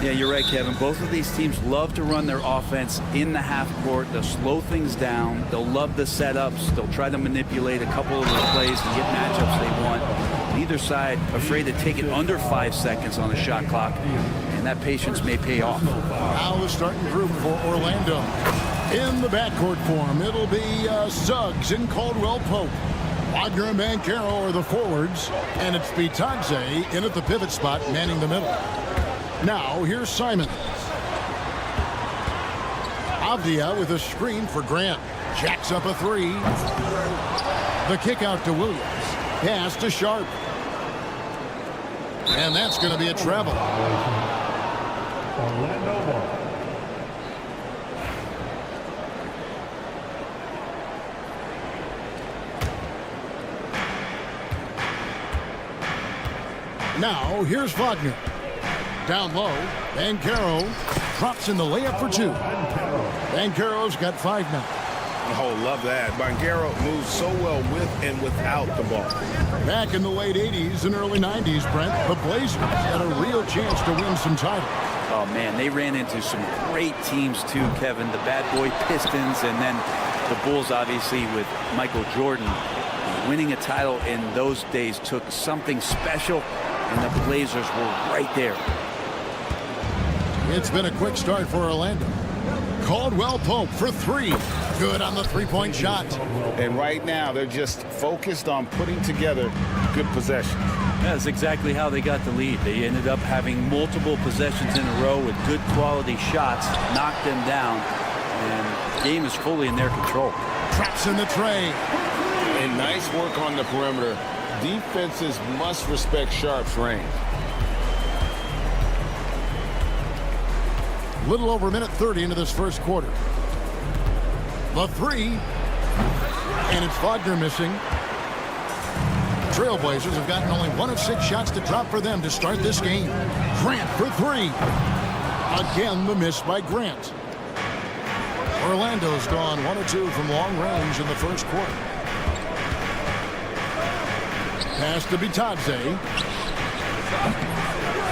Yeah, you're right, Kevin. Both of these teams love to run their offense in the half court. They'll slow things down. They'll love the setups. They'll try to manipulate a couple of the plays and get matchups they want. Neither side afraid to take it under 5 seconds on the shot clock, and that patience may pay off. Now the starting group for Orlando. In the backcourt form, it'll be Suggs and Caldwell Pope. Wagner and Banchero are the forwards, and it's Bitadze in at the pivot spot, manning the middle. Now, here's Simon. Avdia with a screen for Grant. Jacks up a three. The kick out to Williams. Pass to Sharp. And that's going to be a travel. Orlando ball. Now, here's Wagner. Down low, Banchero drops in the layup for 2. Banchero's got 5 now. Oh, love that. Banchero moves so well with and without the ball. Back in the late 80s and early 90s, Brent, the Blazers had a real chance to win some titles. Oh, man, they ran into some great teams, too, Kevin. The bad boy Pistons and then the Bulls, obviously, with Michael Jordan. Winning a title in those days took something special, and the Blazers were right there. It's been a quick start for Orlando. Caldwell Pope for 3. Good on the three-point shot. And right now, they're just focused on putting together good possessions. That's exactly how they got the lead. They ended up having multiple possessions in a row with good quality shots, knocked them down, and the game is fully in their control. Traps in the tray. And nice work on the perimeter. Defenses must respect Sharp's range. Little over a minute 30 into this first quarter. The 3. And it's Wagner missing. Trailblazers have gotten only 1 of 6 shots to drop for them to start this game. Grant for 3. Again, the miss by Grant. Orlando's gone 1 of 2 from long range in the first quarter. Pass to Bitadze.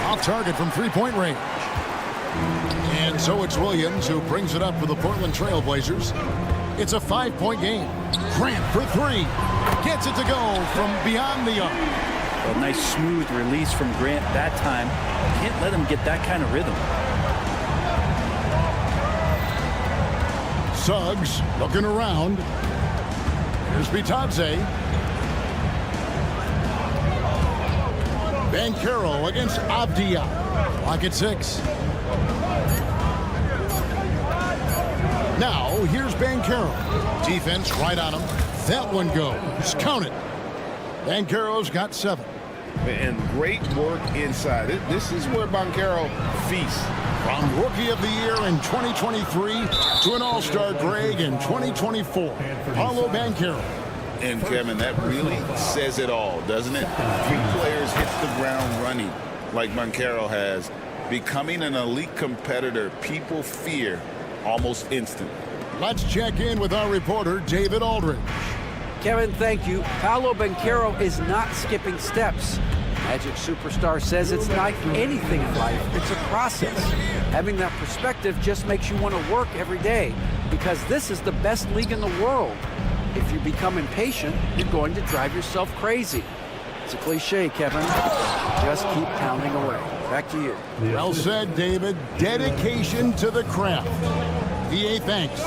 Off target from three-point range. And so it's Williams who brings it up for the Portland Trailblazers. It's a 5-point game. Grant for 3. Gets it to go from beyond the arc. A nice smooth release from Grant that time. Can't let him get that kind of rhythm. Suggs looking around. Here's Bitadze. Banchero against Avdia. Clock at 6. Now, here's Banchero. Defense right on him. That one goes. Count it. Banchero's got 7. And great work inside. This is where Banchero feasts. From Rookie of the Year in 2023 to an All-Star Greg in 2024. Paolo Banchero. And, Kevin, that really says it all, doesn't it? 3 players hit the ground running like Banchero has. Becoming an elite competitor, people fear almost instant. Let's check in with our reporter, David Aldridge. Kevin, thank you. Paolo Banchero is not skipping steps. Magic Superstar says it's like anything in life. It's a process. Having that perspective just makes you want to work every day because this is the best league in the world. If you become impatient, you're going to drive yourself crazy. It's a cliche, Kevin. Just keep pounding away. Back to you. Well said, David. Dedication to the craft. VA, thanks.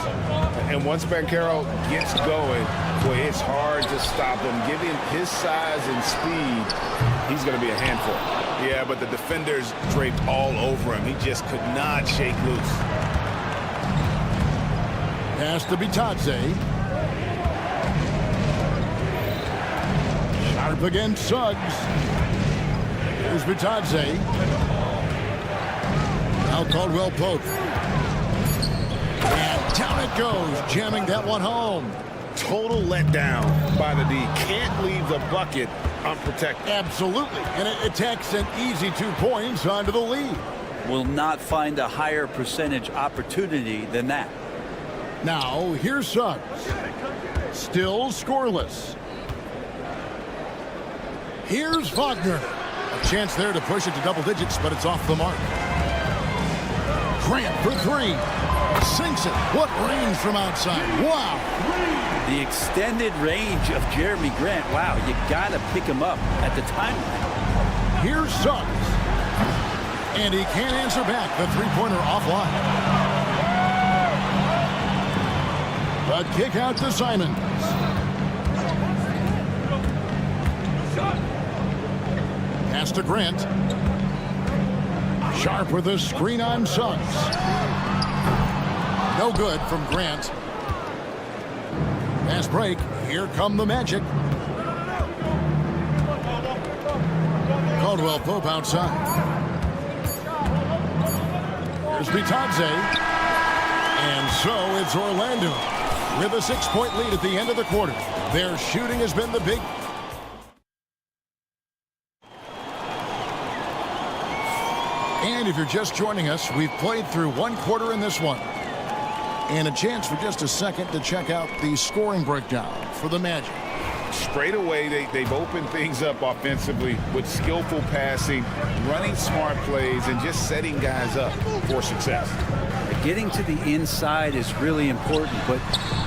And once Banchero gets going, boy, it's hard to stop him. Given his size and speed, he's going to be a handful. Yeah, but the defenders draped all over him. He just could not shake loose. Pass to Bitadze. Sharp against Suggs. Here's Bitadze. Now Caldwell Pope. And down it goes, jamming that one home. Total letdown by the D. Can't leave the bucket unprotected. Absolutely. And it takes an easy 2 points onto the lead. Will not find a higher percentage opportunity than that. Now, here's Suggs. Still scoreless. Here's Wagner. A chance there to push it to double digits, but it's off the mark. Grant for three. Sinks it. What range from outside. Wow. The extended range of Jeremy Grant. Wow, you got to pick him up at the timeline. Here's Suggs. And he can't answer back. The three-pointer offline. A kick out to Simons. Pass to Grant. Sharp with a screen on Suggs. No good from Grant. Fast break. Here come the Magic. Caldwell Pope outside. Here's Bitadze. And so it's Orlando with a 6-point lead at the end of the quarter. Their shooting has been the big. And if you're just joining us, we've played through one quarter in this one. And a chance for just a second to check out the scoring breakdown for the Magic. Straight away, they've opened things up offensively with skillful passing, running smart plays, and just setting guys up for success. Getting to the inside is really important, but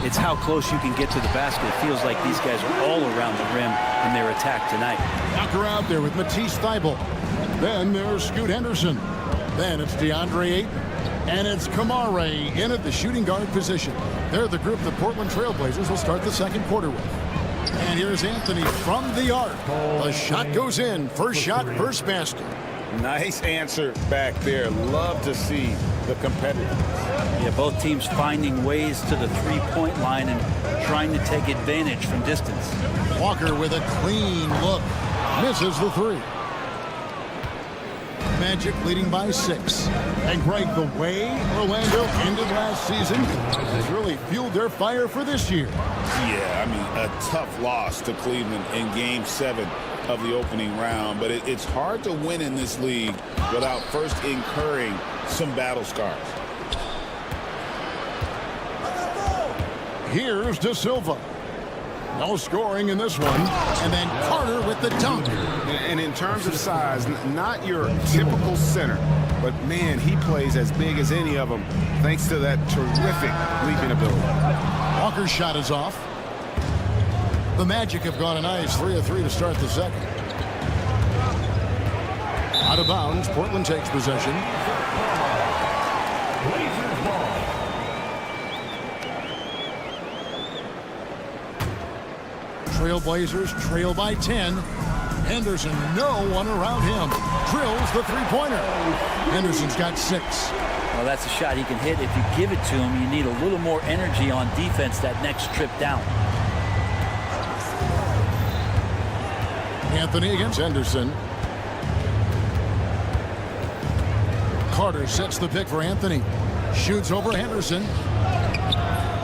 it's how close you can get to the basket. It feels like these guys are all around the rim in their attack tonight. Walker out there with Matisse Thybulle. Then there's Scoot Henderson. Then it's DeAndre Ayton. And it's Kamare in at the shooting guard position. They're the group the Portland Trailblazers will start the second quarter with. And here's Anthony from the arc. The shot goes in. First shot, first basket. Nice answer back there. Love to see the competitiveness. Yeah, both teams finding ways to the three-point line and trying to take advantage from distance. Walker with a clean look. Misses the three. Magic leading by 6. And Greg, the way Orlando ended last season has really fueled their fire for this year. Yeah, I mean, a tough loss to Cleveland in Game 7 of the opening round. But it's hard to win in this league without first incurring some battle scars. Here's De Silva. No scoring in this one. And then Carter with the dunk. And in terms of size, not your typical center, but man, he plays as big as any of them thanks to that terrific leaping ability. Walker's shot is off. The Magic have gone a nice 3 of 3 to start the second. Out of bounds, Portland takes possession. Trailblazers trail by 10. Henderson, no one around him. Drills the three-pointer. Henderson's got 6. Well, that's a shot he can hit. If you give it to him, you need a little more energy on defense that next trip down. Anthony against Henderson. Carter sets the pick for Anthony. Shoots over Henderson.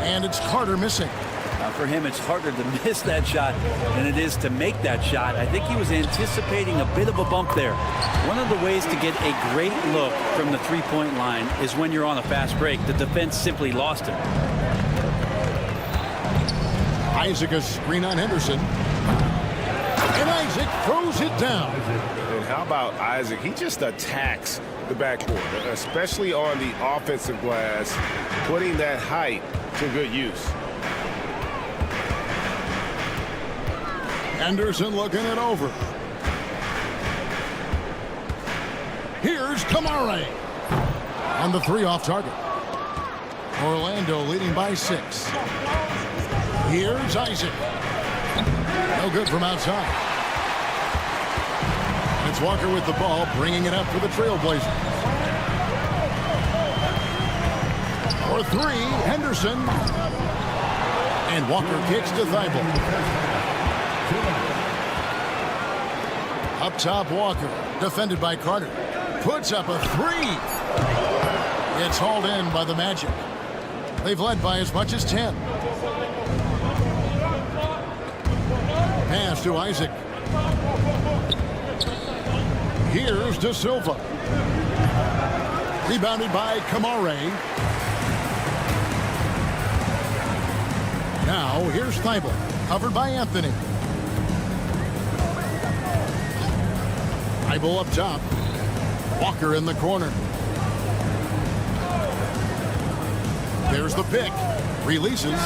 And it's Carter missing. For him, it's harder to miss that shot than it is to make that shot. I think he was anticipating a bit of a bump there. One of the ways to get a great look from the three-point line is when you're on a fast break. The defense simply lost him. Isaac a screen on Henderson. And Isaac throws it down. And how about Isaac? He just attacks the backcourt, especially on the offensive glass, putting that height to good use. Henderson looking it over. Here's Kamare. On the 3 off target. Orlando leading by 6. Here's Isaac. No good from outside. It's Walker with the ball, bringing it up for the Trailblazers. For 3, Henderson. And Walker kicks to Thybulle. Up top, Walker, defended by Carter. Puts up a 3. It's hauled in by the Magic. They've led by as much as 10. Pass to Isaac. Here's De Silva. Rebounded by Kamare. Now, here's Thybulle, covered by Anthony. Thybulle up top. Walker in the corner. There's the pick. Releases.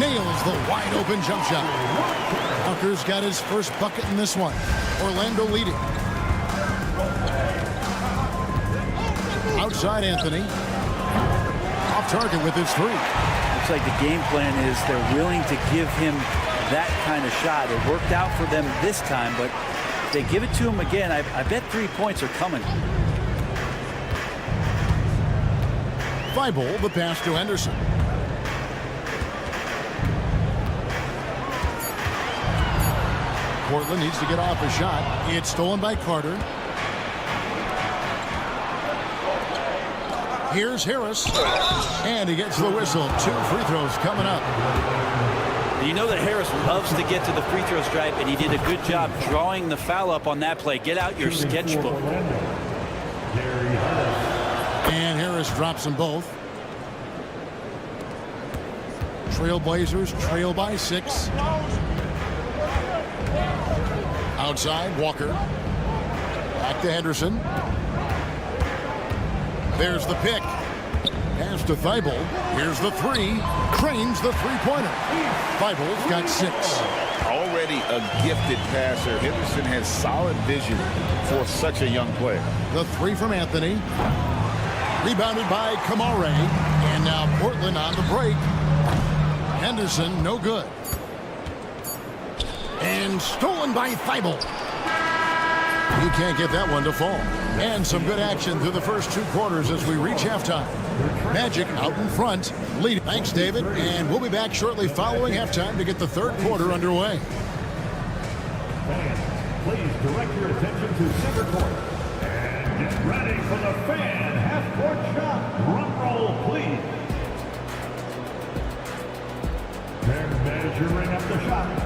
Nails the wide open jump shot. Tucker's got his first bucket in this one. Orlando leading. Outside Anthony. Off target with his three. Looks like the game plan is they're willing to give him that kind of shot. It worked out for them this time, but if they give it to him again, I bet 3 points are coming. Thibault, the pass to Henderson. Portland needs to get off a shot. It's stolen by Carter. Here's Harris. And he gets the whistle. 2 free throws coming up. You know that Harris loves to get to the free throw stripe, and he did a good job drawing the foul up on that play. Get out your sketchbook. And Harris drops them both. Trailblazers trail by 6. Outside, Walker. Back to Henderson. There's the pick. Pass to Thibault. Here's the three. Cranes the three-pointer. Thibault's got 6. Already a gifted passer, Henderson has solid vision for such a young player. The three from Anthony. Rebounded by Kamare. And now Portland on the break. Henderson, no good. And stolen by Thibault. He can't get that one to fall. And some good action through the first 2 quarters as we reach halftime. Magic out in front, leading. Thanks, David. And we'll be back shortly following halftime to get the 3rd quarter underway. Fans, please direct your attention to center court. And get ready for the fan half-court shot. Drum roll, please. They're measuring up the shot.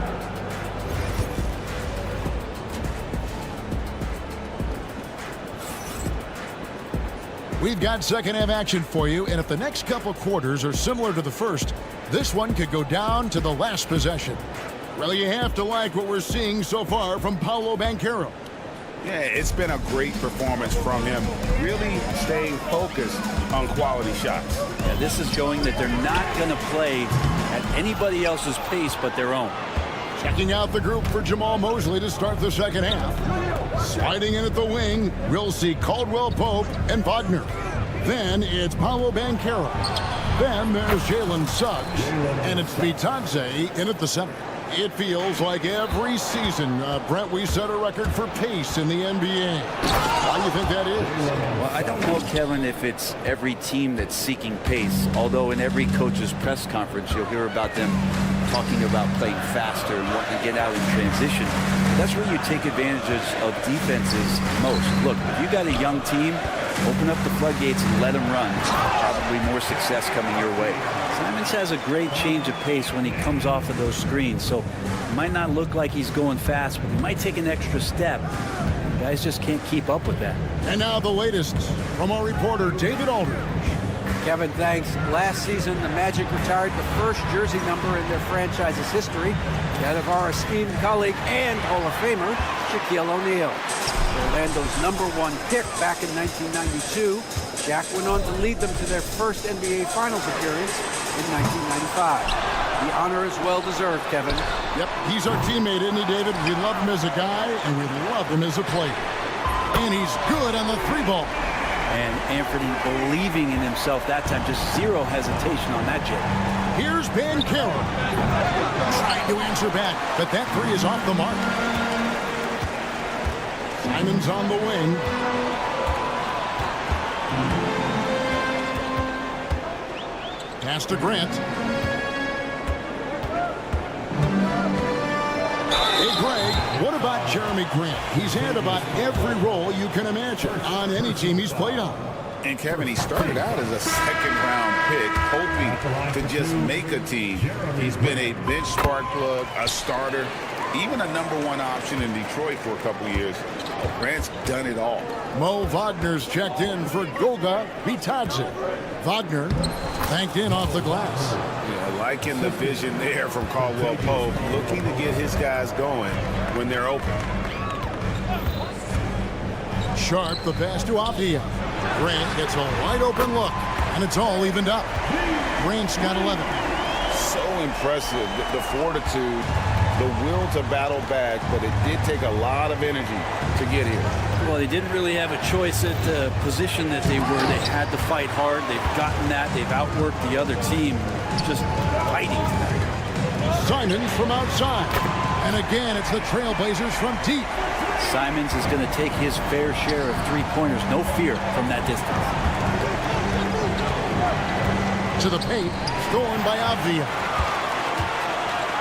We've got second half action for you, and if the next couple quarters are similar to the first, this one could go down to the last possession. Well, you have to like what we're seeing so far from Paolo Banchero. Yeah, it's been a great performance from him, really staying focused on quality shots. Yeah, this is showing that they're not going to play at anybody else's pace but their own. Checking out the group for Jamal Mosley to start the second half. Sliding in at the wing, we'll see Caldwell Pope and Wagner. Then it's Paolo Banchero. Then there's Jalen Suggs. And it's Bitadze in at the center. It feels like every season, Brent, we set a record for pace in the NBA. Why do you think that is? Well, I don't know, Kevin, if it's every team that's seeking pace, although in every coach's press conference, you'll hear about them talking about playing faster and wanting to get out in transition. That's where you take advantages of defenses most. Look, if you got a young team, open up the floodgates and let them run. Probably more success coming your way. Simons has a great change of pace when he comes off of those screens, so it might not look like he's going fast, but he might take an extra step. Guys just can't keep up with that. And now the latest from our reporter, David Aldridge. Kevin, thanks. Last season, the Magic retired the first jersey number in their franchise's history, that of our esteemed colleague and Hall of Famer, Shaquille O'Neal. Orlando's #1 pick back in 1992, Shaq went on to lead them to their first NBA Finals appearance in 1995. The honor is well-deserved, Kevin. Yep, he's our teammate, isn't he, David? We love him as a guy, and we love him as a player. And he's good on the 3-ball. And Anthony believing in himself that time, just zero hesitation on that jet. Here's Banchero. Trying to answer back, but that 3 is off the mark. Simons on the wing. Pass to Grant. Hey, Greg, what about Jeremy Grant? He's had about every role you can imagine on any team he's played on. And Kevin, he started out as a second-round pick, hoping to just make a team. He's been a bench spark plug, a starter, even a #1 option in Detroit for a couple years. Grant's done it all. Mo Wagner's checked in for Goga Bitadze. Wagner banked in off the glass. Yeah, liking the vision there from Caldwell Pope, looking to get his guys going when they're open. Sharp the pass to Avdia. Grant gets a wide open look, and And it's all evened up. Grant's got 11. So impressive, the fortitude, the will to battle back, but it did take a lot of energy to get here. Well, they didn't really have a choice at the position that they were. They had to fight hard. They've gotten that. They've outworked the other team. Just fighting tonight. Simons from outside. And again, it's the Trailblazers from deep. Simons is going to take his fair share of three-pointers. No fear from that distance. To the paint, stolen by Avdia.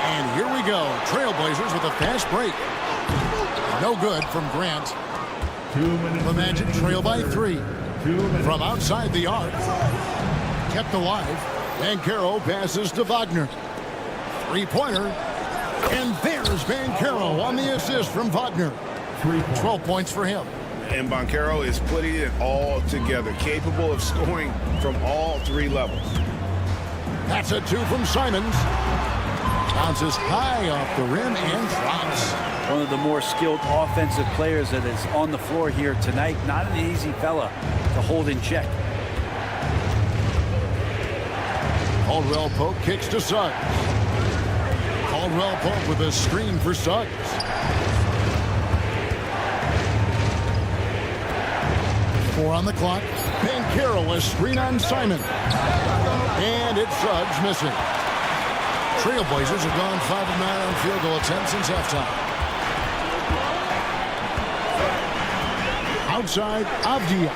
And here we go. Trailblazers with a fast break. No good from Grant. 2 minutes. The Magic trail by 3. 2 minutes. From outside the arc. Kept alive. Banchero passes to Wagner. Three-pointer. And there's Banchero on the assist from Wagner. 12 points for him. And Banchero is putting it all together, capable of scoring from all 3 levels. That's a 2 from Simons. Bounces high off the rim and drops. One of the more skilled offensive players that is on the floor here tonight. Not an easy fella to hold in check. Caldwell Pope kicks to Suggs. Caldwell Pope with a screen for Suggs. Four on the clock. Banchero a screen on Simon. And it's Suggs missing. Trailblazers have gone 5 of 9 on field goal attempts since halftime. Outside, Avdia.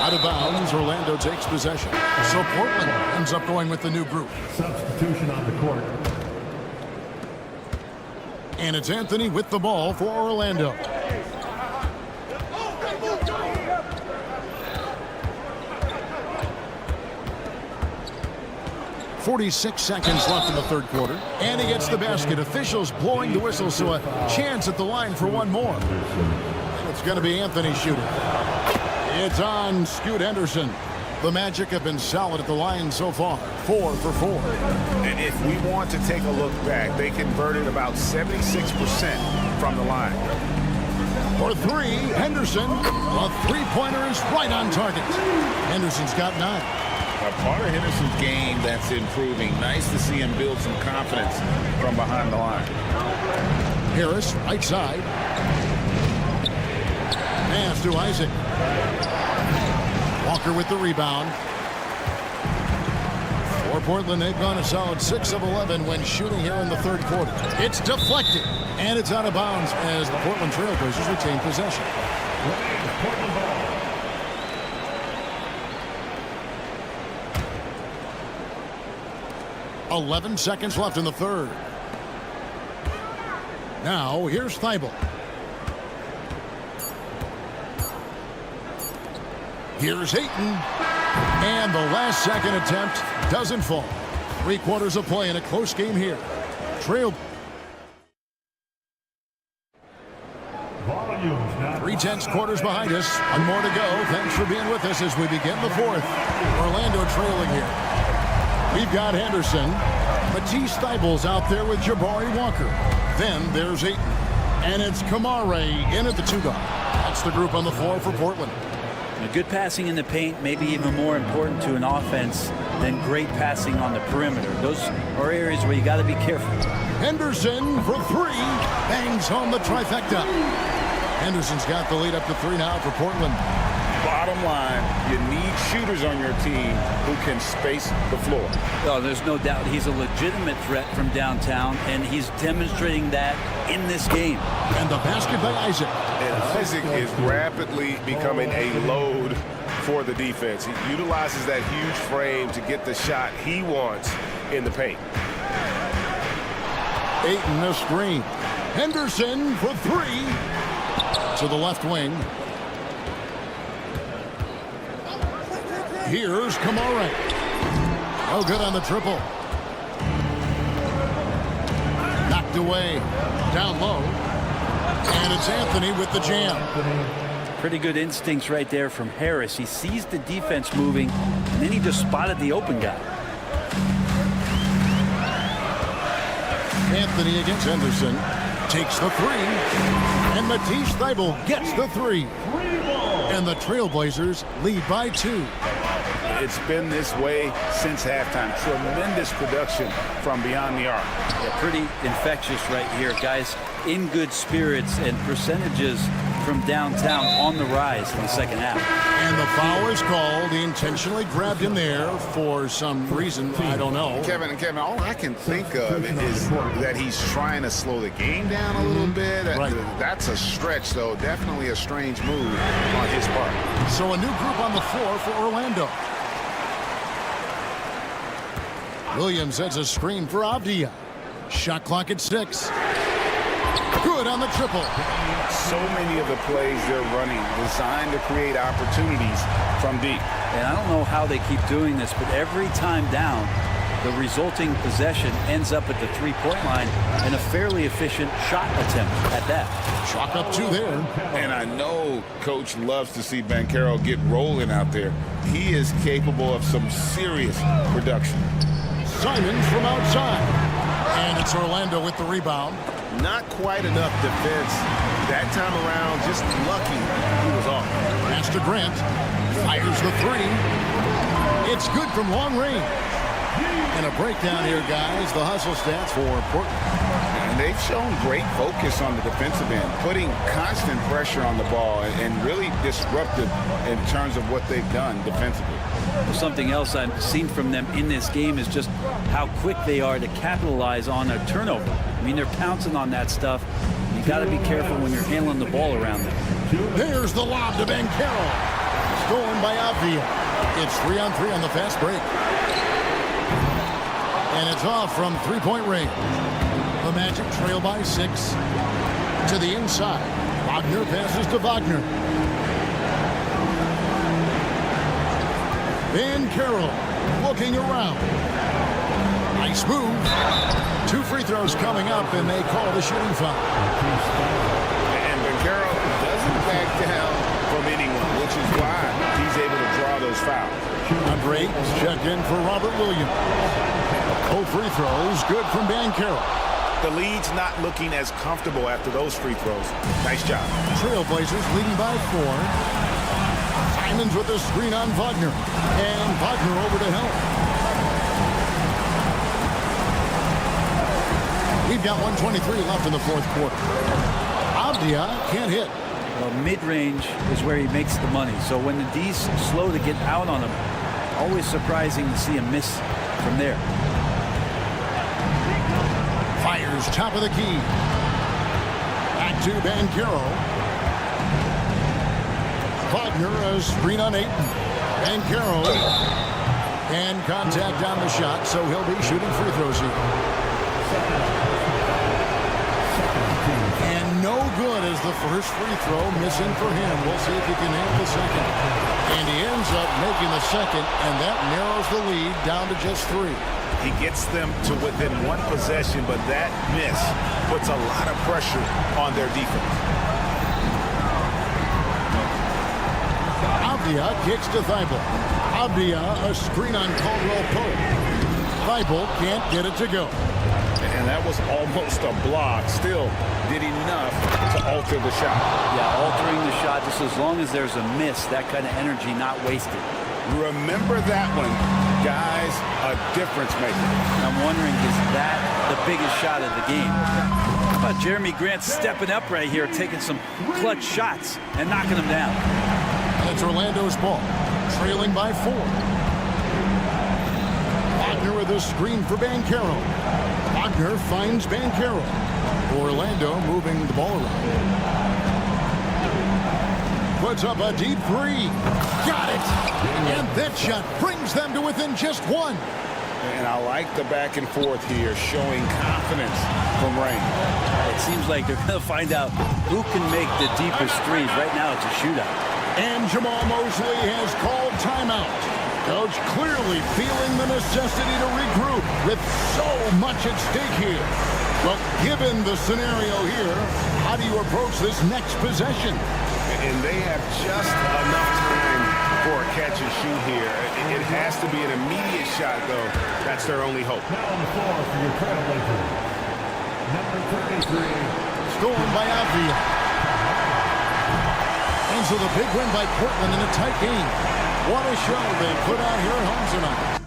Out of bounds, Orlando takes possession. So Portland ends up going with the new group. Substitution on the court. And it's Anthony with the ball for Orlando. .46 seconds left in the third quarter. And he gets the basket. Officials blowing the whistle, so a chance at the line for one more. And it's going to be Anthony shooting. It's on Scoot Henderson. The Magic have been solid at the line so far. 4 for 4. And if we want to take a look back, they converted about 76% from the line. For 3, Henderson. A three-pointer is right on target. Henderson's got 9. A part of Henderson's game that's improving. Nice to see him build some confidence from behind the line. Harris, right side. Pass to Isaac. Walker with the rebound. For Portland, they've gone a solid 6 of 11 when shooting here in the third quarter. It's deflected, and it's out of bounds as the Portland Trailblazers retain possession. Portland ball. 11 seconds left in the third. Now, here's Thibault. Here's Ayton. And the last second attempt doesn't fall. 3 quarters of play in a close game here. Trail. Volumes now. 3/10 quarters behind us. One more to go. Thanks for being with us as we begin the fourth. Orlando trailing here. We've got Henderson. Matisse Thybulle's out there with Jabari Walker. Then there's Ayton. And it's Kamare in at the 2 guard. That's the group on the floor for Portland. Good passing in the paint may be even more important to an offense than great passing on the perimeter. Those are areas where you got to be careful. Henderson for 3. Bangs home the trifecta. Henderson's got the lead up to 3 now for Portland. Bottom line, you need shooters on your team who can space the floor. Oh, there's no doubt he's a legitimate threat from downtown, and he's demonstrating that in this game. And the basket by Isaac. And Isaac is rapidly becoming a load for the defense. He utilizes that huge frame to get the shot he wants in the paint. Ayton a screen. Henderson for 3. To the left wing. Here's Kamara. No good on the triple. Knocked away. Down low. And it's Anthony with the jam. Pretty good instincts right there from Harris. He sees the defense moving, and then he just spotted the open guy. Anthony against Henderson. Takes the 3. And Matisse Thybulle gets the 3. And the Trailblazers lead by 2. It's been this way since halftime. Tremendous production from beyond the arc. Yeah, pretty infectious right here. Guys in good spirits, and percentages from downtown on the rise in the second half. And the foul is called. He intentionally grabbed him there for some reason. I don't know. Kevin, all I can think of is that he's trying to slow the game down a little bit. Right. That's a stretch, though. Definitely a strange move on his part. So a new group on the floor for Orlando. Williams sets a screen for Avdia. Shot clock at 6. Good on the triple. So many of the plays they're running designed to create opportunities from deep. And I don't know how they keep doing this, but every time down, the resulting possession ends up at the three-point line and a fairly efficient shot attempt at that. Chalk up 2 there. And I know Coach loves to see Banchero get rolling out there. He is capable of some serious production. Simons from outside. And it's Orlando with the rebound. Not quite enough defense that time around. Just lucky he was off. Pass to Grant. Fires the 3. It's good from long range. And a breakdown here, guys. The hustle stats for Portland. And they've shown great focus on the defensive end, putting constant pressure on the ball and really disruptive in terms of what they've done defensively. Well, something else I've seen from them in this game is just how quick they are to capitalize on a turnover. I mean, they're pouncing on that stuff. You got to be careful when you're handling the ball around them. There's the lob to Banchero. Stolen by Avdia. It's 3-on-3 on the fast break. And it's off from three-point range. The Magic trail by 6. To the inside. Wagner passes to Wagner. Banchero looking around. Nice move. 2 free throws coming up, and they call the shooting foul. And Banchero doesn't back down from anyone, which is why he's able to draw those fouls. Number 8 is checked in for Robert Williams. 0 free throws, good from Banchero. The lead's not looking as comfortable after those free throws. Nice job. Trailblazers leading by 4. Simons with the screen on Wagner. And Wagner over to help. We've got 1:23 left in the fourth quarter. Avdia can't hit. Well, mid-range is where he makes the money. So when the D's slow to get out on him, always surprising to see him miss from there. Fires top of the key. Back to Banchero. Wagner a screen on Ayton. Banchero. And contact on the shot, so he'll be shooting free throws here. And no good as the first free throw missing for him. We'll see if he can nail the second. And he ends up making the second, and that narrows the lead down to just 3. He gets them to within 1 possession, but that miss puts a lot of pressure on their defense. Avdia kicks to Thibault. Avdia a screen on Caldwell Pope. Thibault can't get it to go. And that was almost a block. Still did enough to alter the shot. Yeah, altering the shot just as long as there's a miss, that kind of energy not wasted. Remember that one, guys, a difference maker. I'm wondering, is that the biggest shot of the game? How about Jeremy Grant stepping up right here, taking some clutch shots and knocking them down? It's Orlando's ball, trailing by 4. Wagner with a screen for Banchero. Wagner finds Banchero. Orlando moving the ball around. Puts up a deep 3. Got it! And that shot brings them to within just 1. And I like the back and forth here, showing confidence from Rain. It seems like they're going to find out who can make the deepest threes. Right now, it's a shootout. And Jamal Mosley has called timeout. Coach clearly feeling the necessity to regroup with so much at stake here. Well, given the scenario here, how do you approach this next possession? And they have just enough time for a catch and shoot here. It has to be an immediate shot, though. That's their only hope. Now on the floor for your Trailblazers, number 33. Stolen by Avdia. And so the big win by Portland in a tight game. What a show they put out here at home tonight.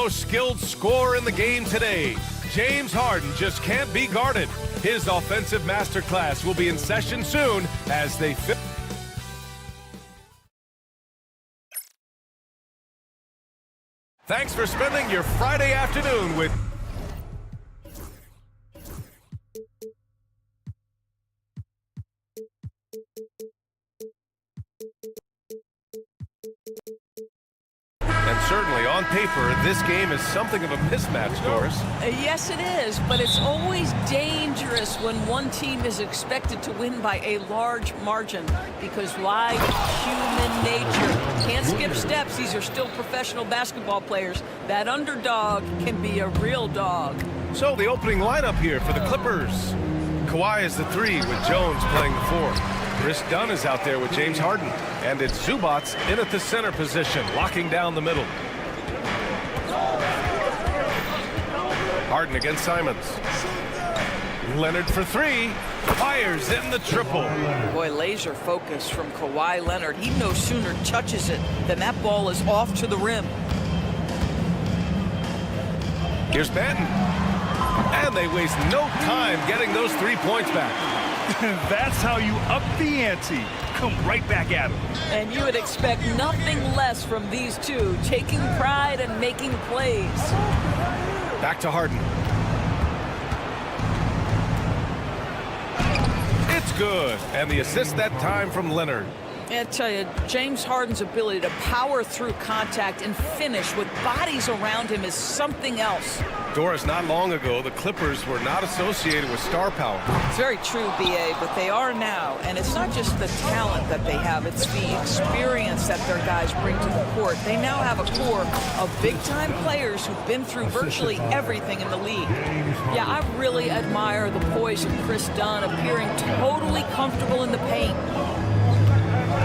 most skilled scorer in the game today. James Harden just can't be guarded. His offensive masterclass will be in session soon as they fit. Thanks for spending your Friday afternoon with And certainly on paper, this game is something of a mismatch, Doris. Yes, it is, but it's always dangerous when one team is expected to win by a large margin because why? Human nature. Can't skip steps. These are still professional basketball players. That underdog can be a real dog. So the opening lineup here for the Clippers. Kawhi is the 3 with Jones playing the 4. Chris Dunn is out there with James Harden. And it's Zubats in at the center position, locking down the middle. Harden against Simons. Leonard for 3. Fires in the triple. Boy, laser focus from Kawhi Leonard. He no sooner touches it than that ball is off to the rim. Here's Banton. And they waste no time getting those 3 points back. That's how you up the ante. Come right back at him. And you would expect nothing less from these two, taking pride and making plays. Back to Harden. It's good. And the assist that time from Leonard. I tell you, James Harden's ability to power through contact and finish with bodies around him is something else. Doris, not long ago, the Clippers were not associated with star power. It's very true, B.A., but they are now. And it's not just the talent that they have, it's the experience that their guys bring to the court. They now have a core of big-time players who've been through virtually everything in the league. Yeah, I really admire the poise of Chris Dunn, appearing totally comfortable in the paint.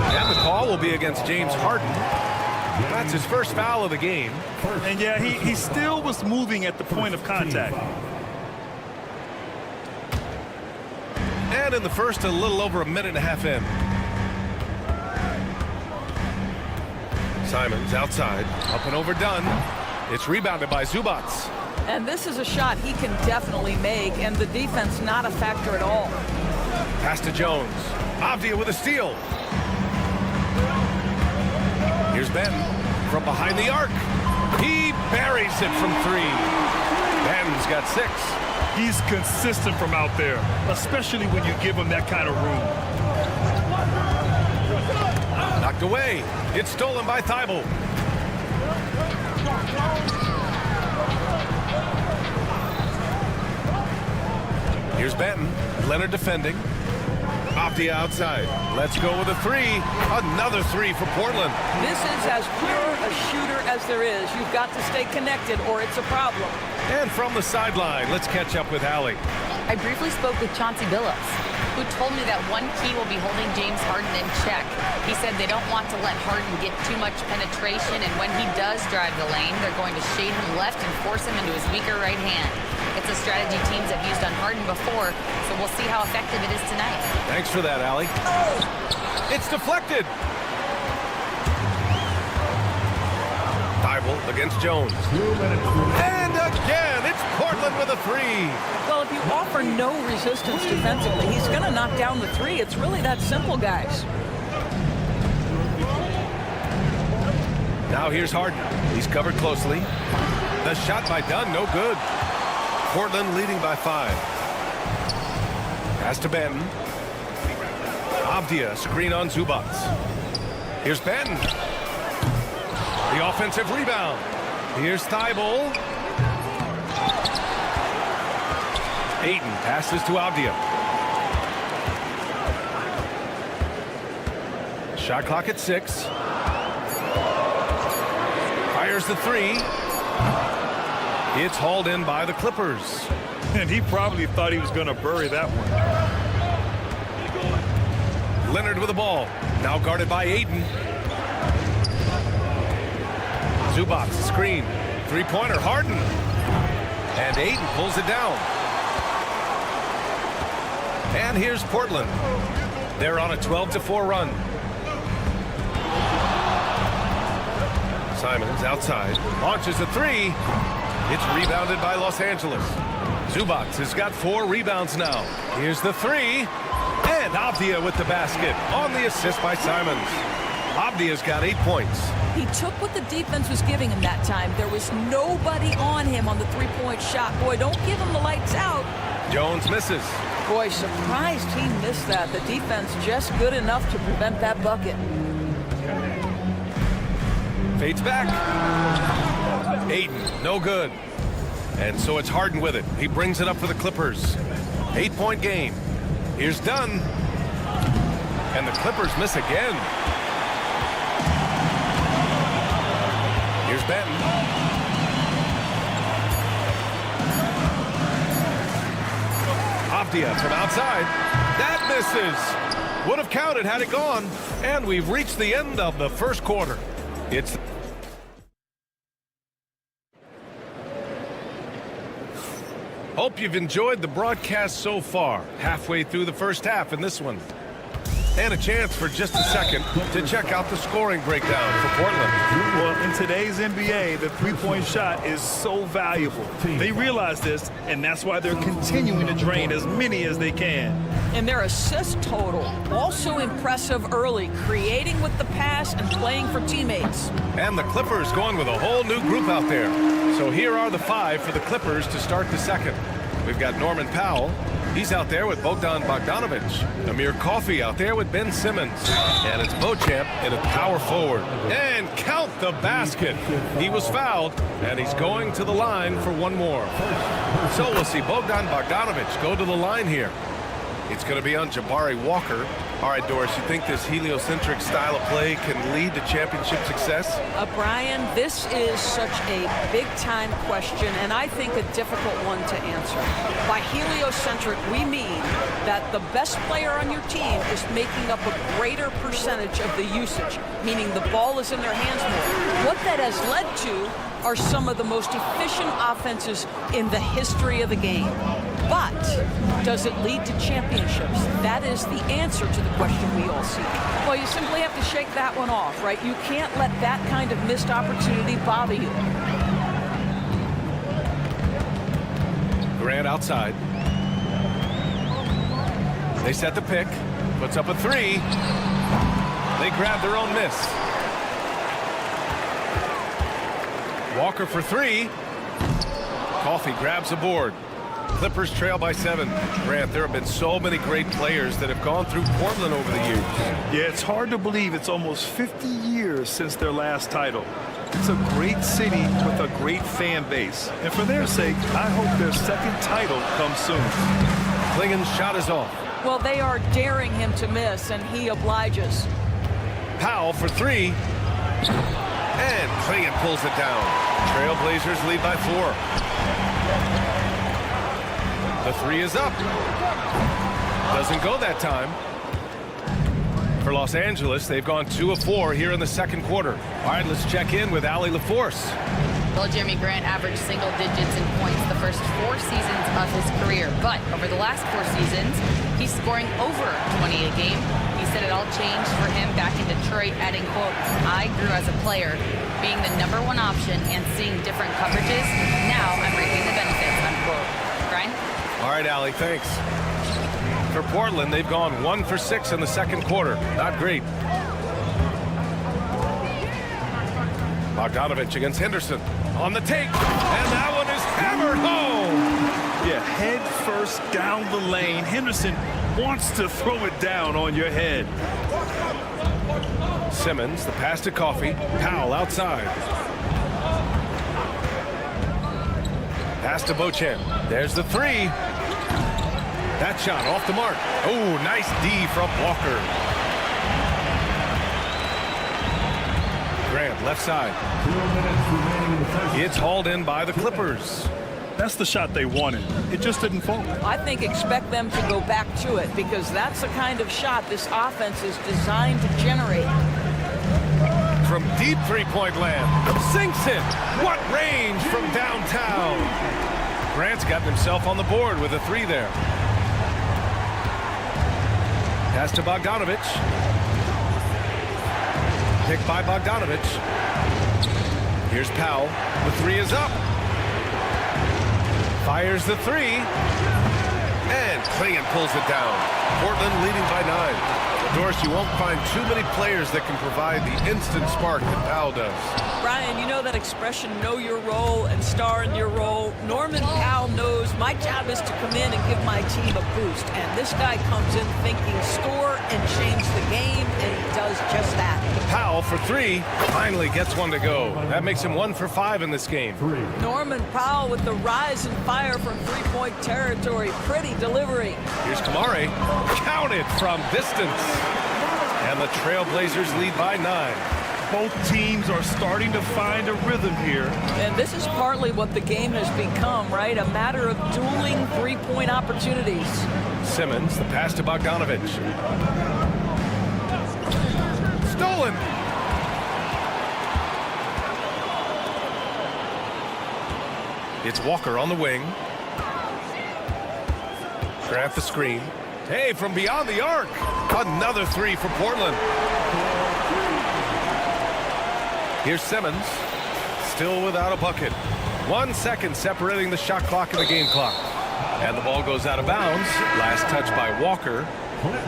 And the call will be against James Harden. That's his first foul of the game. And yeah, he still was moving at the point of contact. And in the first, a little over a minute and a half in. Simons outside, up and over Dunn. It's rebounded by Zubats. And this is a shot he can definitely make, and the defense not a factor at all. Pass to Jones. Avdia with a steal. Here's Ben from behind the arc. He buries it from 3. Ben's got 6. He's consistent from out there, especially when you give him that kind of room. Knocked away. It's stolen by Thibault. Here's Benton. Leonard defending. Avdia outside. Let's go with a 3. Another 3 for Portland. This is as pure a shooter as there is. You've got to stay connected or it's a problem. And from the sideline, let's catch up with Allie. I briefly spoke with Chauncey Billups, who told me that one key will be holding James Harden in check. He said they don't want to let Harden get too much penetration, and when he does drive the lane, they're going to shade him left and force him into his weaker right hand. It's a strategy teams have used on Harden before, so we'll see how effective it is tonight. Thanks for that, Allie. It's deflected. Thibault against Jones. And again, it's Portland with a 3. Well, if you offer no resistance defensively, he's going to knock down the 3. It's really that simple, guys. Now here's Harden. He's covered closely. The shot by Dunn, no good. Portland leading by 5. Pass to Banton. Avdia, screen on Zubats. Here's Banton. The offensive rebound. Here's Thibault. Ayton passes to Avdia. Shot clock at 6. Fires the 3. It's hauled in by the Clippers. And he probably thought he was going to bury that one. Leonard with the ball. Now guarded by Ayton. Zubats, screen. 3-pointer, Harden. And Ayton pulls it down. And here's Portland. They're on a 12-4 run. Simons outside, launches a three. It's rebounded by Los Angeles. Zubac has got 4 rebounds now. Here's the three. And Avdia with the basket on the assist by Simons. Avdia's got 8 points. He took what the defense was giving him that time. There was nobody on him on the three-point shot. Boy, don't give him the lights out. Jones misses. Boy, surprised he missed that. The defense just good enough to prevent that bucket. Fades back. Aiden, no good. And so it's Harden with it. He brings it up for the Clippers. 8-point game. Here's Dunn. And the Clippers miss again. Here's Benton. Avdia from outside. That misses. Would have counted had it gone. And we've reached the end of the first quarter. It's Hope you've enjoyed the broadcast so far. Halfway through the first half in this one. And a chance for just a second to check out the scoring breakdown for Portland. Well, in today's NBA, the three-point shot is so valuable. They realize this, and that's why they're continuing to drain as many as they can. And their assist total, also impressive early, creating with the pass and playing for teammates. And the Clippers going with a whole new group out there. So here are the 5 for the Clippers to start the second. We've got Norman Powell. He's out there with Bogdan Bogdanovic. Amir Coffey out there with Ben Simmons. And it's Beauchamp in a power forward. And count the basket. He was fouled, and he's going to the line for one more. So we'll see Bogdan Bogdanovic go to the line here. It's going to be on Jabari Walker. All right, Doris, you think this heliocentric style of play can lead to championship success? Brian, this is such a big-time question, and I think a difficult one to answer. By heliocentric, we mean that the best player on your team is making up a greater percentage of the usage, meaning the ball is in their hands more. What that has led to are some of the most efficient offenses in the history of the game. But does it lead to championships? That is the answer to the question we all see. Well, you simply have to shake that one off, right? You can't let that kind of missed opportunity bother you. Grant outside. They set the pick. Puts up a three. They grab their own miss. Walker for three. Coffey grabs a board. Clippers trail by 7. Grant, there have been so many great players that have gone through Portland over the years. Yeah, it's hard to believe it's almost 50 years since their last title. It's a great city with a great fan base. And for their sake, I hope their second title comes soon. Klingen's shot is off. Well, they are daring him to miss, and he obliges. Powell for 3. And Klingen pulls it down. Trailblazers lead by 4. The 3 is up. Doesn't go that time. For Los Angeles, they've gone 2 of 4 here in the second quarter. All right, let's check in with Allie LaForce. Well, Jeremy Grant averaged single digits in points the first 4 seasons of his career. But over the last 4 seasons, he's scoring over 20 a game. He said it all changed for him back in Detroit, adding, quote, "I grew as a player, being the #1 option and seeing different coverages. Now I'm reaping the benefits," unquote. Brian? All right, Allie, thanks. For Portland, they've gone 1 for 6 in the second quarter. Not great. Bogdanovic against Henderson. On the take. And that one is hammered home. Yeah, head first down the lane. Henderson wants to throw it down on your head. Simmons, the pass to Coffey. Powell outside. Pass to Beauchamp. There's the 3. That shot off the mark. Oh, nice D from Walker. Grant, left side. It's hauled in by the Clippers. That's the shot they wanted. It just didn't fall. I think expect them to go back to it, because that's the kind of shot this offense is designed to generate. From deep three-point land. Sinks it. What range from downtown. Grant's gotten himself on the board with a 3 there. Pass to Bogdanovic. Picked by Bogdanovic. Here's Powell. The three is up. Fires the three. And Klingon pulls it down. Portland leading by 9. Doris, you won't find too many players that can provide the instant spark that Powell does. Brian, you know that expression, know your role and star in your role. Norman Powell knows my job is to come in and give my team a boost. And this guy comes in thinking score and change the game, and he does just that. Powell for 3 finally gets one to go. That makes him 1 for 5 in this game. Norman Powell with the rise and fire from three-point territory. Pretty delivery. Here's Kamare. Counted from distance. And the Trailblazers lead by 9. Both teams are starting to find a rhythm here. And this is partly what the game has become, right? A matter of dueling three-point opportunities. Simmons, the pass to Bogdanovich. Stolen. It's Walker on the wing. Grant the screen. Hey, from beyond the arc. Another 3 for Portland. Here's Simmons. Still without a bucket. 1 second separating the shot clock and the game clock. And the ball goes out of bounds. Last touch by Walker.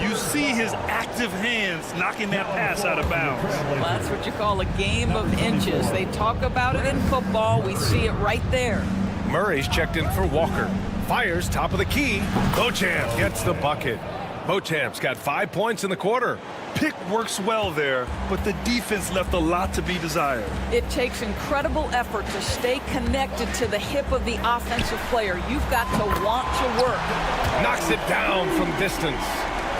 You see his active hands knocking that pass out of bounds. Well, that's what you call a game of inches. They talk about it in football. We see it right there. Murray's checked in for Walker. Fires top of the key. Beauchamp gets the bucket. Beauchamp's got 5 points in the quarter. Pick works well there, but the defense left a lot to be desired. It takes incredible effort to stay connected to the hip of the offensive player. You've got to want to work. Knocks it down from distance.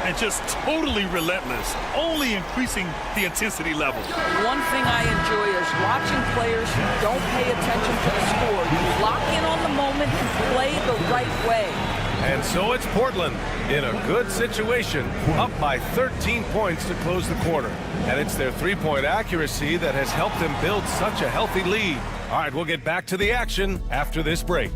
And just totally relentless, only increasing the intensity level. One thing I enjoy is watching players who don't pay attention to the score. You lock in on the moment and play the right way. And so it's Portland in a good situation, up by 13 points to close the quarter. And it's their three-point accuracy that has helped them build such a healthy lead. All right, we'll get back to the action after this break.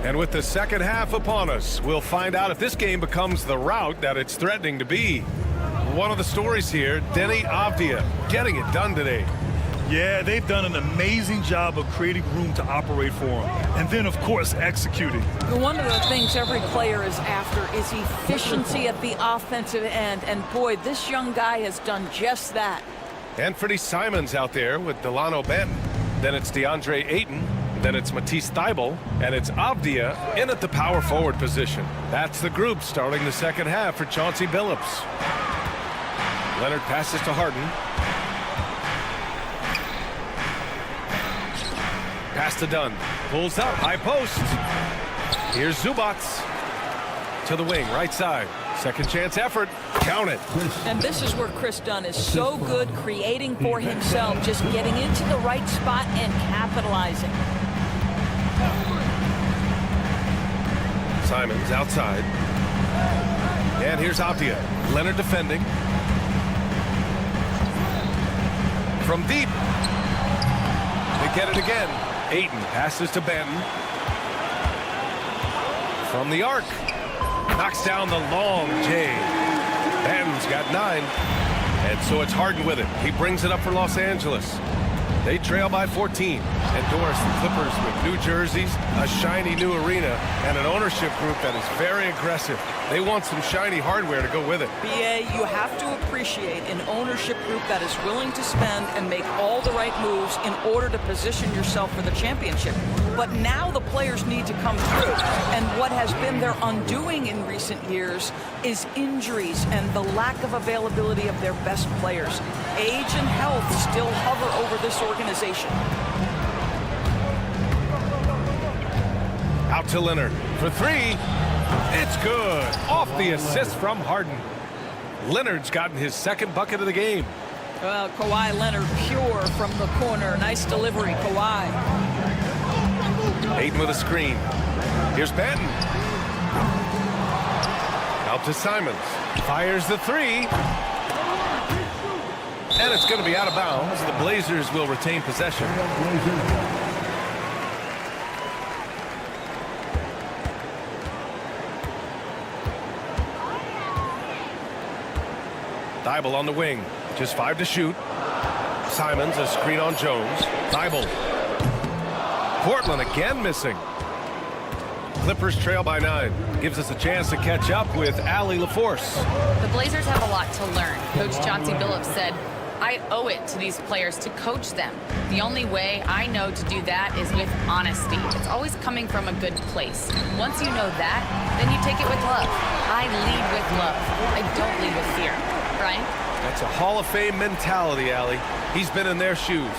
And with the second half upon us, we'll find out if this game becomes the rout that it's threatening to be. One of the stories here, Denny Avdia, getting it done today. Yeah, they've done an amazing job of creating room to operate for him. And then, of course, executing. One of the things every player is after is efficiency at the offensive end. And boy, this young guy has done just that. Anthony Simons out there with Delano Benton. Then it's DeAndre Ayton. Then it's Matisse Thybulle, and it's Avdia in at the power forward position. That's the group starting the second half for Chauncey Billups. Leonard passes to Harden. Pass to Dunn. Pulls up, high post. Here's Zubac. To the wing, right side. Second chance effort. Count it. And this is where Chris Dunn is so good creating for himself, just getting into the right spot and capitalizing. Simons outside. And here's Avdia. Leonard defending. From deep. They get it again. Ayton passes to Benton. From the arc. Knocks down the long J. Benton's got 9. And so it's Harden with it. He brings it up for Los Angeles. They trail by 14. And Doris, the Clippers with new jerseys, a shiny new arena, and an ownership group that is very aggressive. They want some shiny hardware to go with it. BA, you have to appreciate an ownership group that is willing to spend and make all the right moves in order to position yourself for the championship. But now the players need to come through. And what has been their undoing in recent years is injuries and the lack of availability of their best players. Age and health still hover over this organization. Out to Leonard for 3. It's good. Off the assist from Harden. Leonard's gotten his second bucket of the game. Well, Kawhi Leonard pure from the corner. Nice delivery, Kawhi. Ayton with a screen. Here's Benton. Out to Simons. Fires the 3. And it's going to be out of bounds. The Blazers will retain possession. Thibault on the wing. Just 5 to shoot. Simons, a screen on Jones. Thibault. Portland again missing. Clippers trail by 9. Gives us a chance to catch up with Allie LaForce. The Blazers have a lot to learn. Coach Chauncey Billups said, I owe it to these players to coach them. The only way I know to do that is with honesty. It's always coming from a good place. Once you know that, then you take it with love. I lead with love. I don't lead with fear. Brian? That's a Hall of Fame mentality, Allie. He's been in their shoes.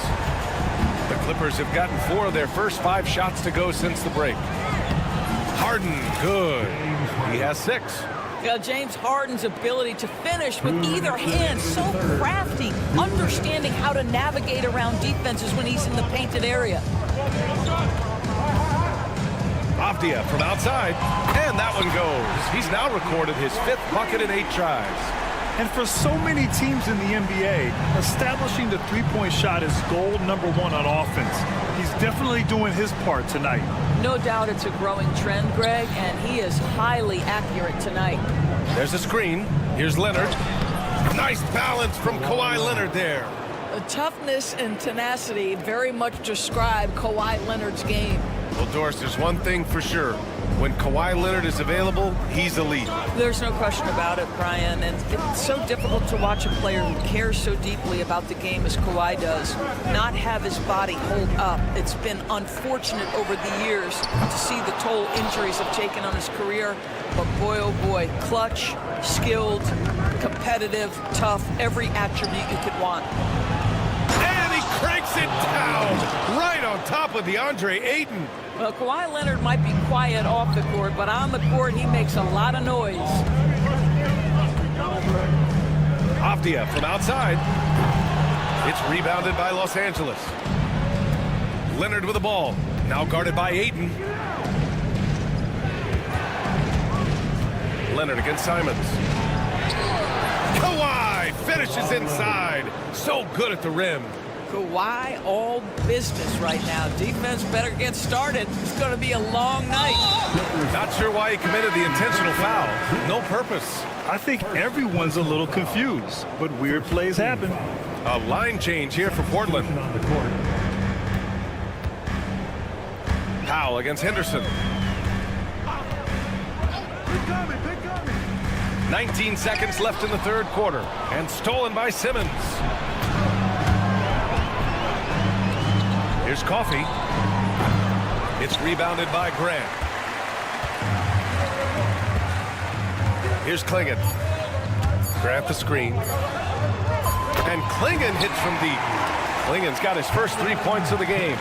The Clippers have gotten 4 of their first 5 shots to go since the break. Harden, good. He has 6. James Harden's ability to finish with either hand, so crafty, understanding how to navigate around defenses when he's in the painted area. Avdia from outside, and that one goes. He's now recorded his 5th bucket in 8 tries. And for so many teams in the NBA, establishing the three-point shot is goal number 1 on offense. He's definitely doing his part tonight. No doubt it's a growing trend, Greg, and he is highly accurate tonight. There's a screen. Here's Leonard. Nice balance from Kawhi Leonard there. Toughness and tenacity very much describe Kawhi Leonard's game. Well, Doris, there's one thing for sure. When Kawhi Leonard is available, he's elite. There's no question about it, Brian, and it's so difficult to watch a player who cares so deeply about the game as Kawhi does not have his body hold up. It's been unfortunate over the years to see the toll injuries have taken on his career, but boy, oh boy, clutch, skilled, competitive, tough, every attribute you could want. And he cranks it down right on top of DeAndre Ayton. Well, Kawhi Leonard might be quiet off the court, but on the court, he makes a lot of noise. Avdia from outside. It's rebounded by Los Angeles. Leonard with the ball. Now guarded by Ayton. Leonard against Simons. Kawhi finishes inside. So good at the rim. Kawhi all business right now. Defense better get started. It's going to be a long night. Not sure why he committed the intentional foul. No purpose. I think everyone's a little confused, but weird plays happen. A line change here for Portland. Powell against Henderson. 19 seconds left in the 3rd quarter. And stolen by Simmons. Here's Coffey. It's rebounded by Grant. Here's Klingon. Grant the screen. And Klingon hits from deep. Klingon's got his first 3 points of the game.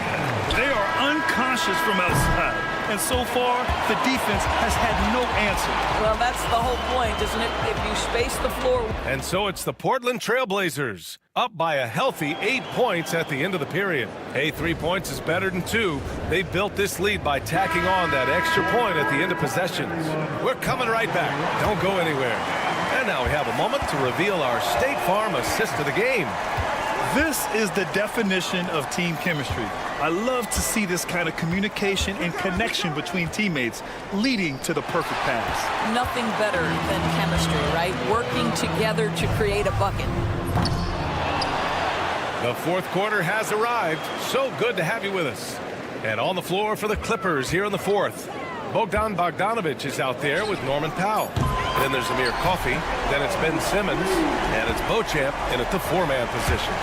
They are unconscious from outside. And so far, the defense has had no answer. Well, that's the whole point, isn't it? If you space the floor. And so it's the Portland Trailblazers, up by a healthy 8 points at the end of the period. Hey, 3 points is better than 2. They built this lead by tacking on that extra point at the end of possessions. We're coming right back. Don't go anywhere. And now we have a moment to reveal our State Farm assist of the game. This is the definition of team chemistry. I love to see this kind of communication and connection between teammates leading to the perfect pass. Nothing better than chemistry, right? Working together to create a bucket. The 4th quarter has arrived. So good to have you with us. And on the floor for the Clippers here in the 4th. Bogdan Bogdanovic is out there with Norman Powell. Then there's Amir Coffey. Then it's Ben Simmons. And it's Beauchamp in at the 4-man position.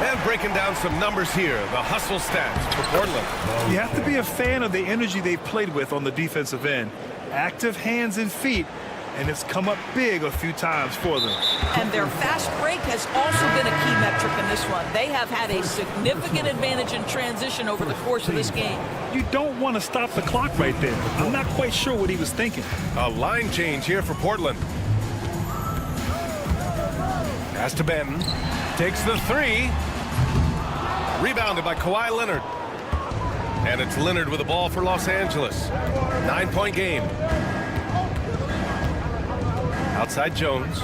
And breaking down some numbers here, the hustle stats for Portland. You have to be a fan of the energy they've played with on the defensive end. Active hands and feet, and it's come up big a few times for them. And their fast break has also been a key metric in this one. They have had a significant advantage in transition over the course of this game. You don't want to stop the clock right there. I'm not quite sure what he was thinking. A line change here for Portland. Pass to Benton. Takes the 3. Rebounded by Kawhi Leonard. And it's Leonard with the ball for Los Angeles. 9-point game. Outside Jones.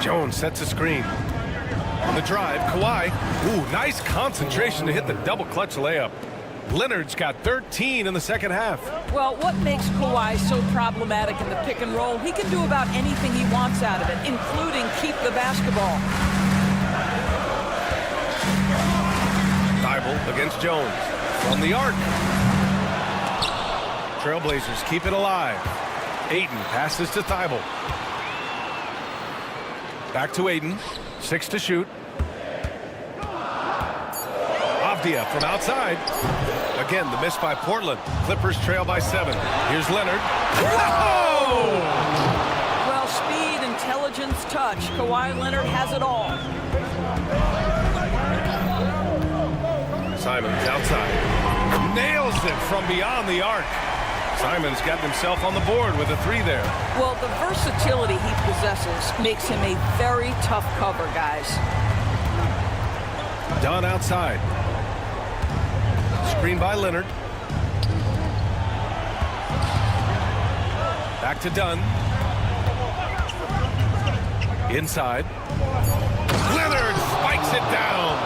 Jones sets a screen. On the drive, Kawhi. Ooh, nice concentration to hit the double clutch layup. Leonard's got 13 in the second half. Well, what makes Kawhi so problematic in the pick and roll? He can do about anything he wants out of it, including keep the basketball. Thibault against Jones. From the arc. Trailblazers keep it alive. Ayton passes to Thibault. Back to Ayton. 6 to shoot. Avdia from outside. Again, the miss by Portland. Clippers trail by 7. Here's Leonard. Whoa! Well, speed, intelligence, touch. Kawhi Leonard has it all. Simons outside. Nails it from beyond the arc. Simons got himself on the board with a 3 there. Well, the versatility he possesses makes him a very tough cover, guys. Dunn outside. Screen by Leonard. Back to Dunn. Inside. Leonard spikes it down.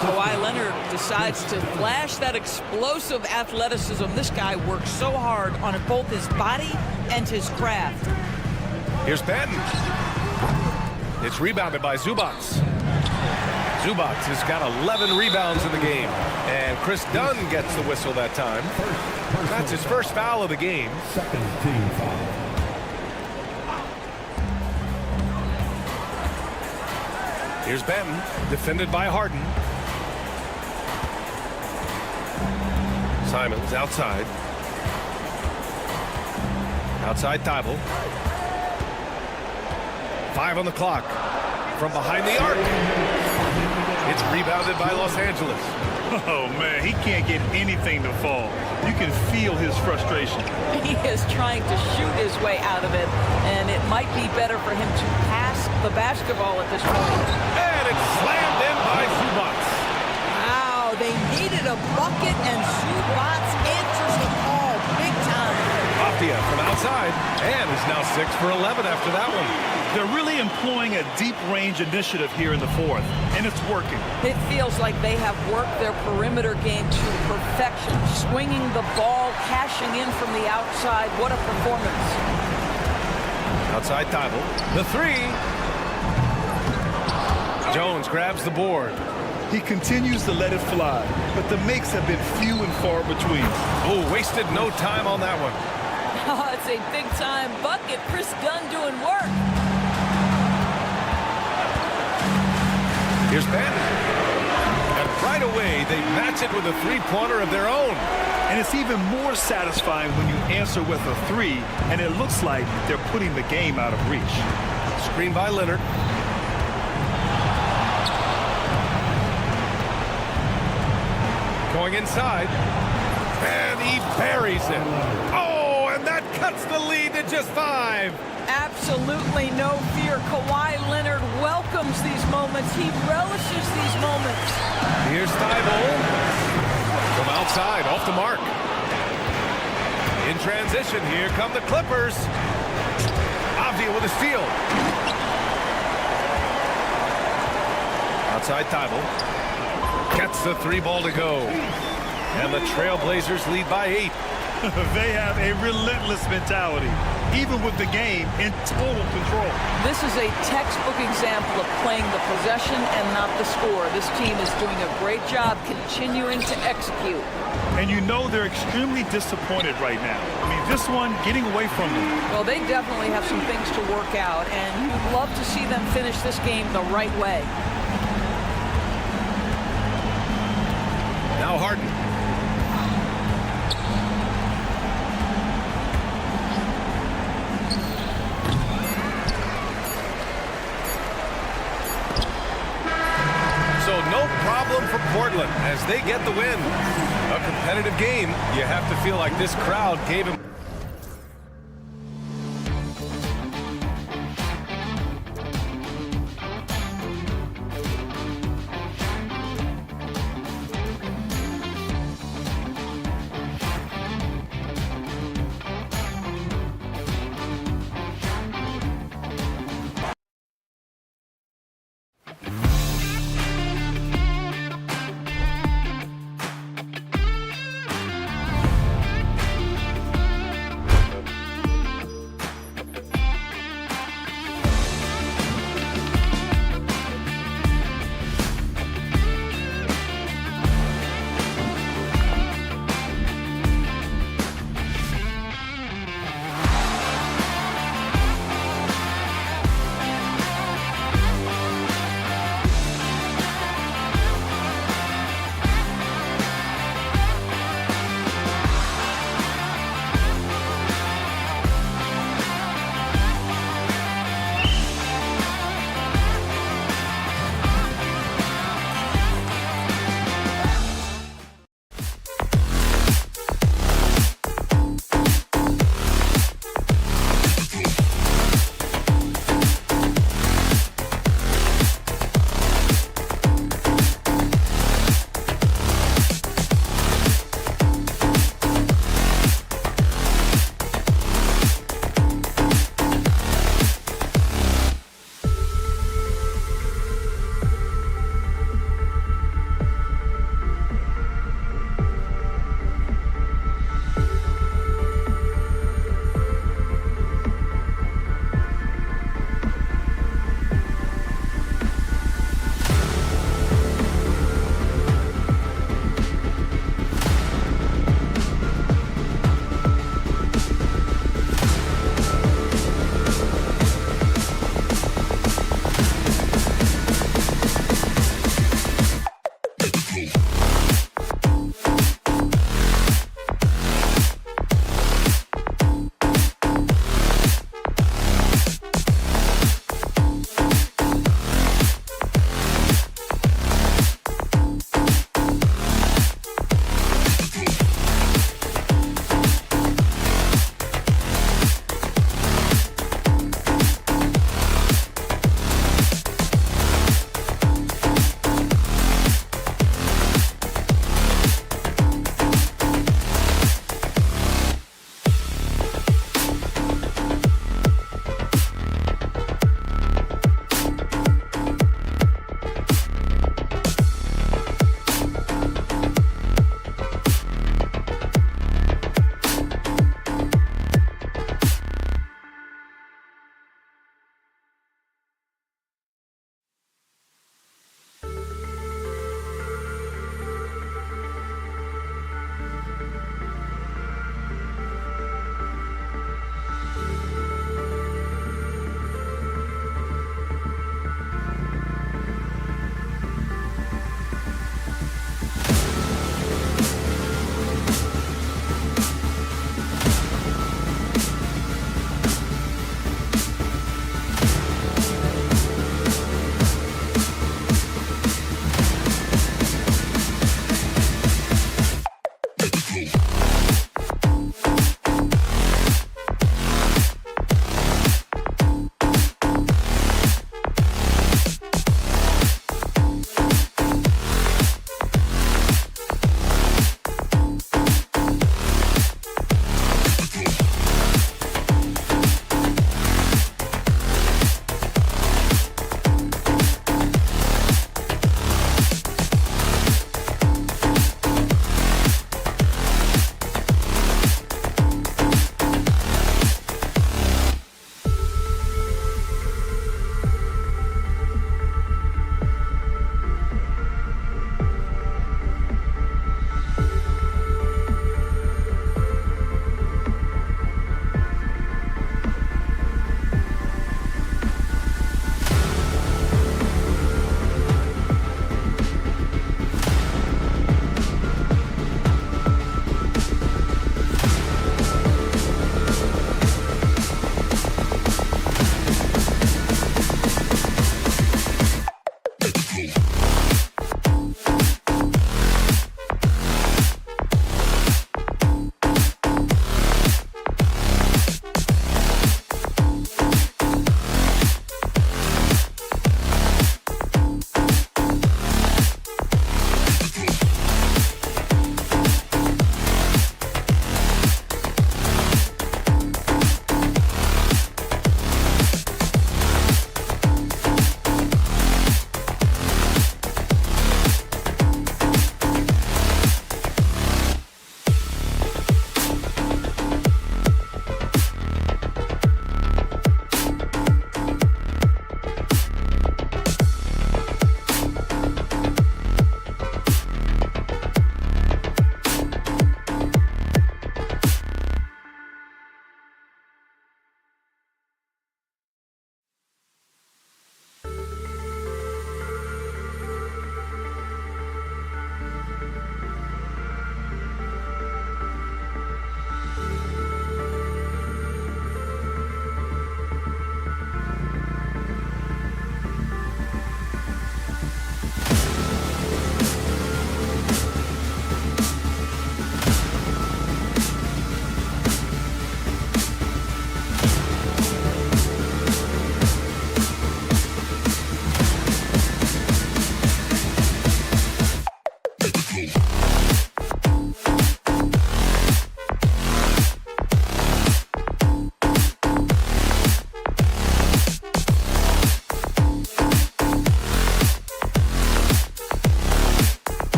Kawhi Leonard decides to flash that explosive athleticism. This guy works so hard on both his body and his craft. Here's Benton. It's rebounded by Zubac. Zubac has got 11 rebounds in the game. And Chris Dunn gets the whistle that time. That's his first foul of the game. Second team foul. Here's Benton, defended by Harden. Simons outside. Outside Thibault. 5 on the clock. From behind the arc. It's rebounded by Los Angeles. Oh, man, he can't get anything to fall. You can feel his frustration. He is trying to shoot his way out of it, and it might be better for him to pass the basketball at this point. And it's slammed in by Zubac. Wow, they needed a bucket, and Zubac answers the call big time. Avdia from outside, and is now 6 for 11 after that one. They're really employing a deep-range initiative here in the fourth, and it's working. It feels like they have worked their perimeter game to perfection, swinging the ball, cashing in from the outside. What a performance. Outside Thibault. The 3. Jones grabs the board. He continues to let it fly, but the makes have been few and far between. Oh, wasted no time on that one. Oh, it's a big-time bucket. Chris Dunn doing work. Here's Benton. And right away, they match it with a 3-pointer of their own. And it's even more satisfying when you answer with a 3, and it looks like they're putting the game out of reach. Screen by Leonard. Going inside. And he buries it. Oh, and that cuts the lead to just 5. Absolutely no fear. Kawhi Leonard welcomes these moments. He relishes these moments. Here's Thibault. From outside, off the mark. In transition, here come the Clippers. Avdia with a steal. Outside Thibault. Gets the 3 ball to go. And the Trailblazers lead by 8. They have a relentless mentality, even with the game in total control. This is a textbook example of playing the possession and not the score. This team is doing a great job continuing to execute. And you know they're extremely disappointed right now. I mean, this one getting away from them. Well, they definitely have some things to work out, and you'd love to see them finish this game the right way. Now Harden. So no problem for Portland as they get the win. A competitive game. You have to feel like this crowd gave him.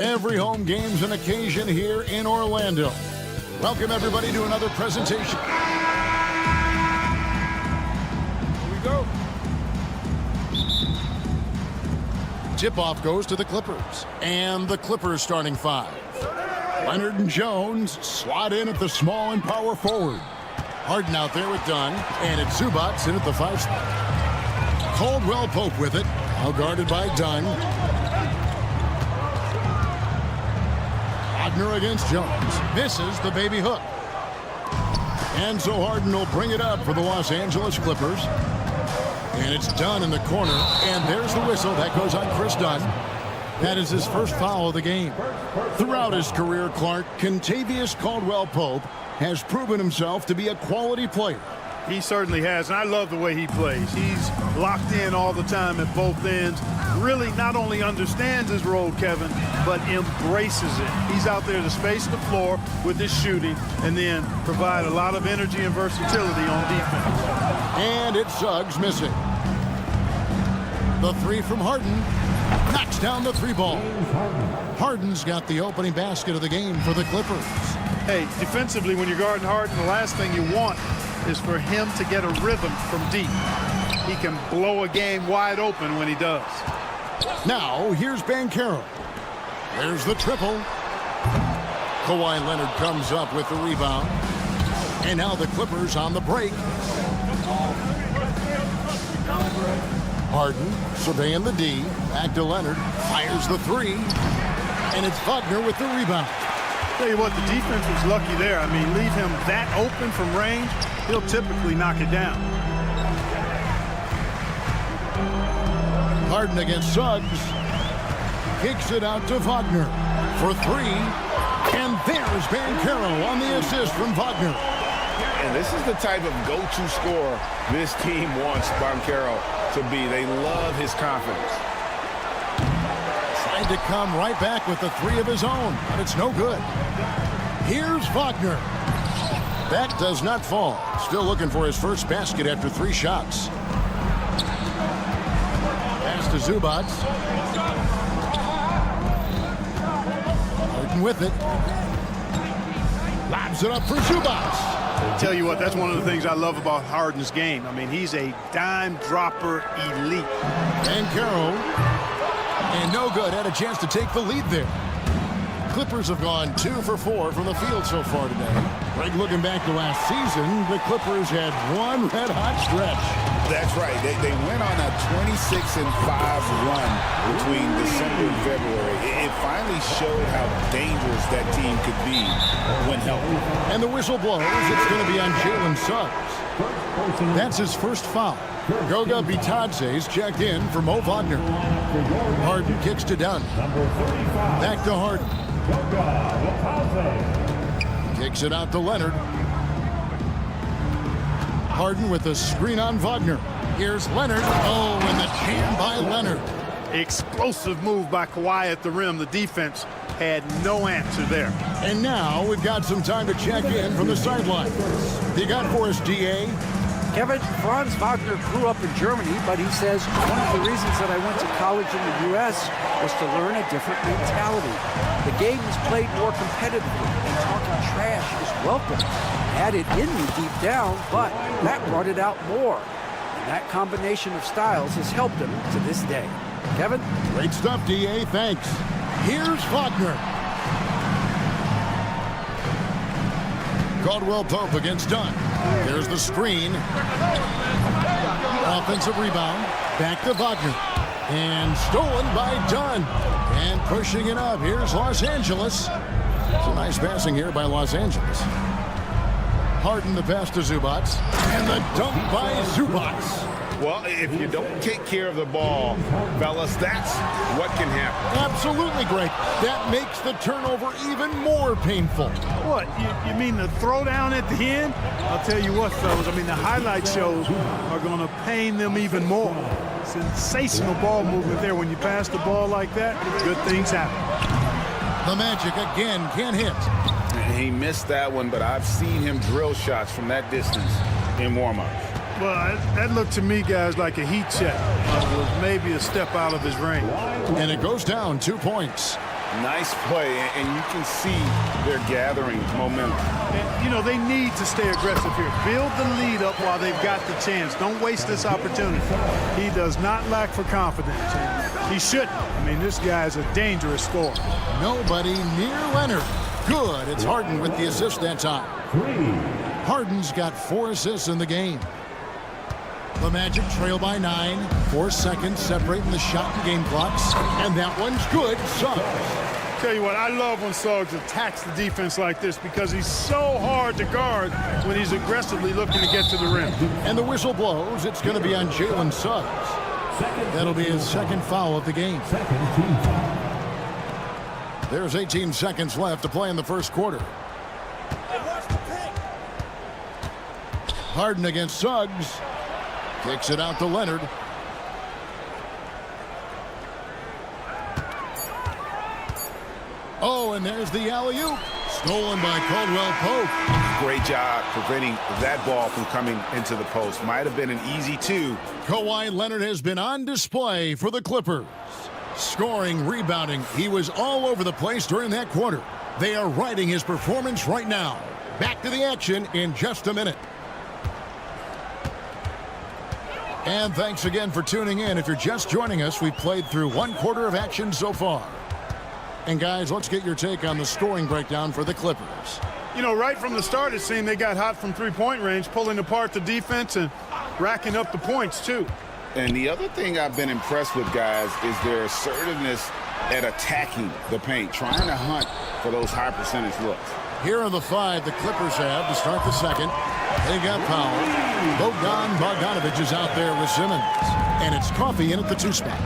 Every home game's an occasion here in Orlando. Welcome, everybody, to another presentation. Here we go. Tip-off goes to the Clippers. And the Clippers starting 5. Leonard and Jones slot in at the small and power forward. Harden out there with Dunn. And it's Zubac in at the 5 spot. Caldwell Pope with it. Now guarded by Dunn. Wagner against Jones. Misses the baby hook. And so Harden will bring it up for the Los Angeles Clippers. And it's Dunn in the corner. And there's the whistle. That goes on Chris Dunn. That is his first foul of the game. Throughout his career, Clark, Kentavious Caldwell-Pope has proven himself to be a quality player. He certainly has, and I love the way he plays. He's locked in all the time at both ends. Really not only understands his role, Kevin, but embraces it. He's out there to space the floor with his shooting and then provide a lot of energy and versatility on defense. And it's Suggs missing. The 3 from Harden. Knocks down the 3 ball. Harden's got the opening basket of the game for the Clippers. Hey, defensively, when you're guarding Harden, the last thing you want is for him to get a rhythm from deep. He can blow a game wide open when he does. Now, here's Banchero. There's the triple. Kawhi Leonard comes up with the rebound. And now the Clippers on the break. Harden surveying the D. Back to Leonard. Fires the 3. And it's Wagner with the rebound. Tell you what, the defense was lucky there. I mean, leave him that open from range, he'll typically knock it down. Harden against Suggs. Kicks it out to Wagner for 3. And there's Banchero on the assist from Wagner. And this is the type of go-to scorer this team wants Banchero to be. They love his confidence. Tried to come right back with the 3 of his own, but it's no good. Here's Wagner. That does not fall. Still looking for his first basket after 3 shots. Pass to Zubac. Harden with it. Lobs it up for Zubac. Tell you what, that's one of the things I love about Harden's game. I mean, he's a dime dropper elite. Banchero. And no good. Had a chance to take the lead there. Clippers have gone 2 for 4 from the field so far today. Greg, looking back to last season, the Clippers had one red-hot stretch. That's right. They went on a 26-5 run between December and February. It finally showed how dangerous that team could be when healthy. And the whistle blows. It's going to be on Jalen Suggs. That's his first foul. Goga Bitadze's checked in for Mo Wagner. Harden kicks to Dunn. Back to Harden. Kicks it out to Leonard. Harden with a screen on Wagner. Here's Leonard. Oh, and the jam by Leonard. Explosive move by Kawhi at the rim. The defense had no answer there. And now we've got some time to check in from the sideline. You got for us, DA? Kevin, Franz Wagner grew up in Germany, but he says one of the reasons that I went to college in the U.S. was to learn a different mentality. The game is played more competitively, and talking trash is welcome. I had it in me deep down, but that brought it out more. And that combination of styles has helped him to this day. Kevin? Great stuff, DA. Thanks. Here's Wagner. Caldwell-Pope against Dunn. There's the screen. Offensive rebound. Back to Wagner. And stolen by Dunn. And pushing it up. Here's Los Angeles. Some nice passing here by Los Angeles. Harden the pass to Zubac. And the dunk by Zubac. Well, if you don't take care of the ball, fellas, that's what can happen. Absolutely, Greg. That makes the turnover even more painful. What, you mean the throwdown at the end? I'll tell you what, fellas, I mean, the highlight shows are going to pain them even more. Sensational ball movement there. When you pass the ball like that, good things happen. The Magic again can't hit. He missed that one, but I've seen him drill shots from that distance in warm-ups. Well, that looked to me, guys, like a heat check. It was maybe a step out of his range. And it goes down 2 points. Nice play, and you can see they're gathering momentum. And, you know, they need to stay aggressive here. Build the lead up while they've got the chance. Don't waste this opportunity. He does not lack for confidence. And he shouldn't. I mean, this guy is a dangerous scorer. Nobody near Leonard. Good. It's Harden with the assist that time. Harden's got 4 assists in the game. The Magic trail by 9. 4 seconds separating the shot and game clocks. And that one's good. Suggs. Tell you what, I love when Suggs attacks the defense like this because he's so hard to guard when he's aggressively looking to get to the rim. And the whistle blows. It's going to be on Jalen Suggs. That'll be his second foul of the game. There's 18 seconds left to play in the first quarter. Harden against Suggs. Kicks it out to Leonard. Oh, and there's the alley-oop. Stolen by Caldwell Pope. Great job preventing that ball from coming into the post. Might have been an easy 2. Kawhi Leonard has been on display for the Clippers. Scoring, rebounding. He was all over the place during that quarter. They are riding his performance right now. Back to the action in just a minute. And thanks again for tuning in. If you're just joining us, we played through 1 quarter of action so far. And guys, let's get your take on the scoring breakdown for the Clippers. You know, right from the start, it seemed they got hot from three-point range, pulling apart the defense and racking up the points, too. And the other thing I've been impressed with, guys, is their assertiveness at attacking the paint, trying to hunt for those high percentage looks. Here are the 5 the Clippers have to start the second. They got Powell. Bogdanovich is out there with Simmons. And it's Coffey in at the 2 spot.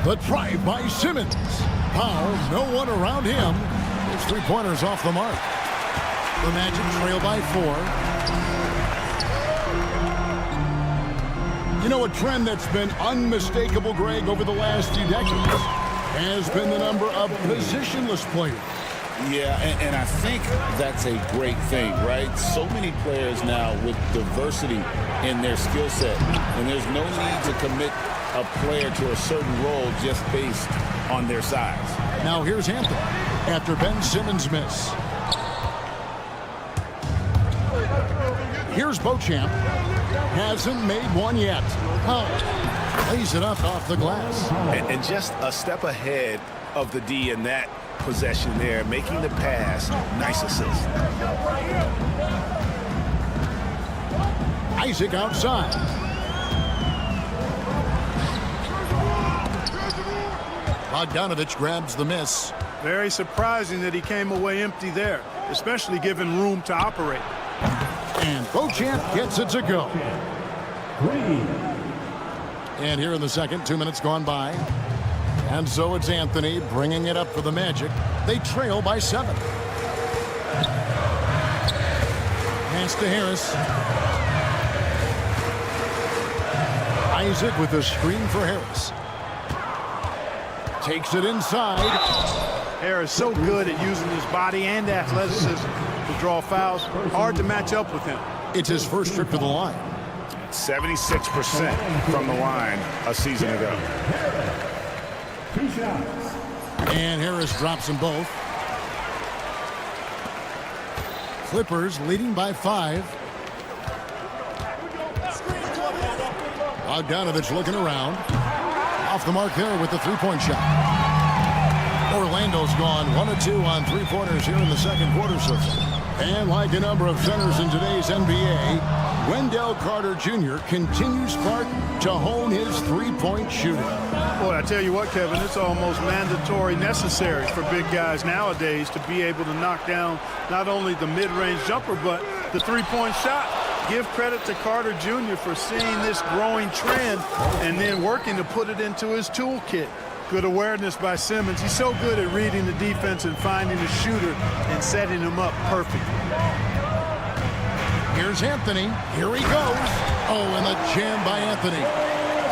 The drive by Simmons. Powell, no one around him. His 3-pointers off the mark. The Magic trail by 4. You know, a trend that's been unmistakable, Greg, over the last few decades has been the number of positionless players. Yeah, and I think that's a great thing, right? So many players now with diversity in their skill set, and there's no need to commit a player to a certain role just based on their size. Now here's Hampton after Ben Simmons' miss. Here's Beauchamp. Hasn't made one yet. Powell lays it up off the glass. And just a step ahead of the D in that possession there, making the pass. Nice assist. Isaac outside. Bogdanovich grabs the miss. Very surprising that he came away empty there, especially given room to operate. And Beauchamp gets it to go. And here in the second, 2 minutes gone by. And so it's Anthony bringing it up for the Magic. They trail by 7. Pass to Harris. Isaac with a screen for Harris. Takes it inside. Harris so good at using his body and athleticism to draw fouls. Hard to match up with him. It's his first trip to the line. 76% from the line a season ago. And Harris drops them both. Clippers leading by 5. Bogdanovich looking around. Off the mark there with the 3-point shot. Orlando's gone 1 of 2 on 3-pointers here in the second quarter so far. And like a number of centers in today's NBA, Wendell Carter Jr. continues Spark to hone his 3-point shooting. Boy, I tell you what, Kevin, it's almost mandatory necessary for big guys nowadays to be able to knock down not only the mid-range jumper, but the 3-point shot. Give credit to Carter Jr. for seeing this growing trend and then working to put it into his toolkit. Good awareness by Simmons. He's so good at reading the defense and finding the shooter and setting him up perfectly. Here's Anthony. Here he goes. Oh, and the jam by Anthony.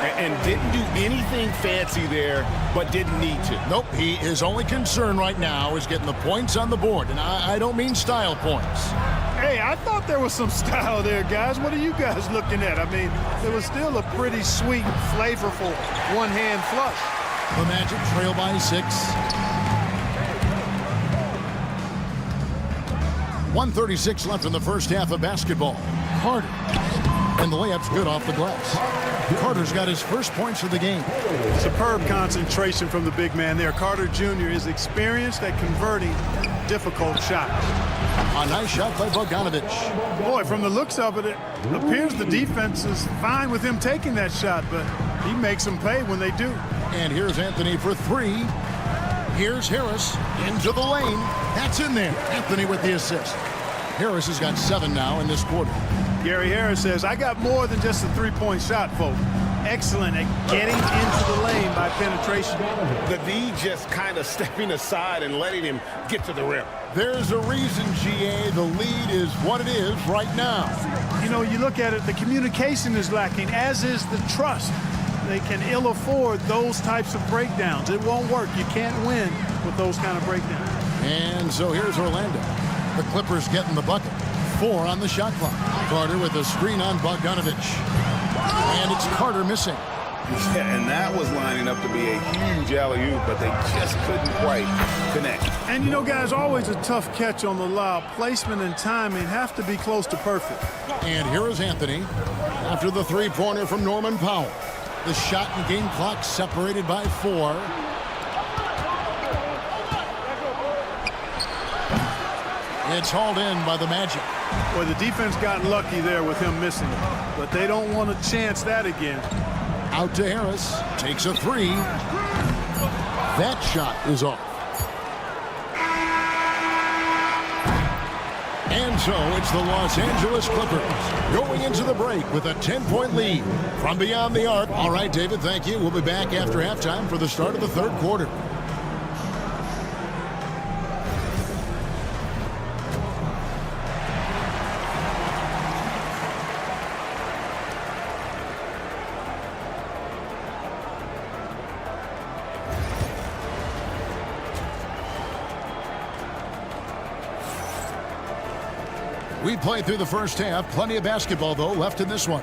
And didn't do anything fancy there, but didn't need to. Nope, his only concern right now is getting the points on the board. And I don't mean style points. Hey, I thought there was some style there, guys. What are you guys looking at? I mean, it was still a pretty sweet, flavorful one-hand flush. The Magic trail by 6. 1:36 left in the first half of basketball. Carter. And the layup's good off the glass. Carter's got his first points of the game. Superb concentration from the big man there. Carter Jr. is experienced at converting difficult shots. A nice shot by Bogdanovic. Boy, from the looks of it, it appears the defense is fine with him taking that shot, but he makes them pay when they do. And here's Anthony for 3. Here's Harris into the lane. That's in there. Anthony with the assist. Harris has got 7 now in this quarter. Gary Harris says, I got more than just a three-point shot, folks. Excellent at getting into the lane by penetration. The D just kind of stepping aside and letting him get to the rim. There's a reason, GA, the lead is what it is right now. You know, you look at it, the communication is lacking, as is the trust. They can ill afford those types of breakdowns. It won't work. You can't win with those kind of breakdowns. And so here's Orlando. The Clippers getting the bucket. 4 on the shot clock. Carter with a screen on Bogdanovic. And it's Carter missing. Yeah, and that was lining up to be a huge alley-oop, but they just couldn't quite connect. And, you know, guys, always a tough catch on the lob. Placement and timing have to be close to perfect. And here is Anthony after the three-pointer from Norman Powell. The shot and game clock separated by 4. It's hauled in by the Magic. Boy, the defense got lucky there with him missing, but they don't want to chance that again. Out to Harris. Takes a 3. That shot is off. And so it's the Los Angeles Clippers going into the break with a 10-point lead from beyond the arc. All right, David, thank you. We'll be back after halftime for the start of the third quarter. We played through the first half. Plenty of basketball, though, left in this one.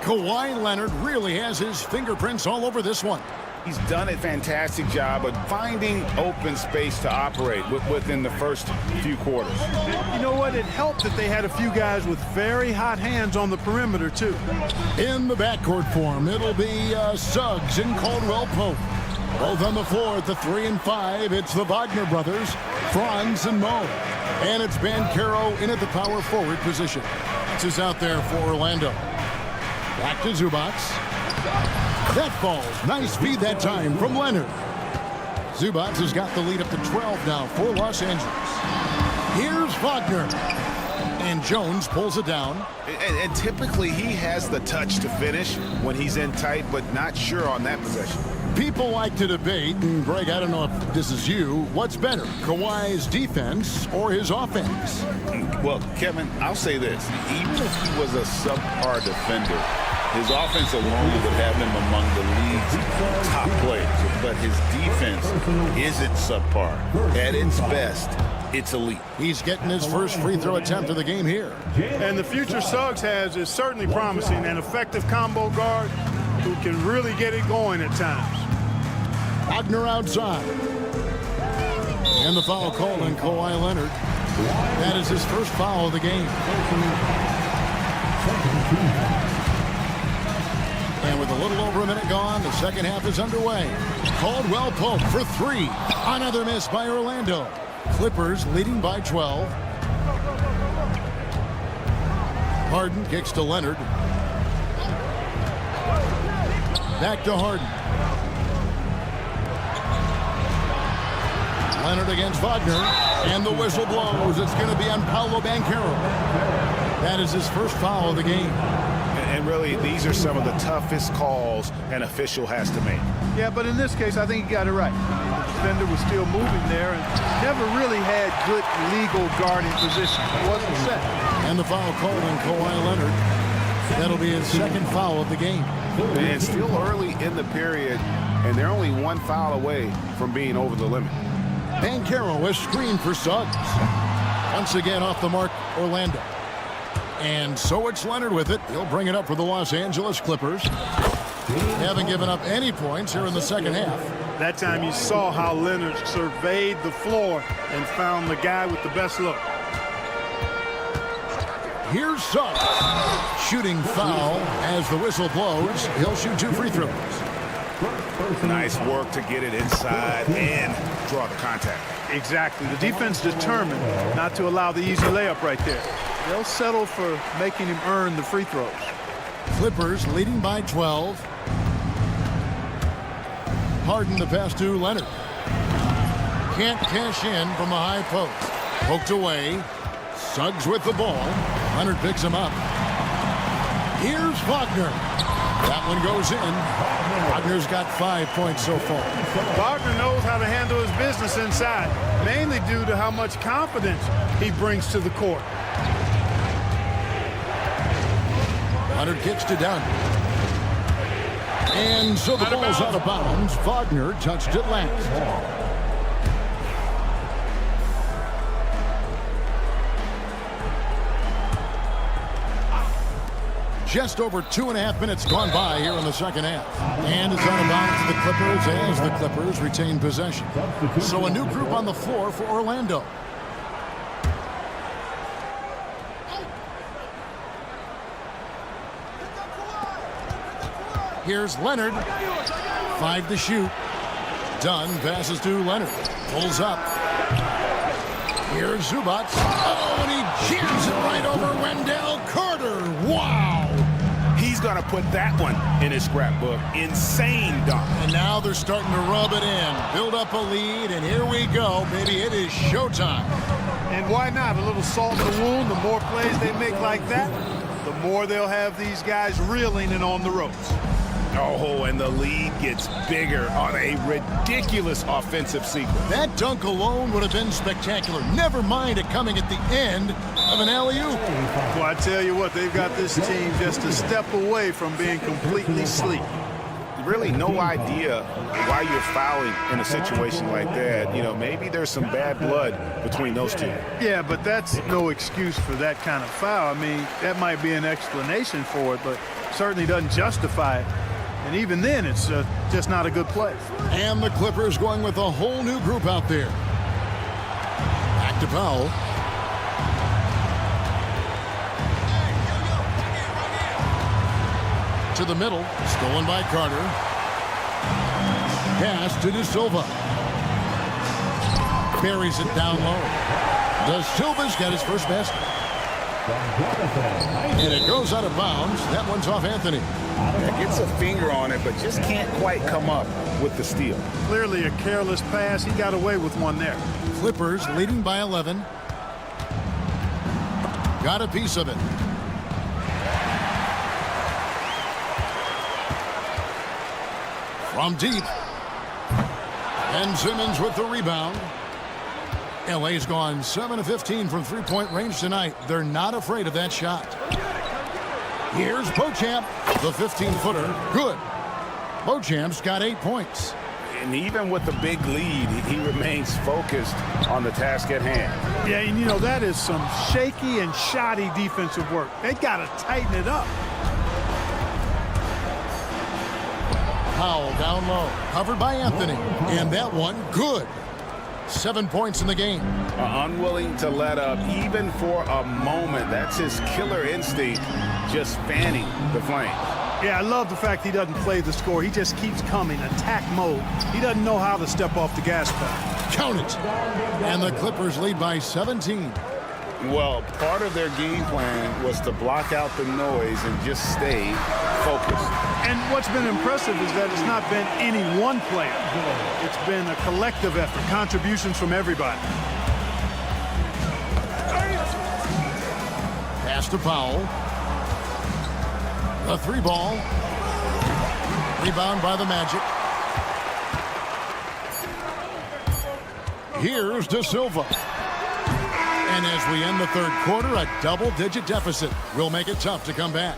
Kawhi Leonard really has his fingerprints all over this one. He's done a fantastic job of finding open space to operate within the first few quarters. You know what? It helped that they had a few guys with very hot hands on the perimeter, too. In the backcourt form, it'll be Suggs and Caldwell Pope. Both on the floor at the 3 and 5. It's the Wagner brothers, Franz and Mo. And it's Banchero in at the power forward position. This is out there for Orlando. Back to Zubac. That falls. Nice feed that time from Leonard. Zubac has got the lead up to 12 now for Los Angeles. Here's Wagner. And Jones pulls it down. And typically he has the touch to finish when he's in tight, but not sure on that possession. People like to debate, and Greg, I don't know if this is you, what's better, Kawhi's defense or his offense? Well, Kevin, I'll say this. Even if he was a subpar defender, his offense alone would have him among the league's top players. But his defense isn't subpar. At its best, it's elite. He's getting his first free throw attempt of the game here. And the future Suggs has is certainly promising. An effective combo guard who can really get it going at times. Wagner outside. And the foul called on Kawhi Leonard. That is his first foul of the game. And with a little over a minute gone, the second half is underway. Caldwell Pope for 3. Another miss by Orlando. Clippers leading by 12. Harden kicks to Leonard. Back to Harden. Leonard against Wagner. And the whistle blows. It's going to be on Paolo Banchero. That is his first foul of the game. And really, these are some of the toughest calls an official has to make. Yeah, but in this case, I think he got it right. The defender was still moving there and never really had good legal guarding position. It wasn't set. And the foul called on Kawhi Leonard. That'll be his second foul of the game. And still early in the period, and they're only one foul away from being over the limit. Banchero is screened for Suggs. Once again off the mark, Orlando. And so it's Leonard with it. He'll bring it up for the Los Angeles Clippers. They haven't given up any points here in the second half. That time you saw how Leonard surveyed the floor and found the guy with the best look. Here's Suggs. Shooting foul as the whistle blows. He'll shoot 2 free throws. Nice work to get it inside and draw the contact. Exactly. The defense determined not to allow the easy layup right there. They'll settle for making him earn the free throws. Clippers leading by 12. Harden the pass to Leonard. Can't cash in from the high post. Poked away. Suggs with the ball. Leonard picks him up. Here's Wagner. That one goes in. Wagner's got 5 points so far. Wagner knows how to handle his business inside, mainly due to how much confidence he brings to the court. Leonard kicks to Dunn. And so the ball's out of bounds. Wagner touched it last. Just over 2.5 minutes gone by here in the second half. And it's out of bounds to the Clippers as the Clippers retain possession. So a new group on the floor for Orlando. Here's Leonard. 5 to shoot. Dunn passes to Leonard. Pulls up. Here's Zubac. Oh, and he jams it right over Wendell Carter. Wow. He's going to put that one in his scrapbook. Insane dunk. And now they're starting to rub it in. Build up a lead, and here we go. Maybe it is showtime. And why not? A little salt in the wound. The more plays they make like that, the more they'll have these guys reeling and on the ropes. Oh, and the lead gets bigger on a ridiculous offensive sequence. That dunk alone would have been spectacular. Never mind it coming at the end of an alley-oop. Well, I tell you what, they've got this team just a step away from being completely asleep. Really no idea why you're fouling in a situation like that. You know, maybe there's some bad blood between those two. Yeah, but that's no excuse for that kind of foul. I mean, that might be an explanation for it, but certainly doesn't justify it. And even then, it's just not a good play. And the Clippers going with a whole new group out there. Back to Powell. To the middle. Stolen by Carter. Pass to De Silva. Buries it down low. De Silva's got his first basket. And it goes out of bounds. That one's off Anthony. Yeah, gets a finger on it, but just can't quite come up with the steal. Clearly a careless pass. He got away with one there. Clippers leading by 11. Got a piece of it. From deep. And Simmons with the rebound. LA's gone 7 of 15 from three-point range tonight. They're not afraid of that shot. Here's Beauchamp, the 15-footer. Good. Beauchamp's got 8 points. And even with the big lead, he remains focused on the task at hand. Yeah, and you know, that is some shaky and shoddy defensive work. They got to tighten it up. Powell down low, covered by Anthony. And that one, good. 7 points in the game. Unwilling to let up even for a moment. That's his killer instinct, just fanning the flame. Yeah, I love the fact he doesn't play the score. He just keeps coming, attack mode. He doesn't know how to step off the gas pedal. Count it. And the Clippers lead by 17. Well, part of their game plan was to block out the noise and just stay focused. And what's been impressive is that it's not been any one player. It's been a collective effort, contributions from everybody. Pass to Powell. The 3-ball. Rebound by the Magic. Here's De Silva. And as we end the third quarter, a double-digit deficit will make it tough to come back.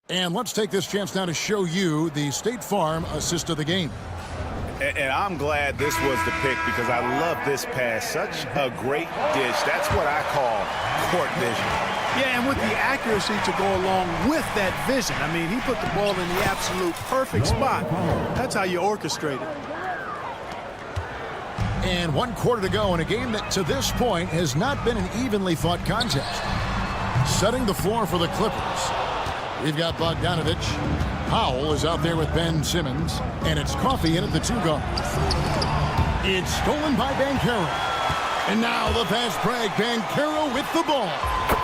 And let's take this chance now to show you the State Farm assist of the game. And I'm glad this was the pick because I love this pass. Such a great dish. That's what I call court vision. Yeah, and with the accuracy to go along with that vision. I mean, he put the ball in the absolute perfect spot. That's how you orchestrate it. And 1 quarter to go in a game that to this point has not been an evenly fought contest. Setting the floor for the Clippers. We've got Bogdanovich. Powell is out there with Ben Simmons. And it's Coffey in at the 2 guard. It's stolen by Banchero. And now the fast break. Banchero with the ball.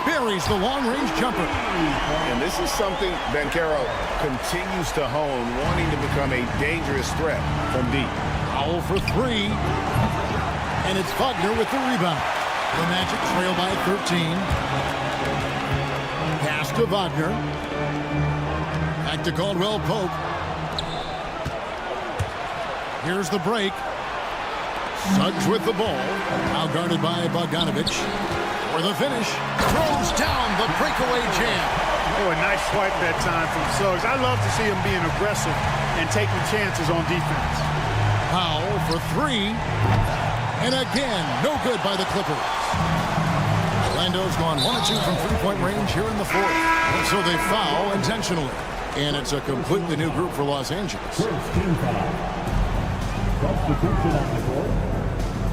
Buries the long-range jumper. And this is something Banchero continues to hone, wanting to become a dangerous threat from deep. Powell for 3. And it's Wagner with the rebound. The Magic trail by 13. Pass to Wagner. Back to Caldwell Pope. Here's the break. Suggs with the ball. Now guarded by Bogdanovich. For the finish. Throws down the breakaway jam. Oh, a nice swipe that time from Suggs. I love to see him being aggressive and taking chances on defense. Powell for 3. And again, no good by the Clippers. Orlando's gone 1 of 2 from three-point range here in the 4th. And so they foul intentionally. And it's a completely new group for Los Angeles.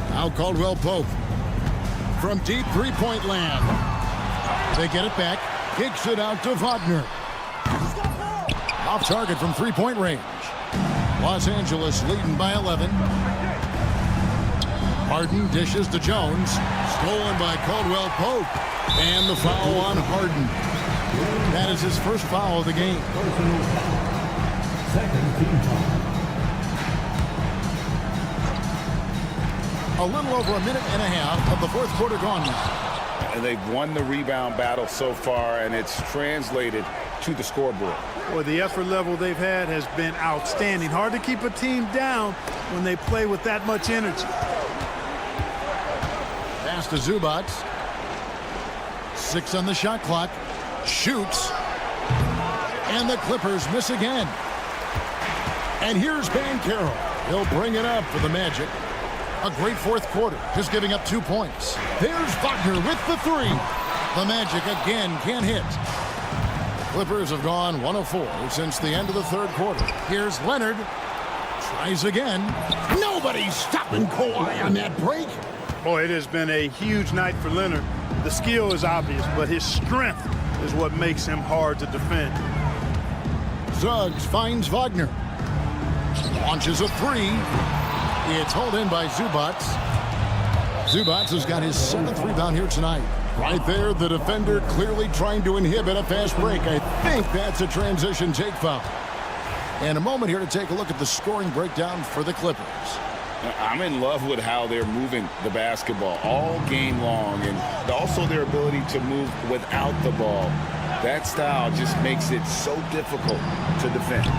Now Caldwell Pope. From deep three-point land. They get it back. Kicks it out to Wagner. Off target from three-point range. Los Angeles leading by 11. Harden dishes to Jones. Stolen by Caldwell Pope. And the foul on Harden. That is his first foul of the game. A little over a minute and a half of the 4th quarter gone now. And they've won the rebound battle so far, and it's translated to the scoreboard. Well, the effort level they've had has been outstanding. Hard to keep a team down when they play with that much energy. Pass to Zubac. 6 on the shot clock. Shoots. And the Clippers miss again. And here's Banchero. He'll bring it up for the Magic. A great 4th quarter, just giving up 2 points. There's Wagner with the 3. The Magic again can't hit. The Clippers have gone 1 of 4 since the end of the 3rd quarter. Here's Leonard. Tries again. Nobody's stopping Kawhi on that break. Boy, it has been a huge night for Leonard. The skill is obvious, but his strength is what makes him hard to defend. Suggs finds Wagner. Launches a 3. It's hauled in by Zubac. Zubac has got his 7th rebound here tonight. Right there, the defender clearly trying to inhibit a fast break. I think that's a transition take foul. And a moment here to take a look at the scoring breakdown for the Clippers. I'm in love with how they're moving the basketball all game long, and also their ability to move without the ball. That style just makes it so difficult to defend.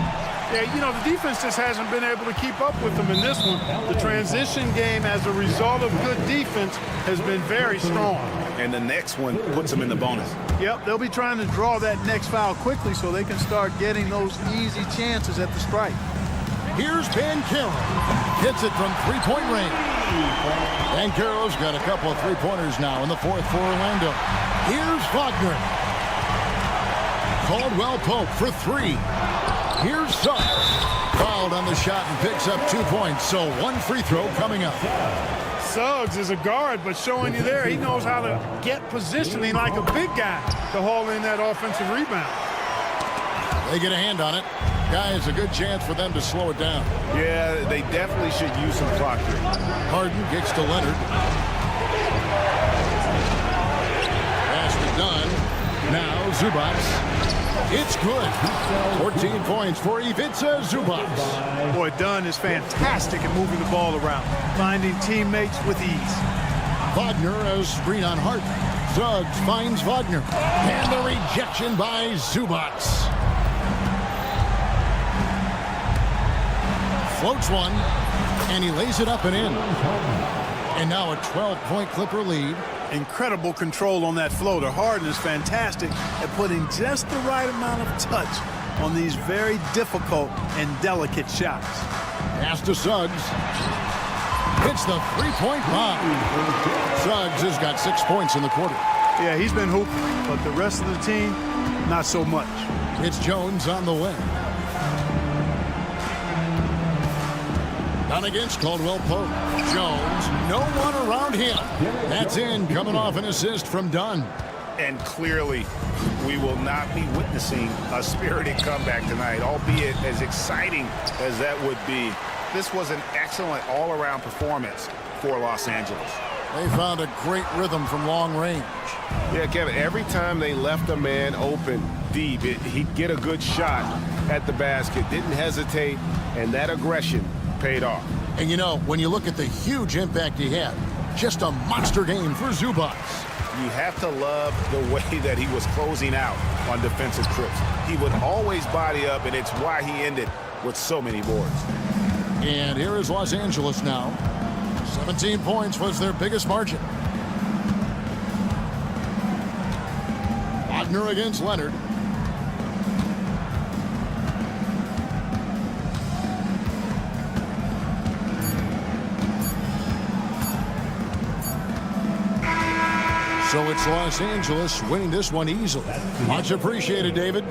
Yeah, you know, the defense just hasn't been able to keep up with them in this one. The transition game, as a result of good defense, has been very strong. And the next one puts them in the bonus. Yep, they'll be trying to draw that next foul quickly so they can start getting those easy chances at the strike. Here's Banchero. Hits it from three-point range. Banchero's got a couple of three-pointers now in the 4th for Orlando. Here's Wagner. Caldwell Pope for 3. Here's Suggs. Fouled on the shot and picks up 2 points. So 1 free throw coming up. Suggs is a guard, but showing you there, he knows how to get positioning like a big guy to haul in that offensive rebound. They get a hand on it. Guys, a good chance for them to slow it down. Yeah, they definitely should use some clock here. Harden kicks to Leonard. Pass to Dunn. Now Zubac. It's good. 14 points for Ivica Zubac. Boy, Dunn is fantastic at moving the ball around, finding teammates with ease. Wagner as screen on Harden. Suggs finds Wagner. And the rejection by Zubac. Floats one, and he lays it up and in. And now a 12-point Clipper lead. Incredible control on that floater. Harden is fantastic at putting just the right amount of touch on these very difficult and delicate shots. Pass to Suggs. Hits the three-point bomb. Suggs has got 6 points in the quarter. Yeah, he's been hooping, but the rest of the team, not so much. It's Jones on the wing. Down against Caldwell Pope. Jones, no one around him. That's in, coming off an assist from Dunn. And clearly, we will not be witnessing a spirited comeback tonight, albeit as exciting as that would be. This was an excellent all-around performance for Los Angeles. They found a great rhythm from long range. Yeah, Kevin, every time they left a man open deep, he'd get a good shot at the basket, didn't hesitate, and that aggression paid off. And you know, when you look at the huge impact he had, just a monster game for Zubac. You have to love the way that he was closing out on defensive trips. He would always body up, and it's why he ended with so many boards. And here is Los Angeles now. 17 points was their biggest margin. Wagner against Leonard. So it's Los Angeles winning this one easily. Much appreciated, David.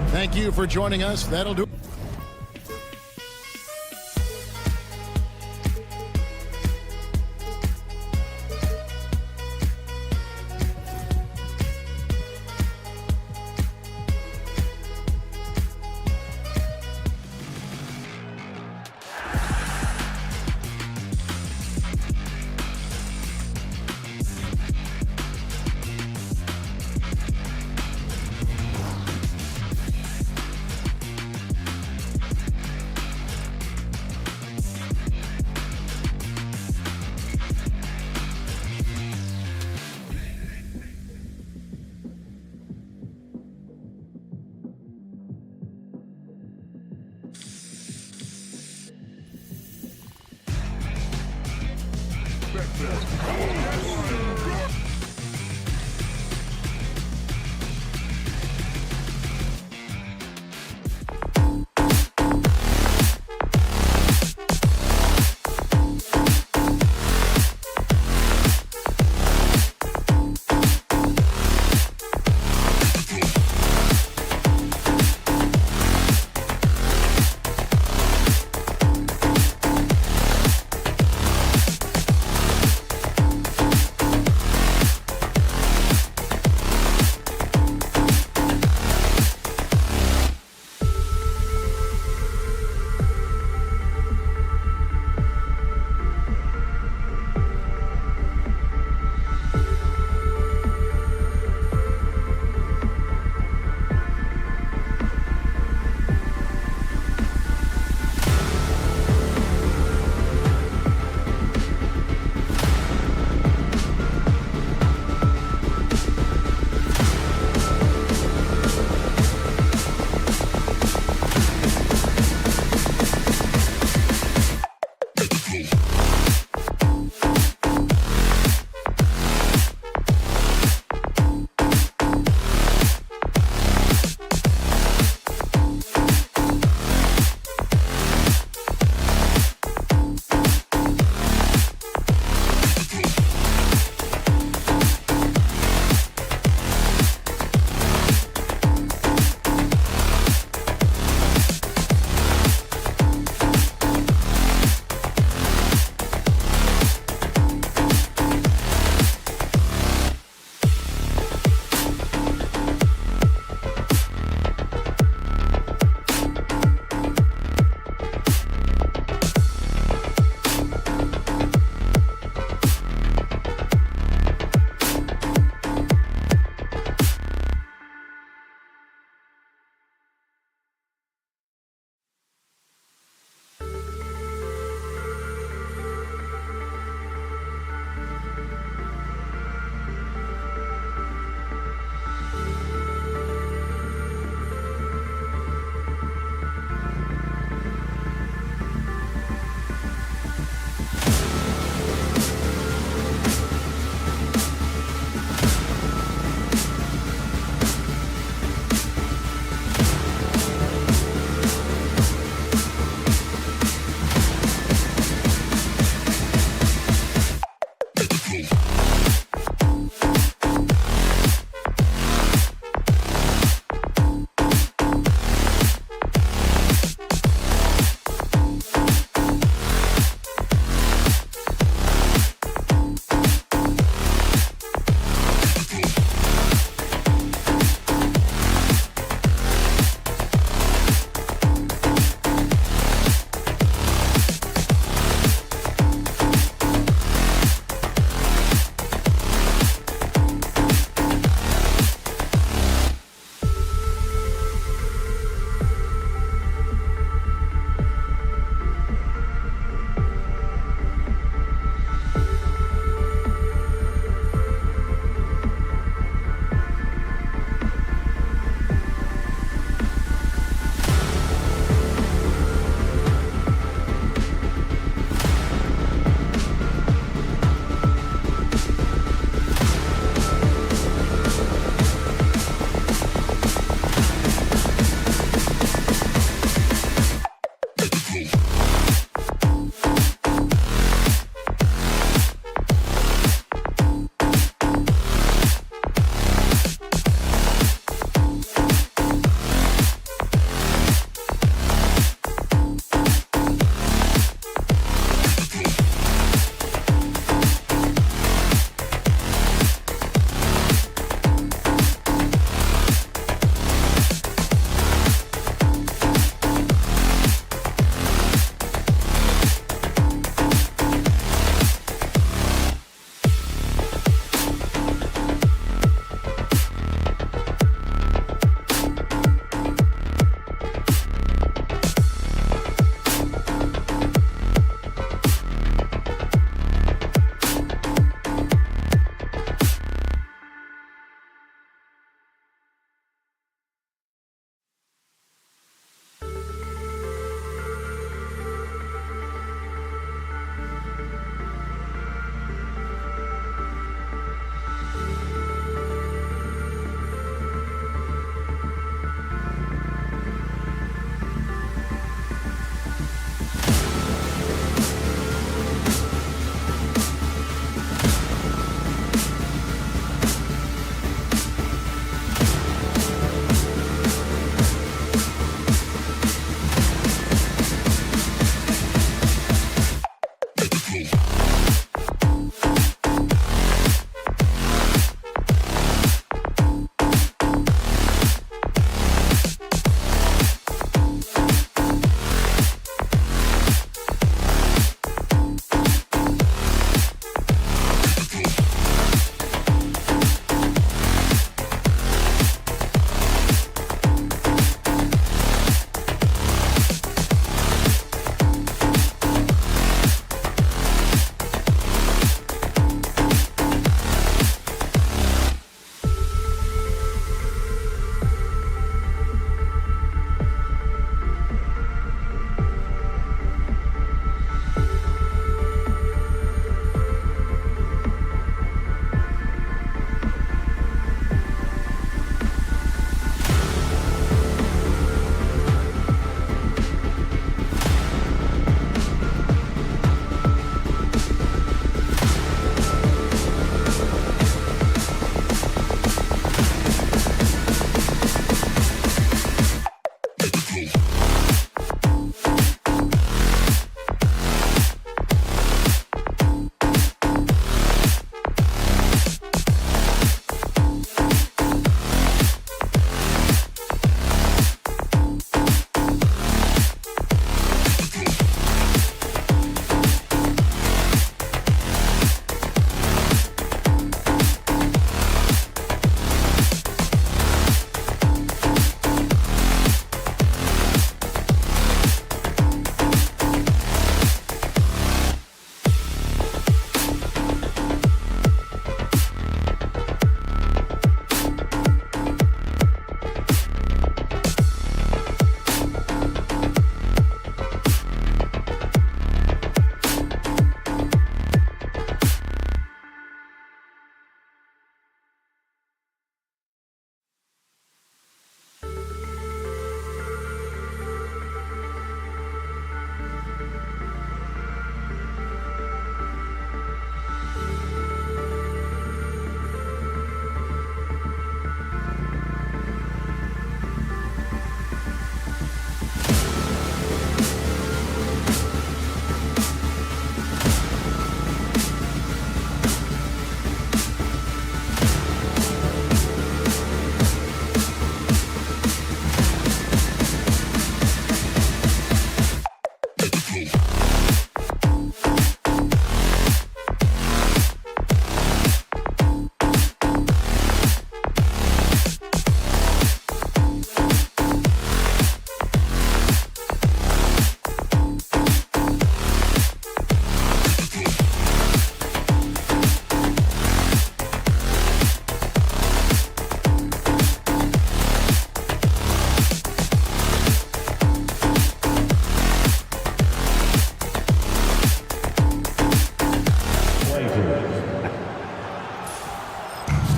Thank you for joining us. That'll do it.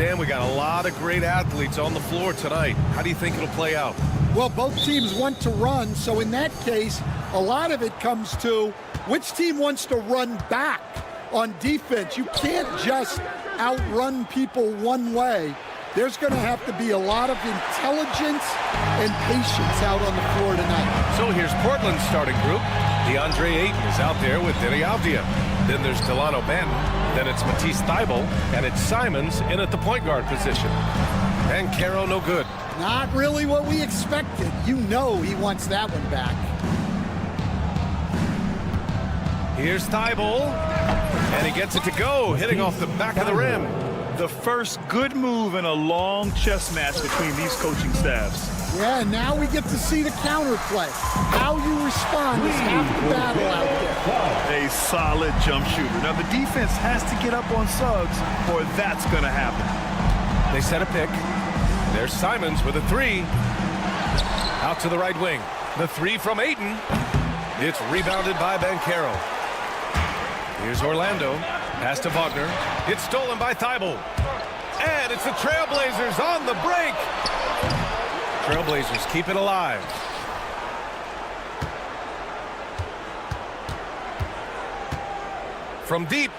Stan, we got a lot of great athletes on the floor tonight. How do you think it'll play out? Well, both teams want to run, so in that case, a lot of it comes to which team wants to run back on defense. You can't just outrun people one way. There's going to have to be a lot of intelligence and patience out on the floor tonight. So here's Portland's starting group. DeAndre Ayton is out there with Denny Avdia. Then there's Delano Banton. Then it's Matisse Thybulle. And it's Simons in at the point guard position. And Caro no good. Not really what we expected. You know he wants that one back. Here's Thybulle. And he gets it to go, hitting off the back of the rim. The first good move in a long chess match between these coaching staffs. Yeah, now we get to see the counterplay. How you respond is half the battle out there. A solid jump shooter. Now, the defense has to get up on Suggs, or that's going to happen. They set a pick. There's Simons with a three. Out to the right wing. The three from Ayton. It's rebounded by Banchero. Here's Orlando. Pass to Wagner. It's stolen by Thybulle. And it's the Trailblazers on the break. Trailblazers keep it alive. From deep.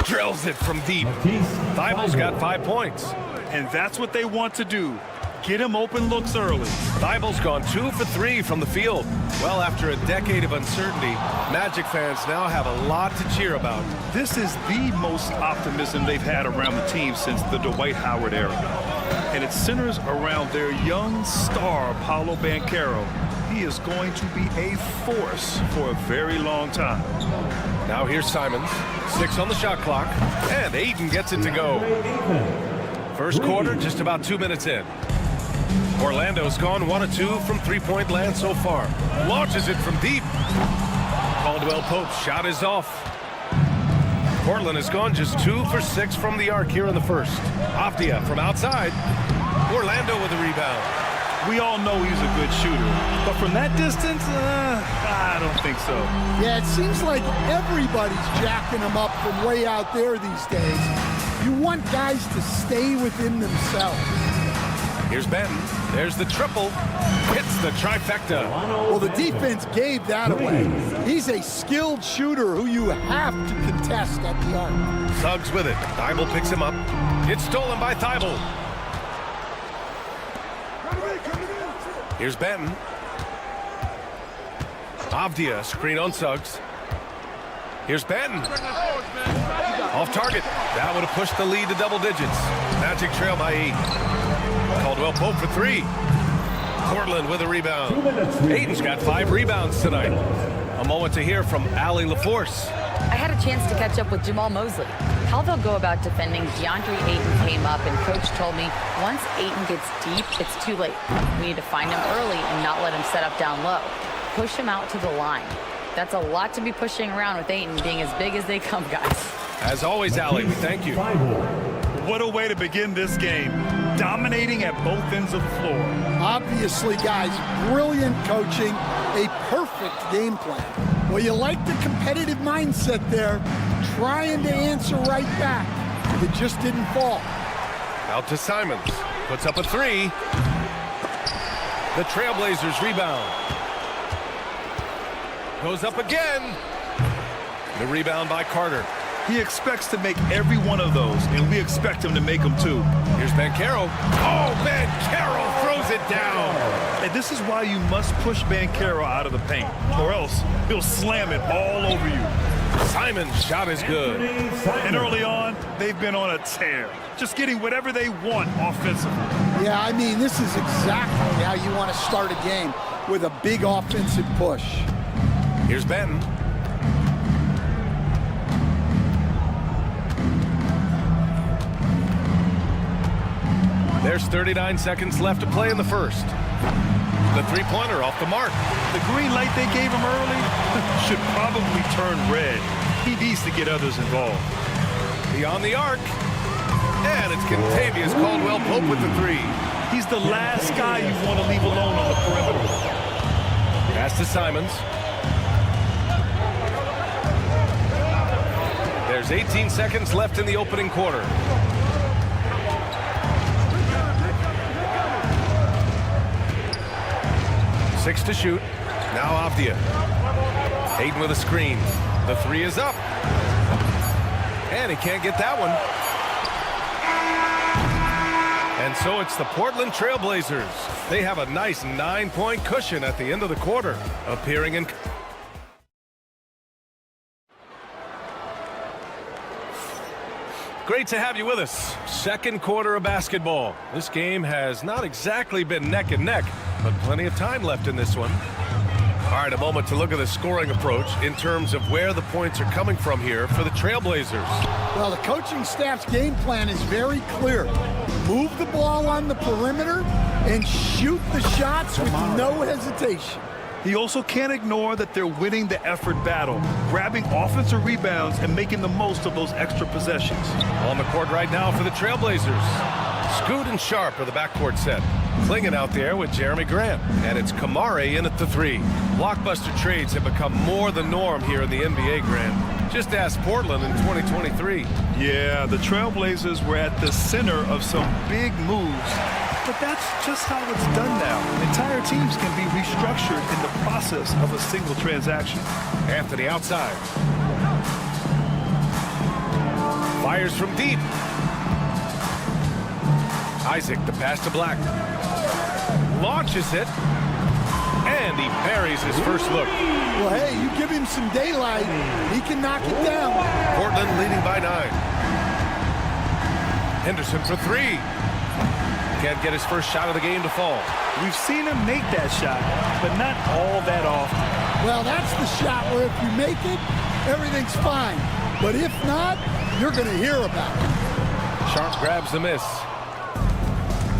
Drills it from deep. Thybulle's got 5 points. And that's what they want to do. Get him open looks early. Thybulle's gone 2 for 3 from the field. Well, after a decade of uncertainty, Magic fans now have a lot to cheer about. This is the most optimism they've had around the team since the Dwight Howard era. And it centers around their young star, Paolo Banchero. He is going to be a force for a very long time. Now here's Simons. 6 on the shot clock. And Ayton gets it to go. First quarter, just about 2 minutes in. Orlando's gone 1 of 2 from three-point land so far. Launches it from deep. Caldwell Pope's shot is off. Portland has gone just 2 for 6 from the arc here in the first. Avdia from outside. Orlando with a rebound. We all know he's a good shooter, but from that distance, I don't think so. Yeah, it seems like everybody's jacking him up from way out there these days. You want guys to stay within themselves. Here's Benton. There's the triple. Hits the trifecta. Well, the defense gave that away. He's a skilled shooter who you have to contest at the arc. Suggs with it. Thybulle picks him up. It's stolen by Thybulle. Here's Benton. Avdia, screen on Suggs. Here's Benton. Off target. That would have pushed the lead to double digits. Magic trail by 8. Caldwell Pope for 3. Portland with a rebound. Ayton's got 5 rebounds tonight. A moment to hear from Allie LaForce. I had a chance to catch up with Jamal Mosley. How they'll go about defending DeAndre Ayton came up, and Coach told me once Ayton gets deep, it's too late. We need to find him early and not let him set up down low. Push him out to the line. That's a lot to be pushing around with Ayton being as big as they come, guys. As always, Allie, we thank you. What a way to begin this game. Dominating at both ends of the floor. Obviously, guys, brilliant coaching, a perfect game plan. Well, you like the competitive mindset there, trying to answer right back. It just didn't fall. Out to Simons. Puts up a 3. The Trailblazers rebound. Goes up again. The rebound by Carter. He expects to make every one of those, and we expect him to make them too. Here's Banchero. Oh, Banchero throws it down. And this is why you must push Banchero out of the paint, or else he'll slam it all over you. Simon's shot is good. And early on, they've been on a tear, just getting whatever they want offensively. Yeah, I mean, this is exactly how you want to start a game, with a big offensive push. Here's Benton. There's 39 seconds left to play in the first. The three-pointer off the mark. The green light they gave him early should probably turn red. He needs to get others involved. Beyond the arc. And it's Contavious Caldwell Pope with the 3. He's the last guy you want to leave alone on the perimeter. Pass to Simons. There's 18 seconds left in the opening quarter. fakes to shoot. Now Avdia. Hayden with a screen. The three is up. And he can't get that one. And so it's the Portland Trailblazers. They have a nice 9-point cushion at the end of the quarter. Appearing in... Great to have you with us. Second quarter of basketball. This game has not exactly been neck and neck, but plenty of time left in this one. All right, a moment to look at the scoring approach in terms of where the points are coming from here for the Trailblazers. Well, the coaching staff's game plan is very clear. Move the ball on the perimeter and shoot the shots with no hesitation. He also can't ignore that they're winning the effort battle, grabbing offensive rebounds and making the most of those extra possessions. On the court right now for the Trailblazers. Scoot and Sharp are the backcourt set. Clingan out there with Jeremy Grant. And it's Kamare in at the three. Blockbuster trades have become more the norm here in the NBA, Grant. Just ask Portland in 2023. Yeah, the Trailblazers were at the center of some big moves. But that's just how it's done now. Entire teams can be restructured in the process of a single transaction. Anthony outside. Fires from deep. Isaac, the pass to Black. Launches it. And he parries his first look. Well, hey, you give him some daylight, he can knock it down. Portland leading by 9. Henderson for three. Can't get his first shot of the game to fall. We've seen him make that shot, but not all that often. Well, that's the shot where if you make it, everything's fine. But if not, you're going to hear about it. Sharp grabs the miss.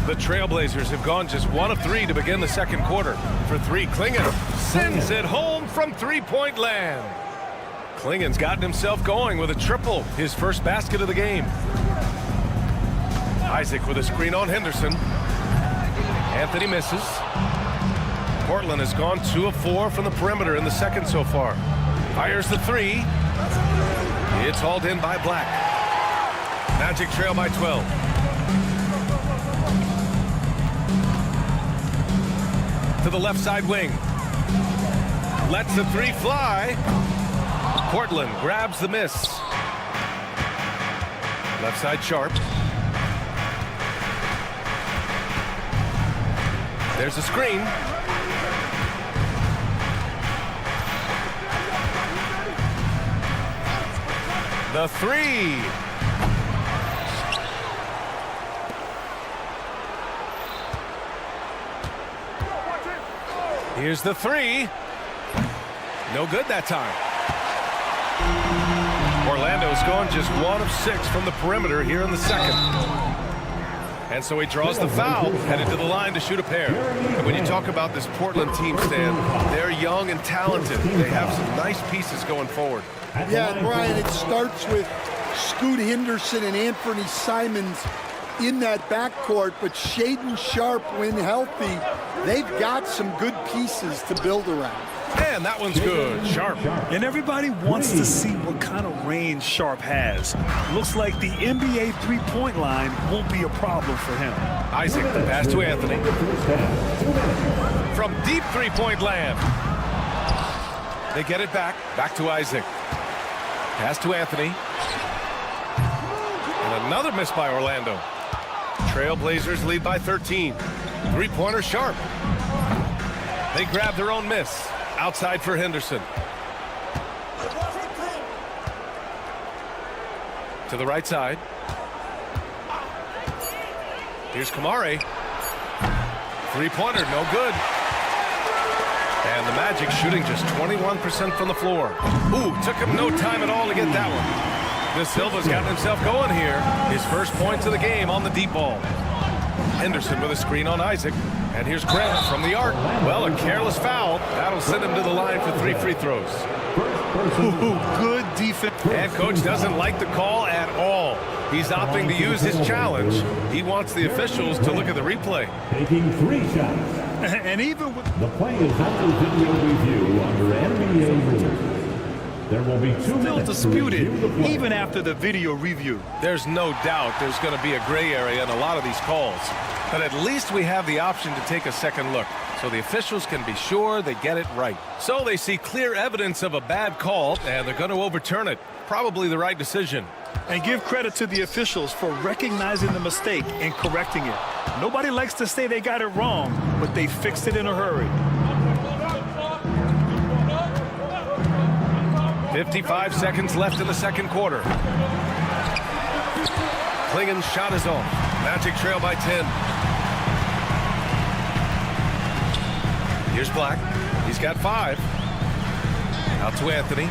The Trailblazers have gone just 1 of 3 to begin the second quarter. For three, Clingan sends it home from three-point land. Clingan's gotten himself going with a triple, his first basket of the game. Isaac with a screen on Henderson. Anthony misses. Portland has gone 2 of 4 from the perimeter in the second so far. Fires the three. It's hauled in by Black. Magic trail by 12. To the left side wing. Lets the three fly. Portland grabs the miss. Left side Sharp. There's a screen. The three. Here's the three. No good that time. Orlando's gone just 1 of 6 from the perimeter here in the second. And so he draws the foul, headed to the line to shoot a pair. And when you talk about this Portland team, Stan, they're young and talented. They have some nice pieces going forward. Yeah, and Brian, it starts with Scoot Henderson and Anthony Simons in that backcourt, but Shaedon Sharp, when healthy, they've got some good pieces to build around. And that one's good. Sharp. And everybody wants to see what kind of range Sharp has. Looks like the NBA three-point line won't be a problem for him. Isaac, the pass to Anthony. From deep three-point land. They get it back. Back to Isaac. Pass to Anthony. And another miss by Orlando. Trailblazers lead by 13. Three-pointer Sharp. They grab their own miss. Outside for Henderson. To the right side. Here's Kamare. Three-pointer, no good. And the Magic shooting just 21% from the floor. Ooh, took him no time at all to get that one. De Silva's gotten himself going here. His first points of the game on the deep ball. Henderson with a screen on Isaac. And here's Grant from the arc. Well, a careless foul. That'll send him to the line for 3 free throws. Ooh, good defense. And coach doesn't like the call at all. He's opting to use his challenge. He wants the officials to look at the replay. Taking 3 shots. And even with the play is under video review under NBA rules. There will be 2 Still minutes to disputed, review the play. even after the video review. There's no doubt there's going to be a gray area in a lot of these calls. But at least we have the option to take a second look, so the officials can be sure they get it right. So they see clear evidence of a bad call, and they're going to overturn it. Probably the right decision. And give credit to the officials for recognizing the mistake and correcting it. Nobody likes to say they got it wrong, but they fixed it in a hurry. 55 seconds left in the second quarter. Klingen's shot is off. Magic trail by 10. Here's Black. He's got 5. Out to Anthony.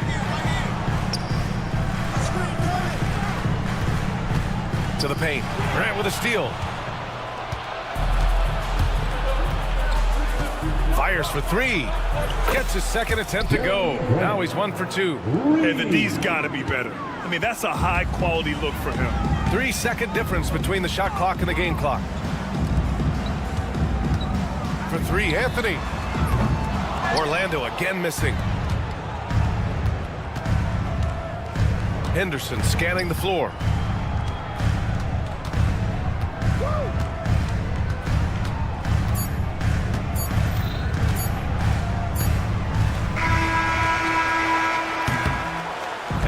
To the paint. Grant with a steal. Fires for 3. Gets his second attempt to go. Now he's 1 for 2. And the D's got to be better. I mean, that's a high-quality look for him. 3-second difference between the shot clock and the game clock. For 3, Anthony. Orlando again missing. Henderson scanning the floor.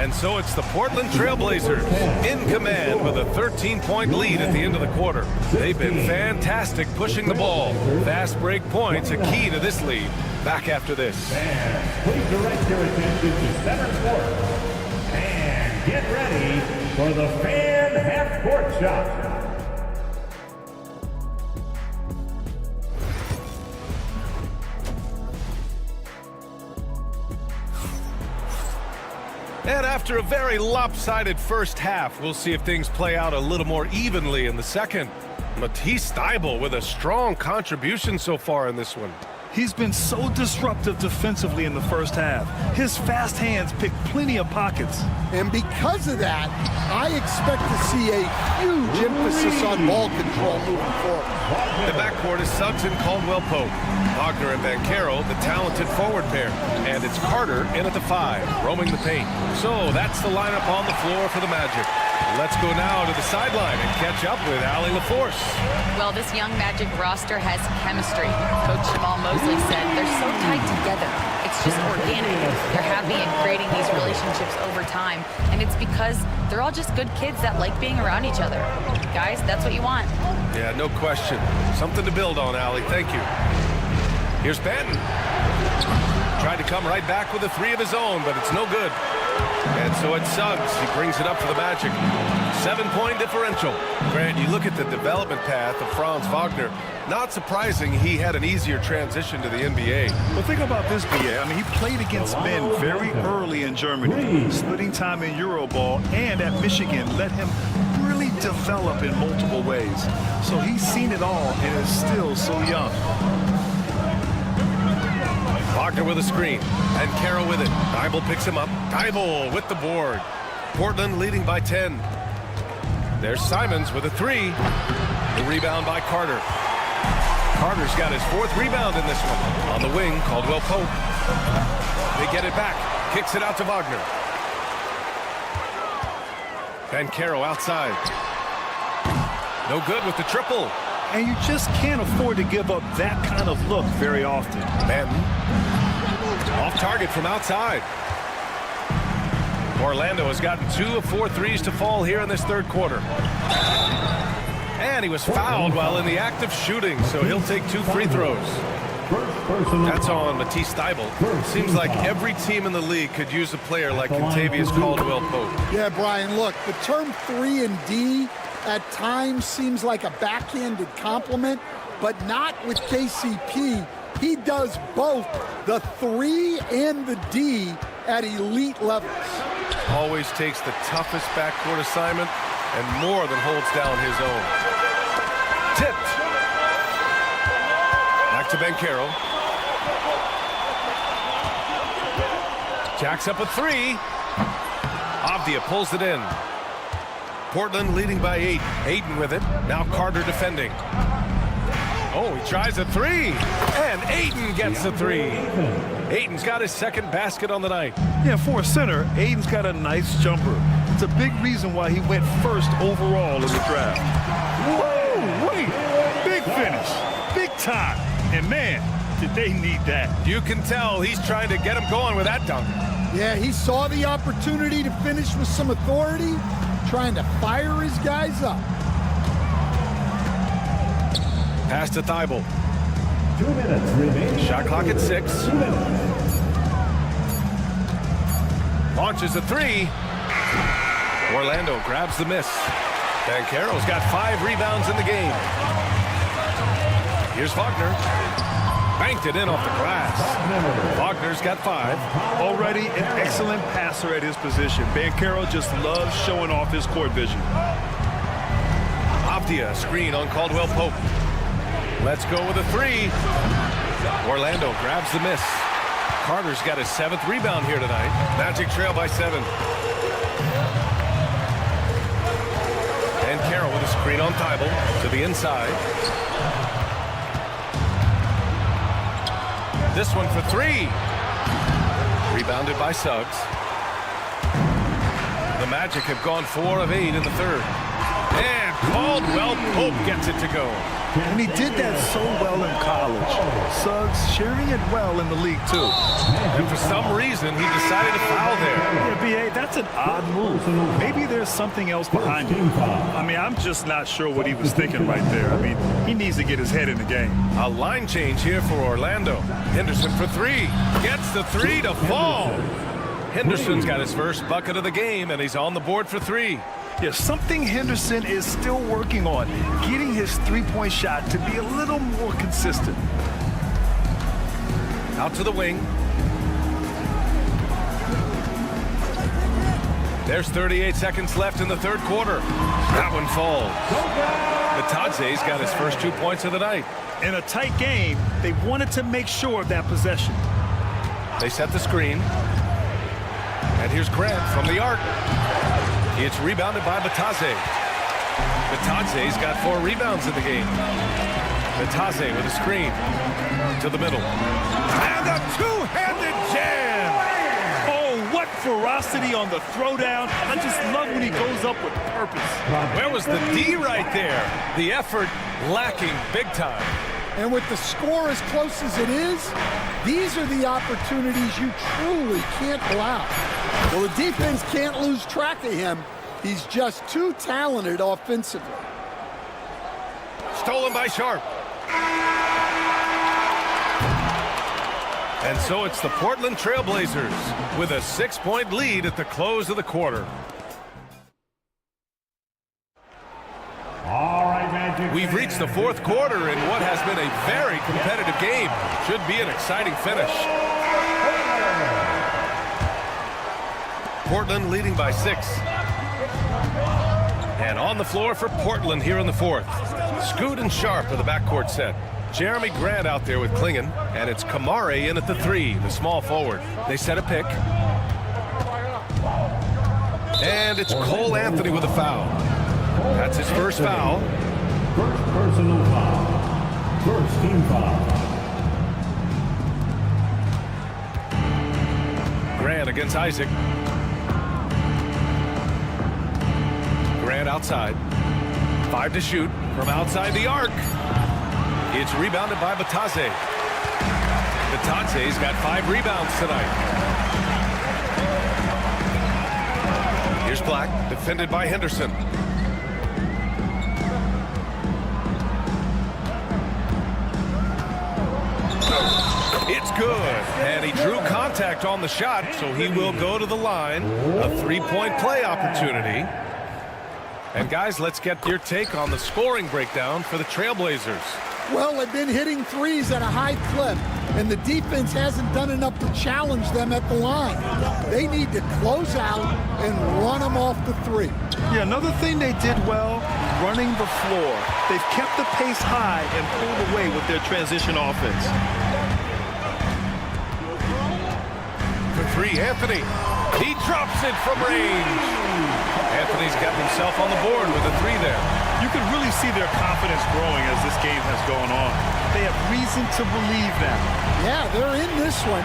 And so it's the Portland Trailblazers in command with a 13-point lead at the end of the quarter. They've been fantastic pushing the ball. Fast break points a key to this lead. Back after this. Fans, please direct your attention to center court. And get ready for the fan half-court shot. And after a very lopsided first half, we'll see if things play out a little more evenly in the second. Matisse Thybulle with a strong contribution so far in this one. He's been so disruptive defensively in the first half. His fast hands pick plenty of pockets. And because of that, I expect to see a huge emphasis on ball control moving forward. The backcourt is Suggs and Caldwell-Pope. Wagner and Banchero, the talented forward pair. And it's Carter in at the 5, roaming the paint. So that's the lineup on the floor for the Magic. Let's go now to the sideline and catch up with Allie LaForce. Well, this young Magic roster has chemistry. Coach Jamal Mosley said they're so tight together. It's just organic. They're happy and creating these relationships over time. And it's because they're all just good kids that like being around each other. Guys, that's what you want. Yeah, no question. Something to build on, Allie. Thank you. Here's Banton. Tried to come right back with a 3 of his own, but it's no good. And so it's Suggs. He brings it up for the Magic. 7-point differential. Grant, you look at the development path of Franz Wagner. Not surprising he had an easier transition to the NBA. But think about this, BA. I mean, he played against men very early in Germany, splitting time in Euroball, and at Michigan let him really develop in multiple ways. So he's seen it all and is still so young. Wagner with a screen, and Carroll with it. Thybulle picks him up. Thybulle with the board. Portland leading by 10. There's Simons with a 3. The rebound by Carter. Carter's got his 4th rebound in this one. On the wing, Caldwell-Pope. They get it back. Kicks it out to Wagner. And Carroll outside. No good with the triple. And you just can't afford to give up that kind of look very often. Banton. Off target from outside. Orlando has gotten 2 of 4 threes to fall here in this third quarter. And he was fouled while in the act of shooting, so he'll take 2 free throws. That's on Matisse Thybulle. Seems like every team in the league could use a player like Contavious Caldwell-Pope. Yeah, Brian, look, the term 3 and D at times seems like a backhanded compliment, but not with KCP. He does both the 3 and the D at elite levels. Always takes the toughest backcourt assignment and more than holds down his own. Tipped. Back to Banchero. Jacks up a 3. Avdia pulls it in. Portland leading by 8. Hayden with it. Now Carter defending. Oh, he tries a three, and Aiden gets the three. Aiden's got his second basket on the night. Yeah, for a center, Aiden's got a nice jumper. It's a big reason why he went first overall in the draft. Whoa, wait, big finish, big time. And man, did they need that. You can tell he's trying to get him going with that dunk. Yeah, he saw the opportunity to finish with some authority, trying to fire his guys up. Pass to Thibault. 2 minutes remaining. Shot clock at 6. 2 minutes. Launches a three. Orlando grabs the miss. Banchero's got 5 rebounds in the game. Here's Wagner. Banked it in off the glass. Wagner's got 5. Already an excellent passer at his position. Banchero just loves showing off his court vision. Avdia screen on Caldwell Pope. Let's go with a 3. Orlando grabs the miss. Carter's got his 7th rebound here tonight. Magic trail by 7. And Carroll with a screen on Thibault to the inside. This one for 3. Rebounded by Suggs. The Magic have gone 4 of 8 in the third. And Caldwell Pope gets it to go. And he did that so well in college. Suggs sharing it well in the league, too. And for some reason, he decided to foul there. Yeah, B.A., that's an odd move. Maybe there's something else behind it. I mean, I'm just not sure what he was thinking right there. I mean, he needs to get his head in the game. A line change here for Orlando. Henderson for 3. Gets the 3 to fall. Henderson's got his first bucket of the game, and he's on the board for 3. Yeah, something Henderson is still working on, getting his three-point shot to be a little more consistent. Out to the wing. There's 38 seconds left in the third quarter. That one falls. Batadze's got his first 2 points of the night. In a tight game, they wanted to make sure of that possession. They set the screen. And here's Grant from the arc. It's rebounded by Batadze. Batadze's got 4 rebounds in the game. Batadze with a screen to the middle. And a two-handed jam! Oh, what ferocity on the throwdown. I just love when he goes up with purpose. Where was the D right there? The effort lacking big time. And with the score as close as it is, these are the opportunities you truly can't allow. Well, the defense can't lose track of him. He's just too talented offensively. Stolen by Sharp. And so it's the Portland Trailblazers with a 6-point lead at the close of the quarter. All right, Magic. We've reached the fourth quarter in what has been a very competitive game. Should be an exciting finish. Portland leading by 6. And on the floor for Portland here in the fourth. Scoot and Sharp are the backcourt set. Jeremy Grant out there with Klingon, and it's Kamare in at the 3, the small forward. They set a pick. And it's Cole Anthony with a foul. That's his first foul. First personal foul. First team foul. Grant against Isaac. Grant outside. 5 to shoot from outside the arc. It's rebounded by Batadze. Batadze's got 5 rebounds tonight. Here's Black, defended by Henderson. It's good, and he drew contact on the shot, so he will go to the line. A 3-point play opportunity. And guys, let's get your take on the scoring breakdown for the Trailblazers. Well, they've been hitting threes at a high clip, and the defense hasn't done enough to challenge them at the line. They need to close out and run them off the 3. Yeah, another thing they did well, running the floor. They've kept the pace high and pulled away with their transition offense. For 3, Anthony. He drops it from range. Anthony's got himself on the board with a 3 there. You can really see their confidence growing as this game has gone on. They have reason to believe that. Yeah, they're in this one.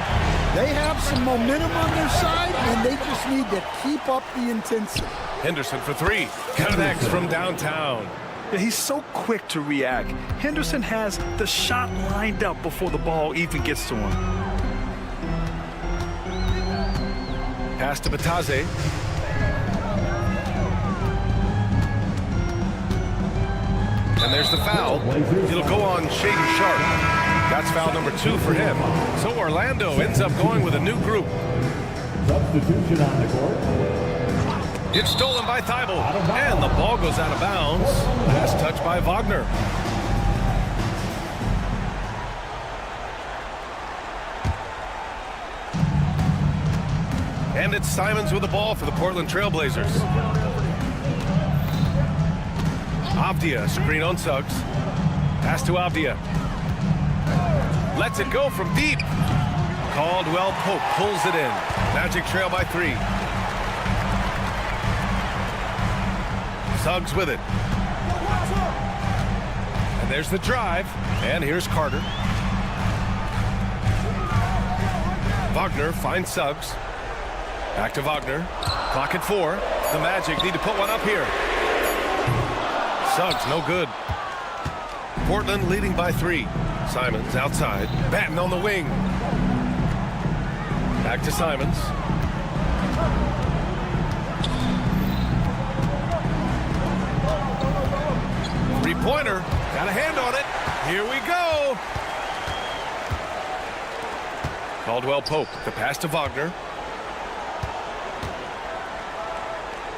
They have some momentum on their side, and they just need to keep up the intensity. Henderson for three. Connects from downtown. He's so quick to react. Henderson has the shot lined up before the ball even gets to him. Pass to Bataze. And there's the foul. It'll go on Shaden Sharp. That's foul number 2 for him. So Orlando ends up going with a new group. Substitution on the court. It's stolen by Thibault. And the ball goes out of bounds. Last touch by Wagner. And it's Simons with the ball for the Portland Trailblazers. Avdia, screen on Suggs. Pass to Avdia. Lets it go from deep. Caldwell Pope pulls it in. Magic trail by 3. Suggs with it. And there's the drive. And here's Carter. Wagner finds Suggs. Back to Wagner. Clock at 4. The Magic need to put one up here. Suggs, no good. Portland leading by 3. Simons outside. Batten on the wing. Back to Simons. Three-pointer. Got a hand on it. Here we go. Caldwell Pope. The pass to Wagner.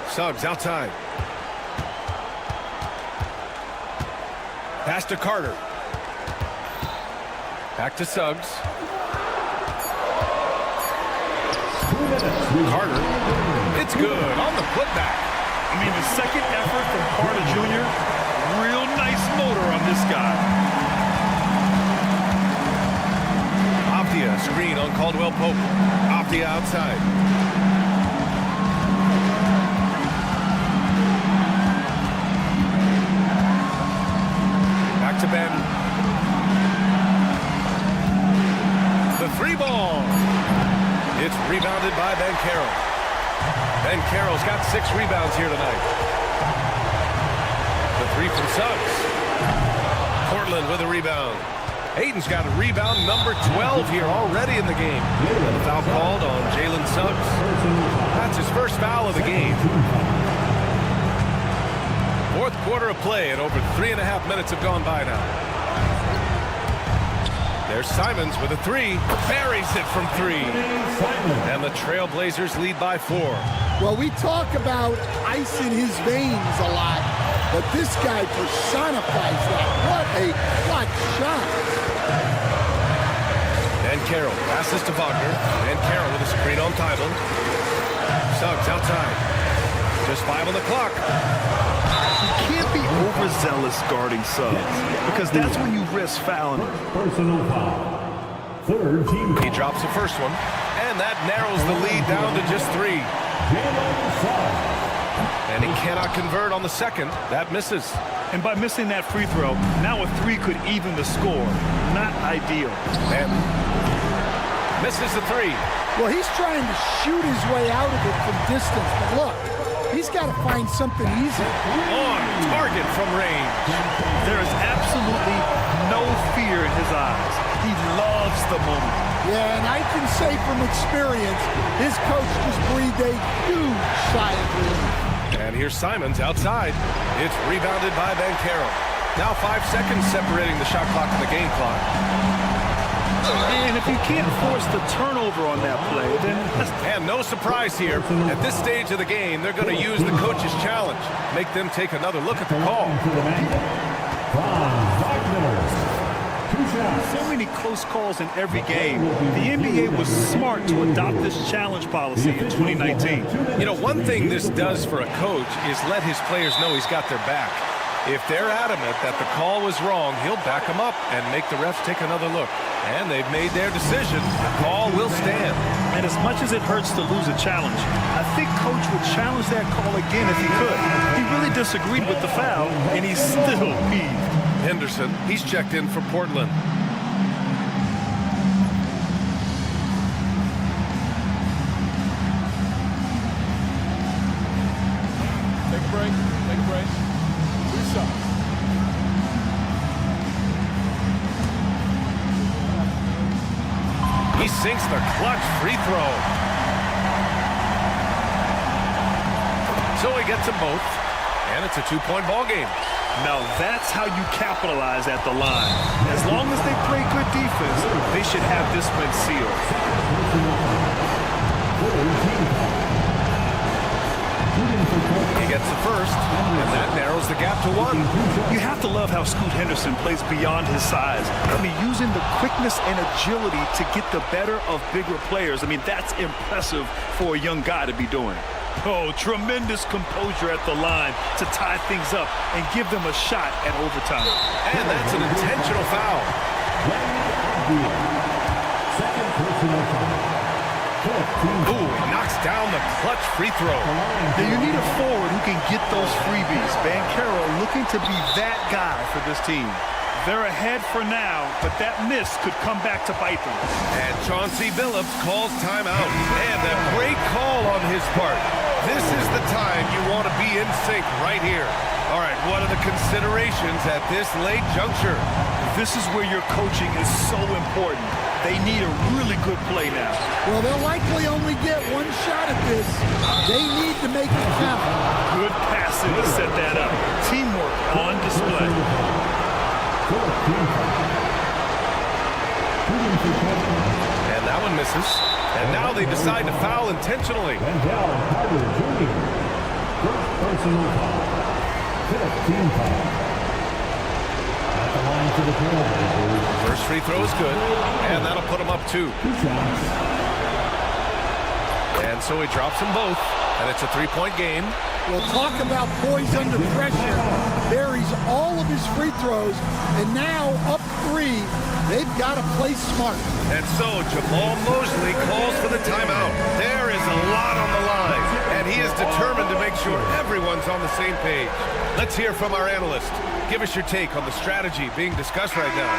Suggs outside. Pass to Carter. Back to Suggs. Carter. It's good on the putback. I mean, the second effort from Carter Jr., real nice motor on this guy. Avdia, screen on Caldwell Pope. Avdia outside. Back to Ben. The 3-ball. It's rebounded by Banchero. Banchero's got 6 rebounds here tonight. The 3 from Suggs. Portland with a rebound. Hayden's got a rebound number 12 here already in the game. And a foul called on Jalen Suggs. That's his first foul of the game. Fourth quarter of play, and over 3.5 minutes have gone by now. There's Simons with a 3. Buries it from 3. And the Trailblazers lead by 4. Well, we talk about ice in his veins a lot, but this guy personifies that. What a clutch shot. Banchero passes to Wagner. Banchero with a screen on Thibault. Suggs outside. Just 5 on the clock. You can't be overzealous guarding Suggs, because that's when you risk fouling him. Personal foul. Third team. He drops the first one, and that narrows the lead down to just 3. And he cannot convert on the second. That misses. And by missing that free throw, now a 3 could even the score. Not ideal. And misses the 3. Well, he's trying to shoot his way out of it from distance, but look, he's got to find something easy. On target from range. There is absolutely no fear in his eyes. He loves the moment. Yeah, and I can say from experience, his coach just breathed a huge sigh of relief. And here's Simons outside. It's rebounded by Banchero. Now 5 seconds separating the shot clock and the game clock. And if you can't force the turnover on that play, then... And no surprise here. At this stage of the game, they're going to use the coach's challenge. Make them take another look at the call. So many close calls in every game. The NBA was smart to adopt this challenge policy in 2019. You know, one thing this does for a coach is let his players know he's got their back. If they're adamant that the call was wrong, he'll back them up and make the refs take another look. And they've made their decision. The call will stand. And as much as it hurts to lose a challenge, I think Coach would challenge that call again if he could. He really disagreed with the foul, and he's still peeved. Henderson, he's checked in for Portland. Take a break. Take a break. He sinks the clutch free throw. So he gets them both, and it's a two-point ball game. Now that's how you capitalize at the line. As long as they play good defense, they should have this win sealed. He gets the first, and that narrows the gap to 1. You have to love how Scoot Henderson plays beyond his size. I mean, using the quickness and agility to get the better of bigger players. I mean, that's impressive for a young guy to be doing. Oh, tremendous composure at the line to tie things up and give them a shot at overtime. And that's an intentional foul. Ooh, he knocks down the clutch free throw. Now you need a forward who can get those freebies. Banchero looking to be that guy for this team. They're ahead for now, but that miss could come back to bite them. And Chauncey Billups calls timeout. And a great call on his part. This is the time you want to be in sync right here. All right, what are the considerations at this late juncture? This is where your coaching is so important. They need a really good play now. Well, they'll likely only get one shot at this. They need to make it count. Good passing to set that up. Teamwork on display. And that one misses. And now they decide to foul intentionally. First free throw is good, and that'll put him up 2. And so he drops them both, and it's a 3-point game. Well, talk about poise under pressure. Buries all of his free throws, and now up 3. They've got to play smart. And so Jamal Mosley calls for the timeout. There is a lot on the line, and he is determined to make sure everyone's on the same page. Let's hear from our analyst. Give us your take on the strategy being discussed right now.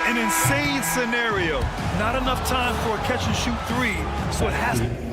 An insane scenario. Not enough time for a catch-and-shoot 3, so it has to...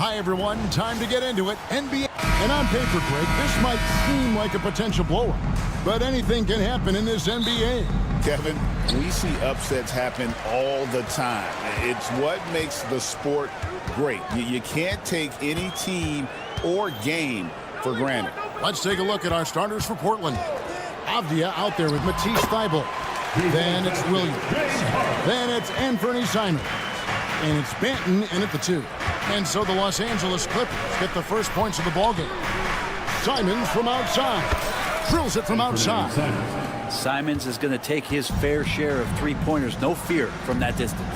Hi, everyone. Time to get into it. NBA. And on paper, Greg, this might seem like a potential blowout, but anything can happen in this NBA. Kevin, we see upsets happen all the time. It's what makes the sport great. You can't take any team or game for granted. Let's take a look at our starters for Portland. Avdia out there with Matisse Thybulle. Then it's Williams. Then it's Anthony Simons. And it's Banton in at the 2. And so the Los Angeles Clippers get the first points of the ballgame. Simons from outside. Drills it from outside. Simons is going to take his fair share of three-pointers. No fear from that distance.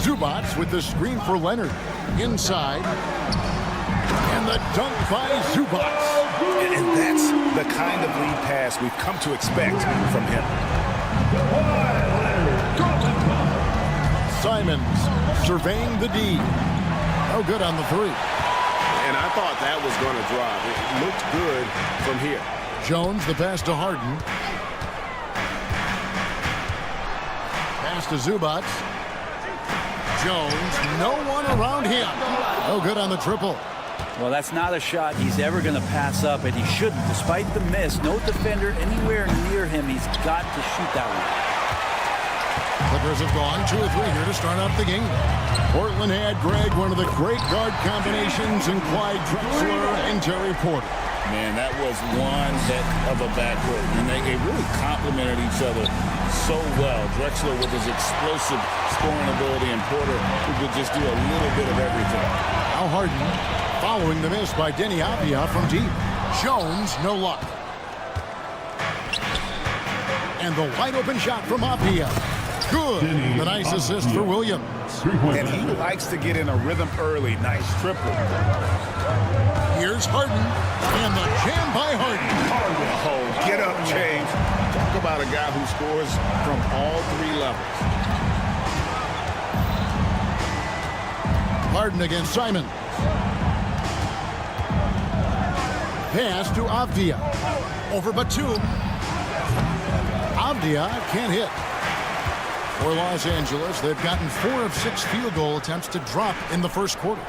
Zubac with the screen for Leonard. Inside. And the dunk by Zubac. And that's the kind of lead pass we've come to expect from him. Simons surveying the D. No good on the 3. And I thought that was going to drop. It looked good from here. Jones, the pass to Harden. Pass to Zubac. Jones, no one around him. No good on the triple. Well, that's not a shot he's ever going to pass up, and he shouldn't. Despite the miss, no defender anywhere near him. He's got to shoot that one. Clippers have gone 2 or 3 here to start out the game. Portland had, Greg, one of the great guard combinations in Clyde Drexler and Terry Porter. Man, that was one heck of a backcourt, and they really complemented each other so well. Drexler with his explosive scoring ability, and Porter who could just do a little bit of everything. Now Harden following the miss by Denny Avdia from deep. Jones, no luck. And the wide open shot from Avdia. Good. The nice assist for Williams. And he likes to get in a rhythm early. Nice triple. Here's Harden. And the jam by Harden. Oh, get up, James. Talk about a guy who scores from all 3 levels. Harden against Simon. Pass to Avdia. Over Batum. Avdia can't hit. For Los Angeles, they've gotten 4 of 6 field goal attempts to drop in the first quarter.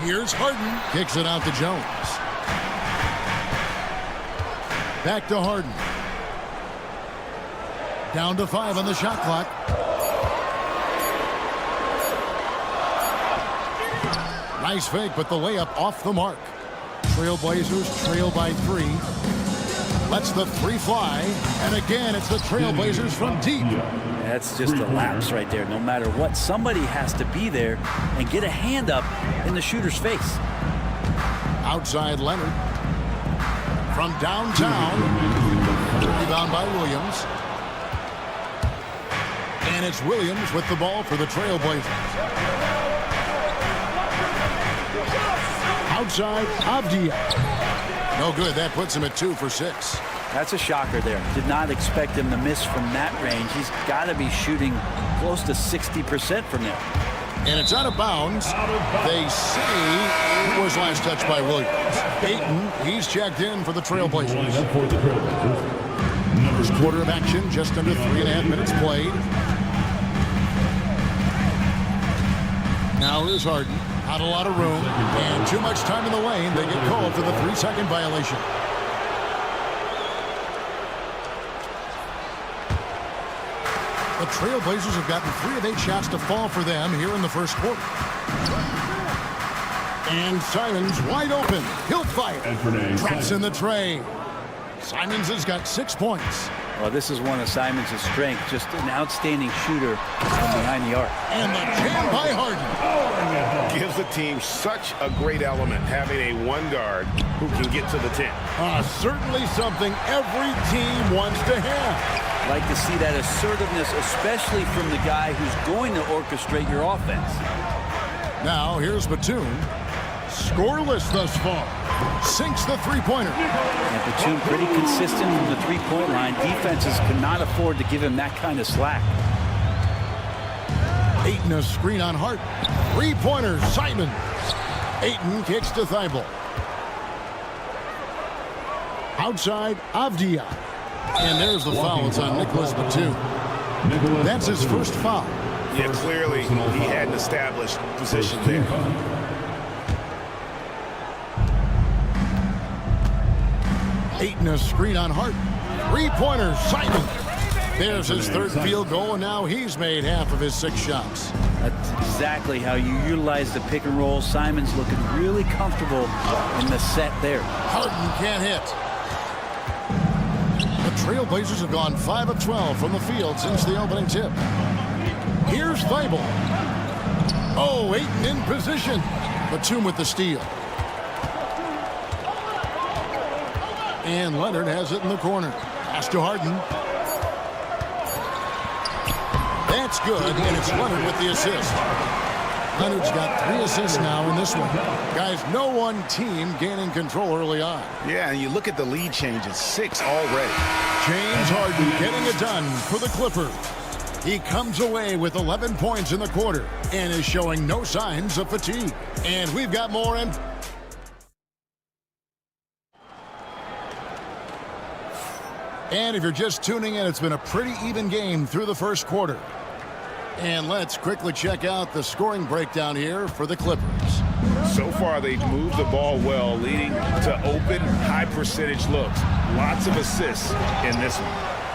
Here's Harden. Kicks it out to Jones. Back to Harden. Down to 5 on the shot clock. Nice fake, but the layup off the mark. Trailblazers trail by 3. Lets the 3 fly. And again, it's the Trailblazers from deep. That's just a lapse right there. No matter what, somebody has to be there and get a hand up in the shooter's face. Outside Leonard. From downtown. Rebound by Williams. And it's Williams with the ball for the Trailblazers. Outside Avdia. No good. That puts him at 2 for 6. That's a shocker there. Did not expect him to miss from that range. He's got to be shooting close to 60% from there. And it's out of bounds. They say it was last touched by Williams. Ayton, he's checked in for the Trailblazers. First quarter of action, just under 3.5 minutes played. Now here's Harden. Not a lot of room, and too much time in the lane. They get called for the 3-second violation. The Trailblazers have gotten 3 of 8 shots to fall for them here in the first quarter. And Simons wide open. He'll fire. Traps in the tray. Simons has got 6 points. Well, this is one of Simons' strengths. Just an outstanding shooter from behind the arc. And the jam by Harden. Gives the team such a great element, having a 1 guard who can get to the 10. Certainly something every team wants to have. Like to see that assertiveness, especially from the guy who's going to orchestrate your offense. Now, here's Batum. Scoreless thus far. Sinks the 3-pointer. And Batum pretty consistent from the 3-point line. Defenses cannot afford to give him that kind of slack. Ayton a screen on Hart. 3-pointer, Simons. Ayton kicks to Thybulle. Outside, Avdia. And there's the foul. It's on Nicholas Batum. That's his first foul. Yeah, clearly he had an established position there. Ayton a screen on Hart. Three-pointer, Simon. There's his third field goal, and now he's made half of his 6 shots. That's exactly how you utilize the pick and roll. Simon's looking really comfortable in the set there. Harden can't hit. The Trailblazers have gone 5 of 12 from the field since the opening tip. Here's Thibault. Oh, Ayton in position. Batum with the steal. And Leonard has it in the corner. Pass to Harden. That's good, and it's Leonard with the assist. Leonard's got 3 assists now in this one. Guys, no one team gaining control early on. Yeah, and you look at the lead change, it's 6 already. James Harden getting it done for the Clippers. He comes away with 11 points in the quarter and is showing no signs of fatigue. And we've got more in. And if you're just tuning in, it's been a pretty even game through the first quarter. And let's quickly check out the scoring breakdown here for the Clippers. So far, they've moved the ball well, leading to open, high-percentage looks. Lots of assists in this one.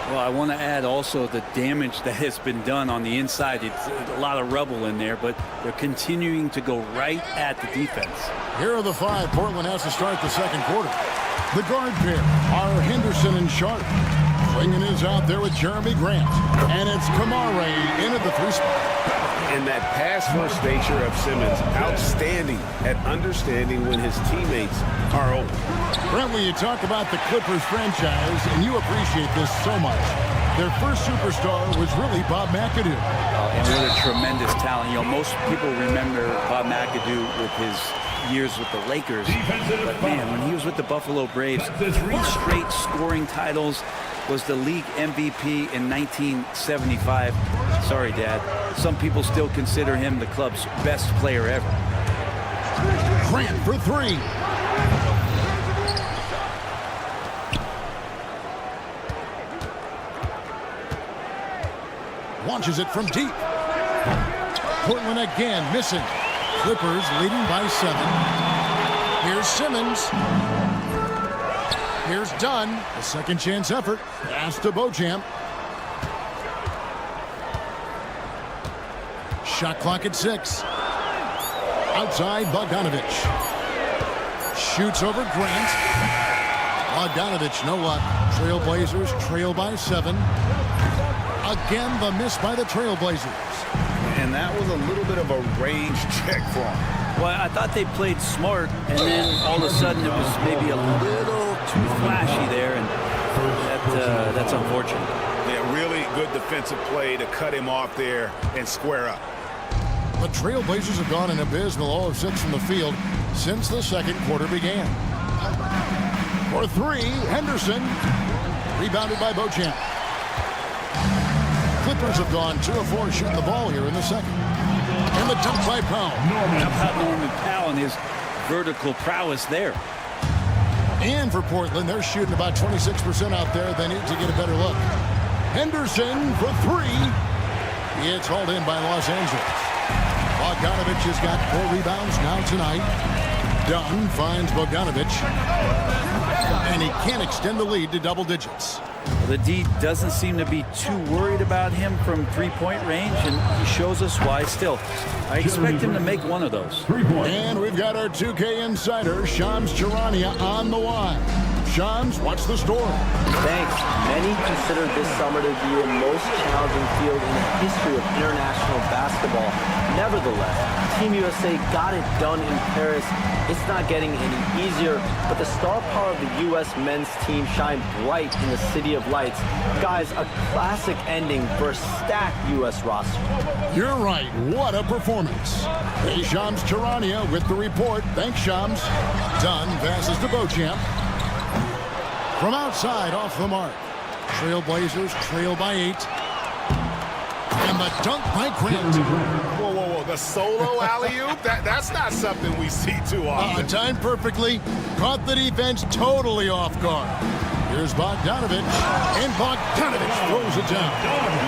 Well, I want to add also the damage that has been done on the inside. It's a lot of rubble in there, but they're continuing to go right at the defense. Here are the 5 Portland has to start the second quarter. The guard pair are Henderson and Sharp. Bringing his out there with Jeremy Grant. And it's Kamare in at the 3 spot. And that pass-first nature of Simmons, outstanding at understanding when his teammates are open. Brent, when you talk about the Clippers franchise, and you appreciate this so much, their first superstar was really Bob McAdoo. And what a tremendous talent. You know, most people remember Bob McAdoo with his years with the Lakers. But man, when he was with the Buffalo Braves, 3 straight scoring titles, was the league MVP in 1975. Sorry, Dad. Some people still consider him the club's best player ever. Grant for 3. Launches it from deep. Portland again missing. Clippers leading by 7. Here's Simmons. Here's Dunn. A second chance effort. Pass to Beauchamp. Shot clock at 6. Outside Bogdanovich. Shoots over Grant. Bogdanovich, no luck. Trailblazers trail by 7. Again, the miss by the Trailblazers. And that was a little bit of a range check for him. Well, I thought they played smart, and then all of a sudden it was maybe a little too flashy there, and that's unfortunate. Yeah, really good defensive play to cut him off there and square up. The Trailblazers have gone an abysmal 0 of 6 from the field since the second quarter began. For 3, Henderson. Rebounded by Beauchamp. Clippers have gone 2 of 4 shooting the ball here in the second. And the dunk by Powell. How about Norman Powell and his vertical prowess there? And for Portland, they're shooting about 26% out there. They need to get a better look. Henderson for 3. It's hauled in by Los Angeles. Bogdanovich has got 4 rebounds now tonight. Dunn finds Bogdanovich. And he can't extend the lead to double digits. The D doesn't seem to be too worried about him from 3-point range, and he shows us why still. I expect him to make one of those. And we've got our 2K insider, Shams Charania, on the line. Shams, what's the story? Thanks. Many consider this summer to be the most challenging field in the history of international basketball. Nevertheless, Team USA got it done in Paris. It's not getting any easier, but the star power of the U.S. men's team shined bright in the City of Lights. Guys, a classic ending for a stacked U.S. roster. You're right. What a performance. Hey, Shams Charania with the report. Thanks, Shams. Dunn passes to Beauchamp. From outside, off the mark. Trailblazers trail by 8. And the dunk by Grant. Whoa, whoa, whoa. The solo alley-oop? That's not something we see too often. Timed perfectly. Caught the defense totally off guard. Here's Bogdanovich, and Bogdanovich throws it down.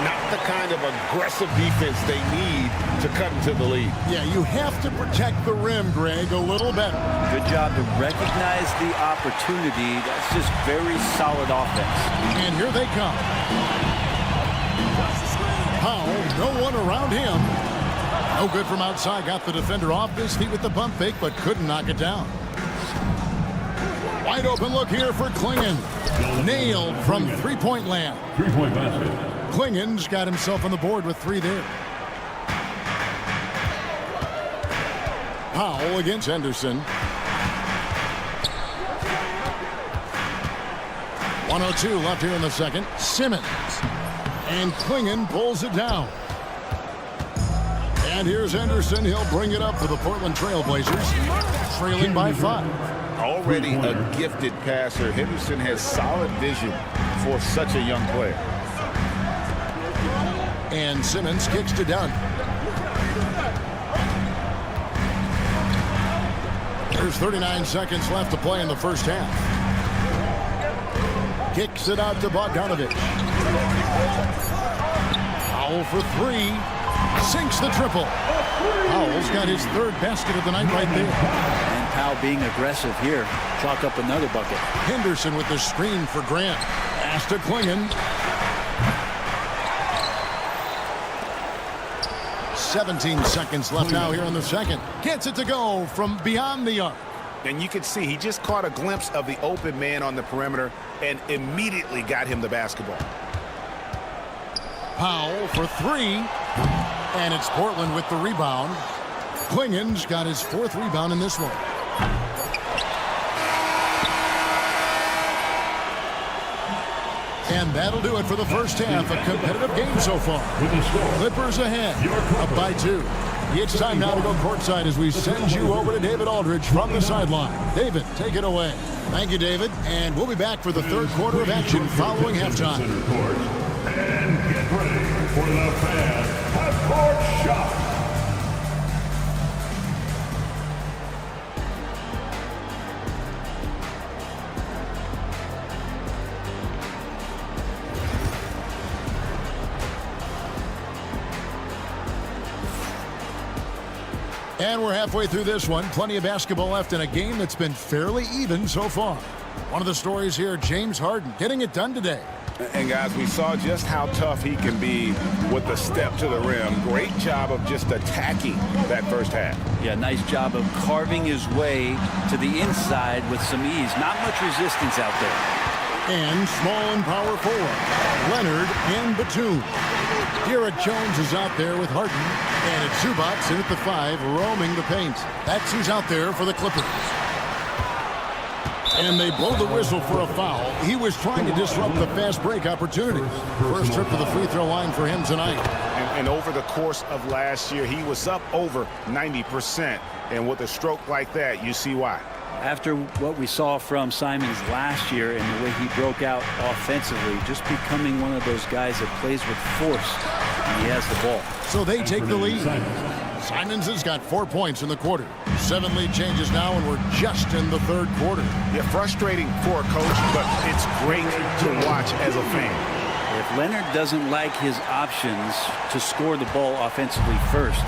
Not the kind of aggressive defense they need to cut into the lead. Yeah, you have to protect the rim, Greg, a little better. Good job to recognize the opportunity. That's just very solid offense. And here they come. Powell, no one around him. No good from outside. Got the defender off his feet with the pump fake, but couldn't knock it down. Wide open look here for Klingon. Nailed from three-point land. Three-point basket. Klingon's got himself on the board with 3 there. Powell against Henderson. 1:02 left here in the second. Simmons. And Klingon pulls it down. And here's Henderson. He'll bring it up for the Portland Trail Blazers. Trailing by 5. Already a gifted passer, Henderson has solid vision for such a young player. And Simmons kicks to Dunn. There's 39 seconds left to play in the first half. Kicks it out to Bogdanovich. Powell for 3. Sinks the triple. Powell's got his 3rd basket of the night right there. And Powell being aggressive here. Chalk up another bucket. Henderson with the screen for Grant. Pass to Klingon. 17 seconds left now here in the second. Gets it to go from beyond the arc. And you can see he just caught a glimpse of the open man on the perimeter and immediately got him the basketball. Powell for 3. And it's Portland with the rebound. Klingon's got his 4th rebound in this one. And that'll do it for the first half. A competitive game so far. Clippers ahead, up by 2. It's time now to go courtside as we send you over to David Aldridge from the sideline. David, take it away. Thank you, David. And we'll be back for the 3rd quarter of action following halftime. And get ready for the fan half-court shot. And we're halfway through this one. Plenty of basketball left in a game that's been fairly even so far. One of the stories here, James Harden getting it done today. And guys, we saw just how tough he can be with the step to the rim. Great job of just attacking that first half. Yeah, nice job of carving his way to the inside with some ease. Not much resistance out there. And small and power forward, Leonard and Batum. Garrett Jones is out there with Harden. And it's Zubac in at the 5, roaming the paint. That's who's out there for the Clippers. And they blow the whistle for a foul. He was trying to disrupt the fast break opportunity. First trip to the free throw line for him tonight. And over the course of last year, he was up over 90%. And with a stroke like that, you see why. After what we saw from Simons last year and the way he broke out offensively, just becoming one of those guys that plays with force when he has the ball. So they take the lead. Simons has got 4 points in the quarter. 7 lead changes now, and we're just in the 3rd quarter. Yeah, frustrating for a coach, but it's great to watch as a fan. If Leonard doesn't like his options to score the ball offensively first,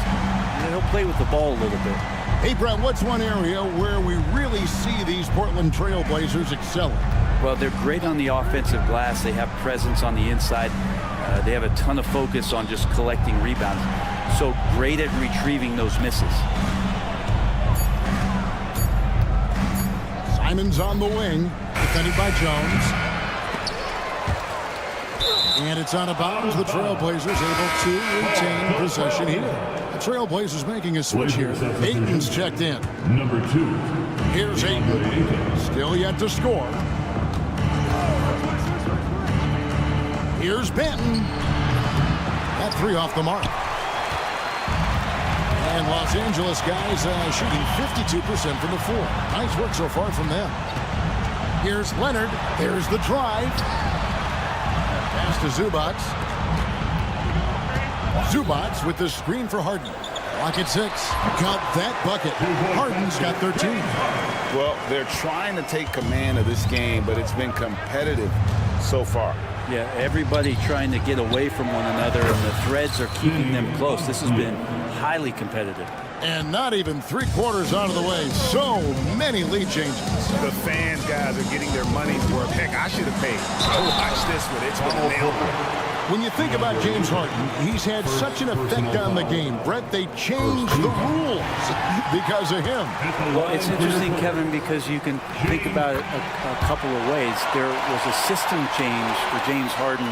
he'll play with the ball a little bit. Hey, Brett, what's one area where we really see these Portland Trail Blazers excelling? Well, they're great on the offensive glass. They have presence on the inside. They have a ton of focus on just collecting rebounds. So great at retrieving those misses. Simons on the wing, defended by Jones. And it's out of bounds. The Trailblazers able to retain possession here. The Trailblazers making a switch here. Ayton's checked in. Number 2. Here's Ayton. Still yet to score. Here's Benton. That 3 off the mark. And Los Angeles guys shooting 52% from the 4. Nice work so far from them. Here's Leonard. There's the drive. Pass to Zubac. Zubac with the screen for Harden. Clock at 6. Count that bucket. Harden's got 13. Well, they're trying to take command of this game, but it's been competitive so far. Yeah, everybody trying to get away from one another, and the threads are keeping them close. This has been highly competitive. And not even 3/4 out of the way. So many lead changes. The fans, guys, are getting their money's worth. Heck, I should have paid. Watch this one. It's been a nail. When you think about James Harden, he's had such an effect on the game. Brett, they changed the rules because of him. Well, it's interesting, Kevin, because you can think about it a couple of ways. There was a system change for James Harden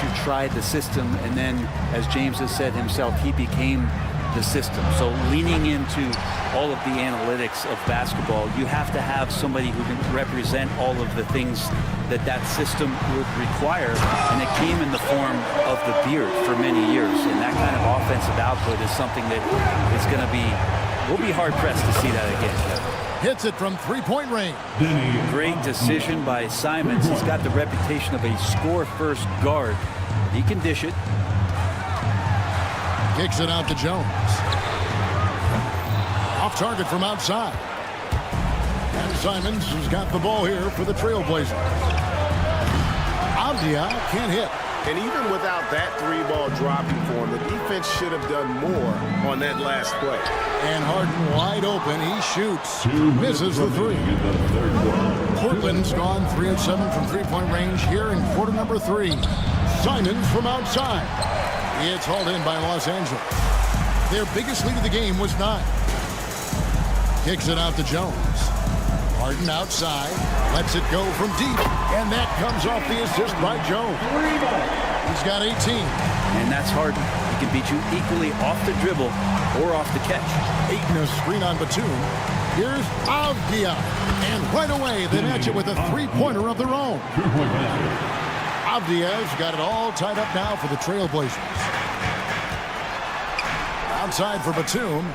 to try the system, and then, as James has said himself, he became the system. So leaning into all of the analytics of basketball, you have to have somebody who can represent all of the things that that system would require, and it came in the form of the beard for many years, and that kind of offensive output is something that is going to be, we'll be hard-pressed to see that again, Kevin. Hits it from three-point range. Great decision by Simons. He's got the reputation of a score-first guard. He can dish it. Kicks it out to Jones. Off target from outside. And Simons has got the ball here for the Trailblazers. Avdia can't hit. And even without that 3-ball dropping for him, the defense should have done more on that last play. And Harden wide open. He shoots. Misses the 3. Portland's gone 3 of 7 from three-point range here in quarter number 3. Simons from outside. It's hauled in by Los Angeles. Their biggest lead of the game was 9. Kicks it out to Jones. Harden outside. Lets it go from deep. And that comes off the assist by Jones. He's got 18. And that's Harden. He can beat you equally off the dribble or off the catch. Aiton a screen on Batum. Here's Avdia. And right away, they match it with a three-pointer of their own. Avdia's got it all tied up now for the Trailblazers. Outside for Batum.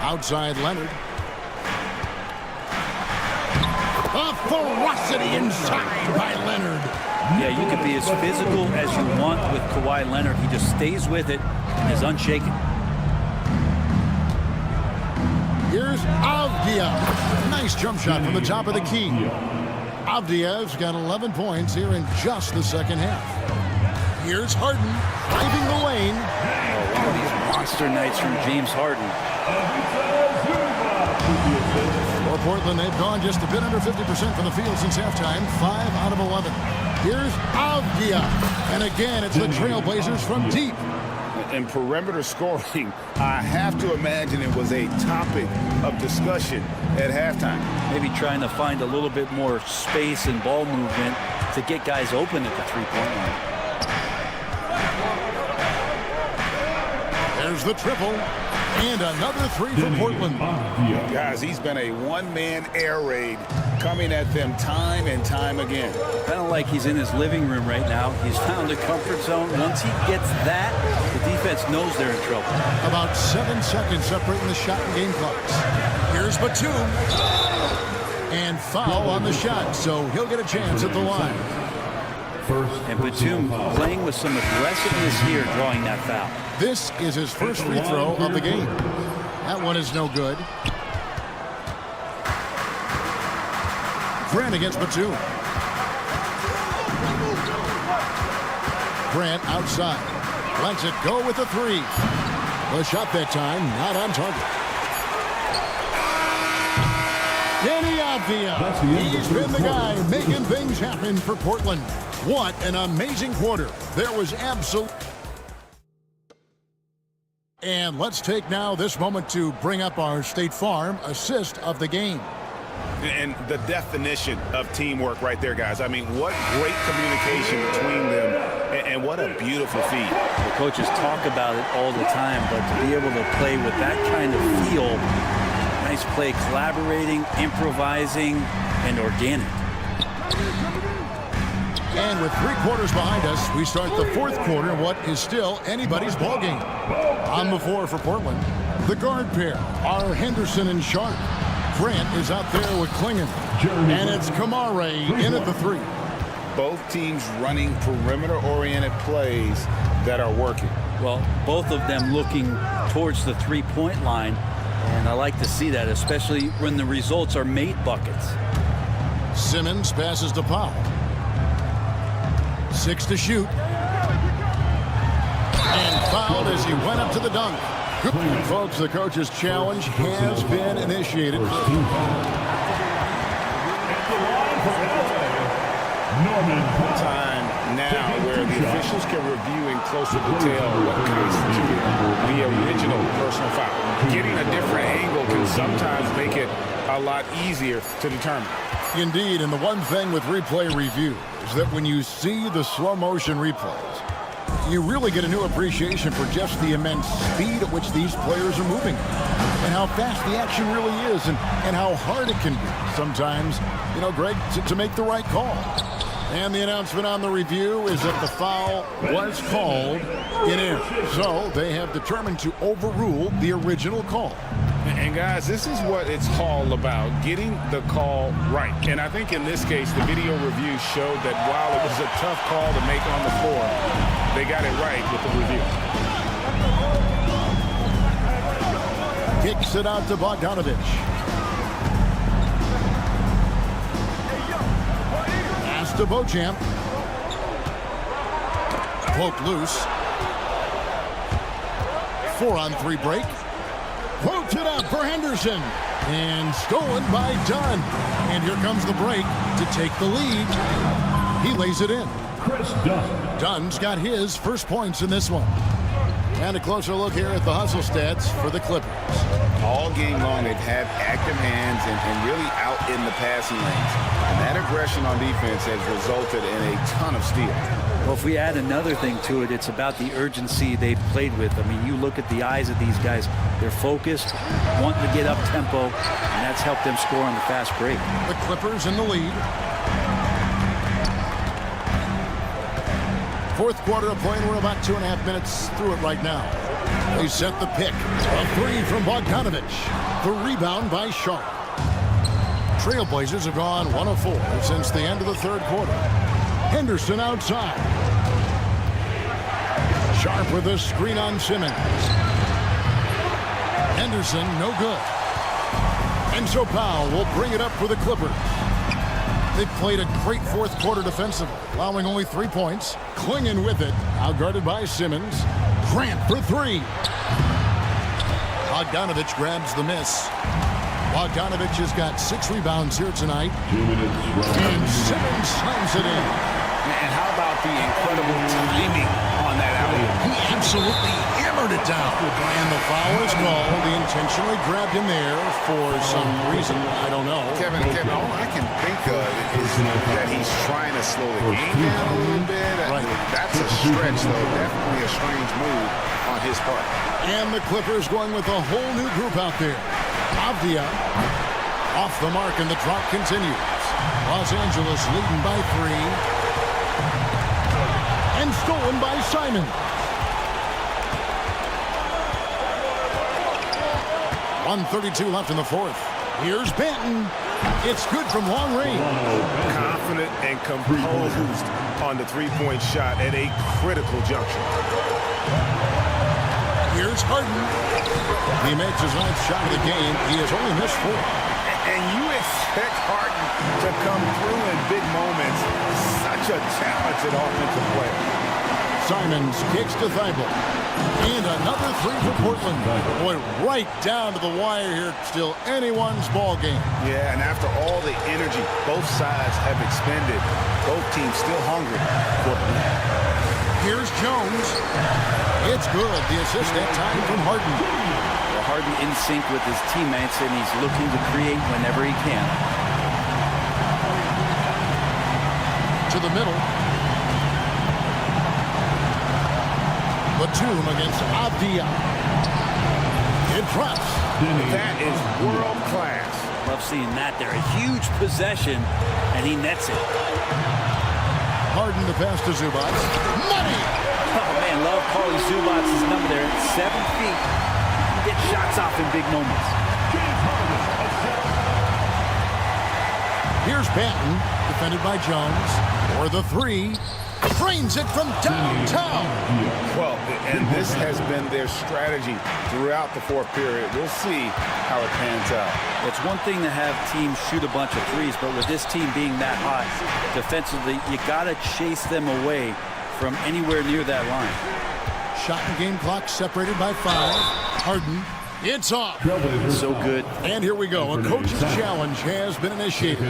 Outside Leonard. A ferocity inside by Leonard. Yeah, you can be as physical as you want with Kawhi Leonard. He just stays with it and is unshaken. Here's Avdia. Nice jump shot from the top of the key. Avdia's got 11 points here in just the second half. Here's Harden driving the lane. Oh, one of these monster nights from James Harden. For Portland, they've gone just a bit under 50% from the field since halftime. 5 out of 11. Here's Avdia. And again, it's the Trailblazers from deep. In perimeter scoring, I have to imagine it was a topic of discussion at halftime. Maybe trying to find a little bit more space and ball movement to get guys open at the three-point line. There's the triple. And another 3 for Portland. Guys, he's been a one-man air raid coming at them time and time again. Kind of like he's in his living room right now. He's found a comfort zone. Once he gets that, the defense knows they're in trouble. About 7 seconds separating the shot and game clocks. Here's Batum. And foul on the shot, so he'll get a chance at the line. And Batum playing with some aggressiveness here, drawing that foul. This is his first free throw of the game. That one is no good. Grant against Batum. Grant outside. Lets it go with the 3. The shot that time not on target. Danny Avdia. He's been the guy making things happen for Portland. What an amazing quarter. There was absolute. And let's take now this moment to bring up our State Farm assist of the game. And the definition of teamwork right there, guys. I mean, what great communication between them, and what a beautiful feat. The coaches talk about it all the time, but to be able to play with that kind of feel, nice play, collaborating, improvising, and organic. And with 3 quarters behind us, we start the 4th quarter in what is still anybody's ball game. On the floor for Portland, the guard pair are Henderson and Sharp. Grant is out there with Klingon. And it's Kamare in at the 3. both teams running perimeter-oriented plays that are working. Well, both of them looking towards the three-point line, and I like to see that, especially when the results are made buckets. Simmons passes to Powell. 6 to shoot. And fouled as he went up to the dunk. And folks, the coach's challenge has been initiated. Time now where the officials can review in closer detail what constituted the original personal foul. Getting a different angle can sometimes make it a lot easier to determine. Indeed, and the one thing with replay review is that when you see the slow motion replays, you really get a new appreciation for just the immense speed at which these players are moving and how fast the action really is and how hard it can be sometimes, you know, Greg, to make the right call. And the announcement on the review is that the foul was called in error. So they have determined to overrule the original call. And guys, this is what it's all about, getting the call right. And I think in this case, the video review showed that while it was a tough call to make on the floor, they got it right with the review. Kicks it out to Bogdanovich. Pass to Beauchamp. Poke loose. 4-on-3 break. Poked it up for Henderson. And stolen by Dunn. And here comes the break to take the lead. He lays it in. Chris Dunn. Dunn's got his first points in this one. And a closer look here at the hustle stats for the Clippers. All game long, they've had active hands and really out in the passing lanes. And that aggression on defense has resulted in a ton of steals. Well, if we add another thing to it, it's about the urgency they've played with. I mean, you look at the eyes of these guys. They're focused, wanting to get up tempo, and that's helped them score on the fast break. The Clippers in the lead. Fourth quarter of play, and we're about 2.5 minutes through it right now. They set the pick. A three from Bogdanovich. The rebound by Sharp. Trailblazers have gone 1 of 4 since the end of the third quarter. Henderson outside. Sharp with a screen on Simmons. Henderson, no good. And so Powell will bring it up for the Clippers. They played a great fourth quarter defensively, allowing only 3 points. Clinging with it, outguarded by Simmons. Grant for 3. Bogdanovich grabs the miss. Bogdanovich has got 6 rebounds here tonight. 2 minutes. And Simmons slams it in. And how about the incredible timing on that alley? He absolutely hammered it down. And the foul is called. He intentionally grabbed him there for some reason. I don't know. Kevin, all I can think of is that he's trying to slow the game down a little bit. Right. That's a stretch, though. Definitely a strange move on his part. And the Clippers going with a whole new group out there. Avdia off the mark, and the drop continues. Los Angeles leading by 3. And stolen by Simon. .132 left in the fourth. Here's Benton. It's good from long range. Confident and composed on the three-point shot at a critical juncture. Here's Harden. He makes his 9th shot of the game. He has only missed 4. And you expect Harden to come through in big moments. Such a talented offensive player. Simons kicks to Thibault. And another 3 for Portland. Boy, right down to the wire here. Still anyone's ball game. Yeah, and after all the energy both sides have expended, both teams still hungry for the lead. Here's Jones. It's good. The assist that time from Harden. Well, Harden in sync with his teammates, and he's looking to create whenever he can. To the middle. Batum against Avdia. It drops. That is world class. Love seeing that there. A huge possession, and he nets it. Harden the pass to Zubac. Money! Oh, man, love Paulie Zubac's number there at 7 feet. He gets shots off in big moments. Here's Banton, defended by Jones. For the three. Drains it from downtown. Well, and this has been their strategy throughout the fourth period. We'll see how it pans out. It's one thing to have teams shoot a bunch of threes, but with this team being that hot defensively, you got to chase them away from anywhere near that line. Shot and game clock separated by 5. Harden, it's off. So good. And here we go. A coach's challenge has been initiated.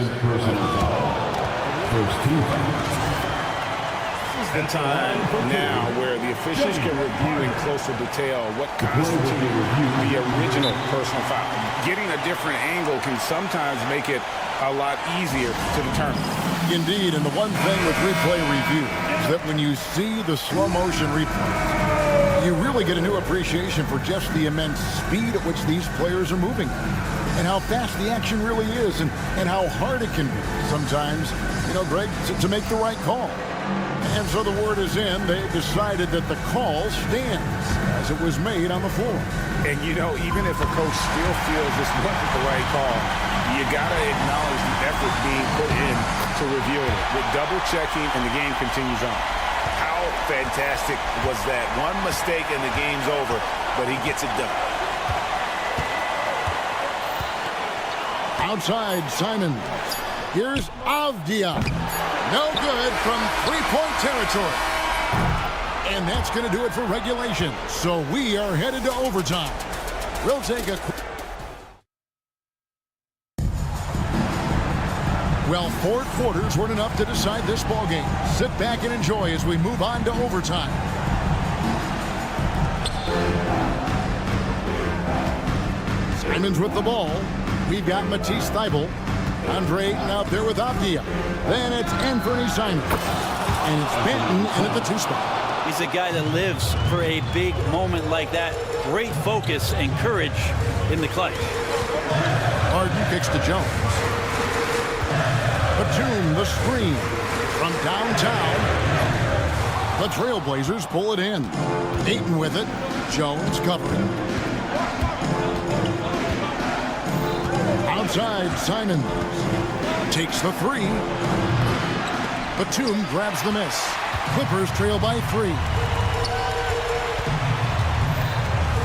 The time now where the officials can review in closer detail what constituted the original personal foul. Getting a different angle can sometimes make it a lot easier to determine. Indeed, and the one thing with replay review is that when you see the slow motion replays, you really get a new appreciation for just the immense speed at which these players are moving and how fast the action really is and how hard it can be sometimes, Greg, to make the right call. And so the word is in. They've decided that the call stands as it was made on the floor. And, even if a coach still feels this wasn't the right call, you got to acknowledge the effort being put in to reviewing it with double checking, and the game continues on. How fantastic was that? One mistake and the game's over, but he gets it done. Outside, Simon. Here's Avdia. No good from three-point territory. And that's going to do it for regulation. So we are headed to overtime. We'll take a... Well, 4 quarters weren't enough to decide this ballgame. Sit back and enjoy as we move on to overtime. Simon's with the ball. We've got Matisse Thybulle. Andre Ayton out there with Avdia. Then it's Anthony Simon. And it's Banton in at the 2 spot. He's a guy that lives for a big moment like that. Great focus and courage in the clutch. Harden kicks to Jones. Batum, the screen from downtown. The Trailblazers pull it in. Ayton with it. Jones covering. Outside, Simon takes the 3. Batum grabs the miss. Clippers trail by 3.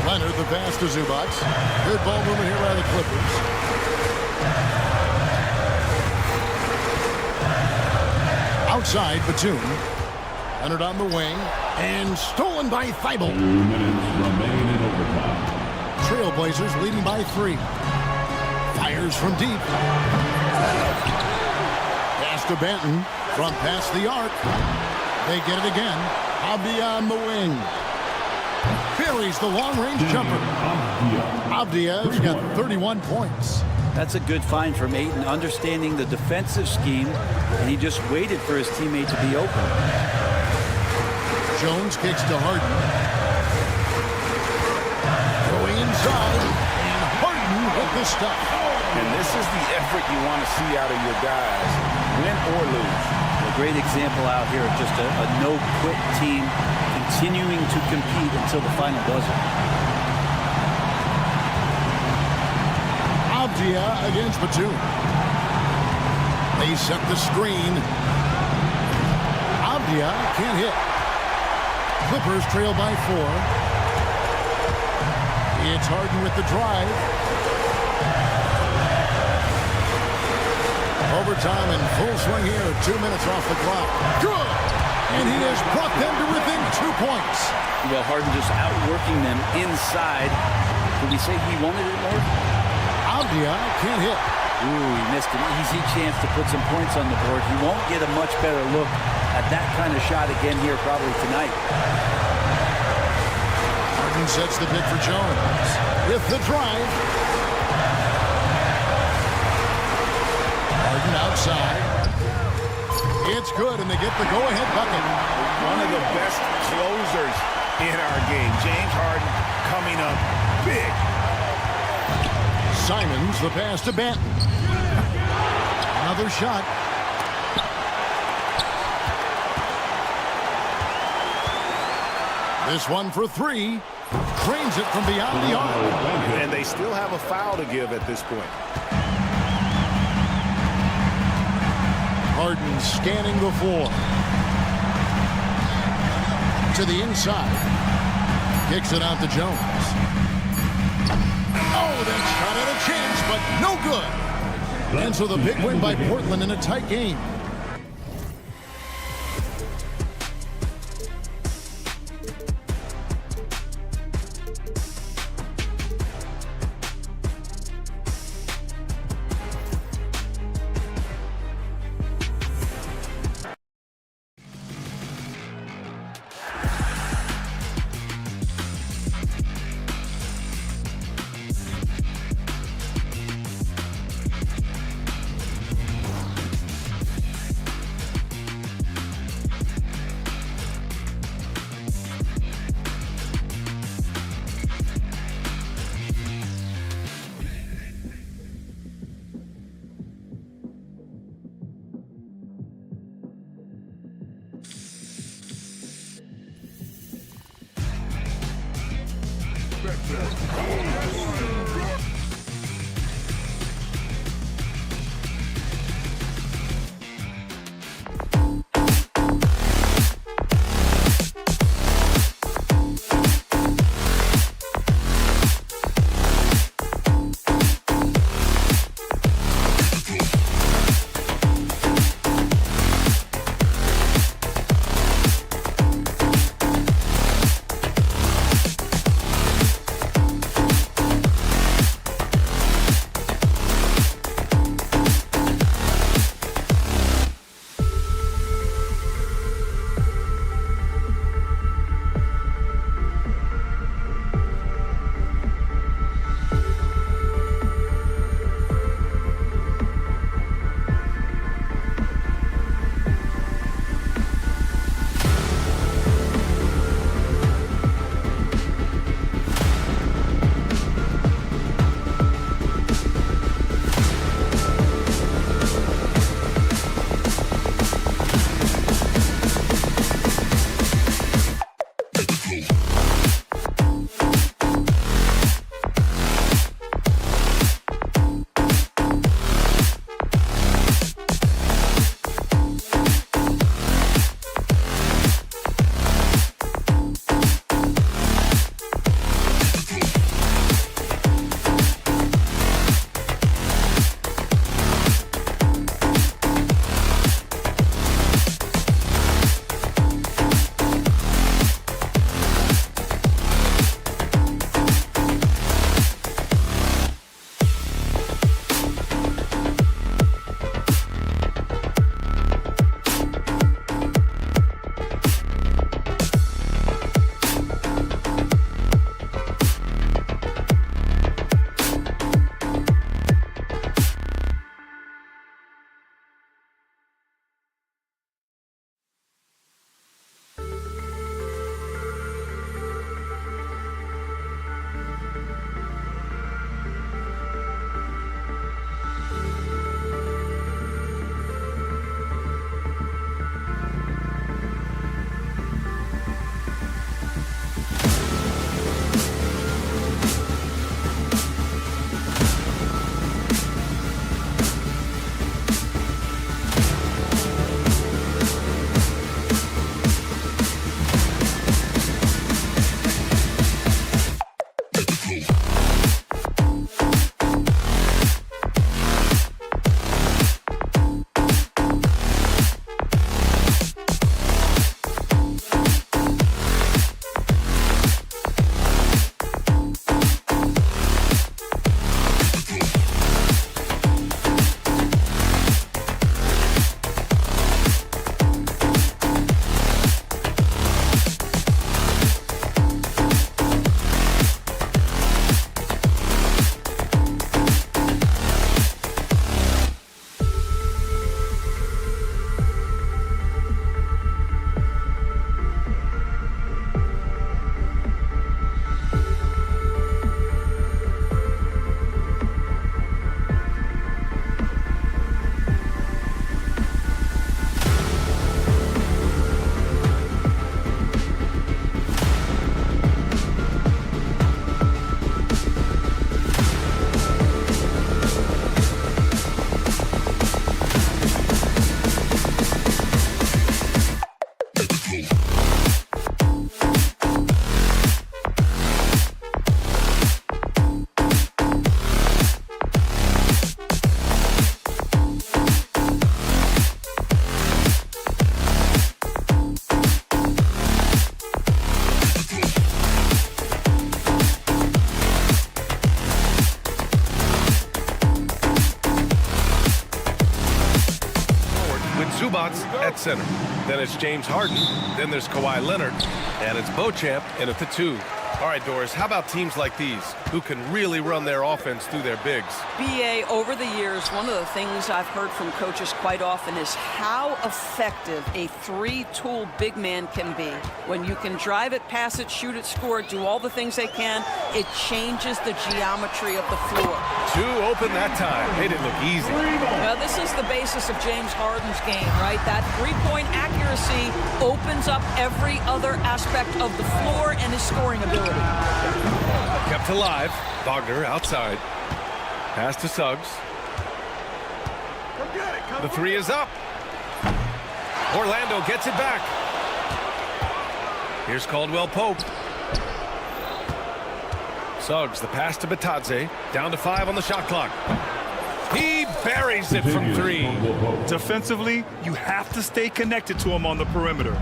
Leonard the pass to Zubac. Good ball movement here by the Clippers. Outside, Batum. Leonard on the wing. And stolen by Thybulle. 2 minutes remain in overtime. Trailblazers leading by 3. Fires from deep. Pass to Banton from past the arc. They get it again. Avdia on the wing. Buries the long-range jumper. Avdia's got 31 points. That's a good find from Ayton, understanding the defensive scheme, and he just waited for his teammate to be open. Jones kicks to Harden. Going inside, and Harden with the stuff. And this is the effort you want to see out of your guys, win or lose. A great example out here of just a no-quit team continuing to compete until the final buzzer. Avdia against Batum. They set the screen. Avdia can't hit. Clippers trail by 4. It's Harden with the drive. Overtime in full swing here. 2 minutes off the clock. Good! And he has brought them to within 2 points. Well, Harden just outworking them inside. Did we say he wanted it more? Avdia can't hit. Ooh, he missed an easy chance to put some points on the board. He won't get a much better look at that kind of shot again here probably tonight. Harden sets the pick for Jones. With the drive. Harden outside. It's good, and they get the go-ahead bucket. One of the best closers in our game. James Harden coming up big. Simons the pass to Banton. Another shot. This one for 3. Drains it from beyond the arc. And they still have a foul to give at this point. Harden scanning the floor. To the inside. Kicks it out to Jones. Oh, that shot had a chance, but no good. And so the big win by Portland in a tight game. center. Then it's James Harden. Then there's Kawhi Leonard. And it's Beauchamp in at the 2. All right, Doris, how about teams like these who can really run their offense through their bigs? BA, over the years, one of the things I've heard from coaches quite often is how effective a 3-tool big man can be. When you can drive it, pass it, shoot it, score it, do all the things they can, it changes the geometry of the floor. 2 open that time. Made it look easy. Well, this is the basis of James Harden's game, right? That three-point accuracy opens up every other aspect of the floor and his scoring ability. Kept alive. Wagner outside. Pass to Suggs. The 3 is up. Orlando gets it back. Here's Caldwell Pope. Suggs, the pass to Batadze. Down to 5 on the shot clock. He buries it from 3. Defensively, you have to stay connected to him on the perimeter.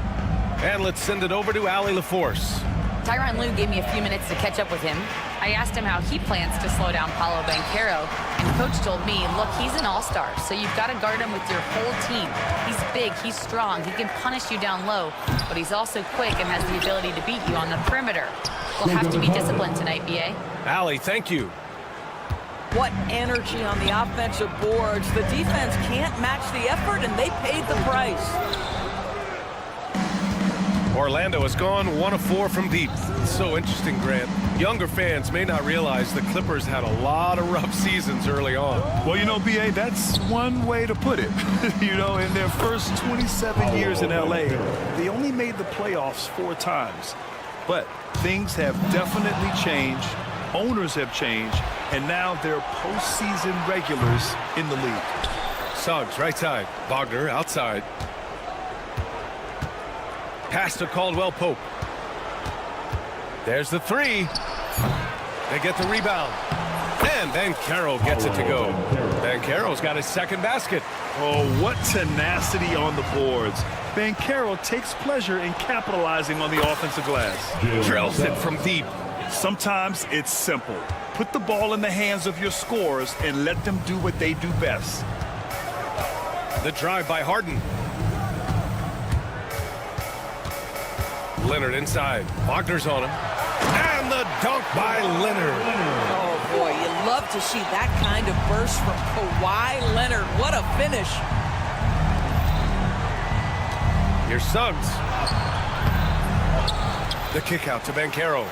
And let's send it over to Allie LaForce. Tyronn Lue gave me a few minutes to catch up with him. I asked him how he plans to slow down Paolo Banchero, and Coach told me, look, he's an all-star, so you've got to guard him with your whole team. He's big, he's strong, he can punish you down low, but he's also quick and has the ability to beat you on the perimeter. We'll have to be disciplined tonight, B.A. Allie, thank you. What energy on the offensive boards. The defense can't match the effort, and they paid the price. Orlando has gone 1 of 4 from deep. It's so interesting, Grant. Younger fans may not realize the Clippers had a lot of rough seasons early on. Well, you know, B.A., that's one way to put it. You know, in their first 27 years in L.A., they only made the playoffs 4 times. But things have definitely changed. Owners have changed. And now they're postseason regulars in the league. Suggs, right side. Wagner, outside. Pass to Caldwell Pope. There's the 3. They get the rebound. And Banchero gets it to go. Banchero's got his second basket. Oh, what tenacity on the boards. Banchero takes pleasure in capitalizing on the offensive glass. Drills it from deep. Sometimes it's simple. Put the ball in the hands of your scorers and let them do what they do best. The drive by Harden. Leonard inside. Wagner's on him. And the dunk by Leonard. Oh, boy, you love to see that kind of burst from Kawhi Leonard. What a finish. Here's Suggs. The kick out to Banchero.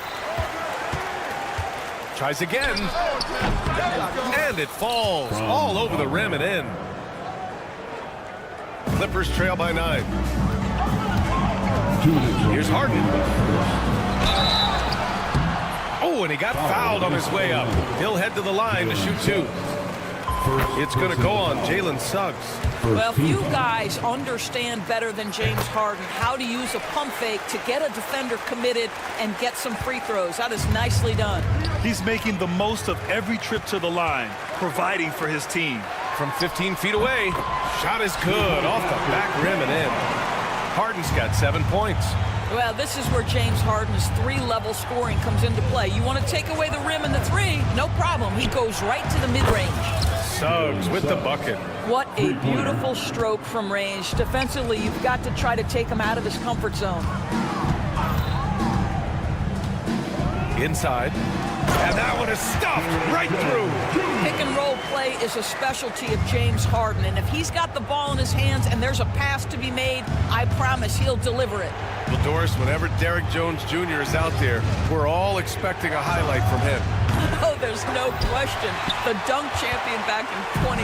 Tries again. And it falls all over the rim and in. Clippers trail by 9. Here's Harden. Oh, and he got fouled on his way up. He'll head to the line to shoot 2. It's going to go on Jalen Suggs. Well, few guys understand better than James Harden how to use a pump fake to get a defender committed and get some free throws. That is nicely done. He's making the most of every trip to the line, providing for his team. From 15 feet away, shot is good off the back rim and in. Harden's got 7 points. Well, this is where James Harden's 3-level scoring comes into play. You want to take away the rim and the 3, no problem. He goes right to the mid-range. Suggs with the bucket. What a beautiful stroke from range. Defensively, you've got to try to take him out of his comfort zone. Inside. And that one is stuffed right through. Pick and roll play is a specialty of James Harden, and if he's got the ball in his hands and there's a pass to be made, I promise he'll deliver it. Well, Doris, whenever Derrick Jones Jr. is out there, we're all expecting a highlight from him. Oh, there's no question. The dunk champion back in 2020,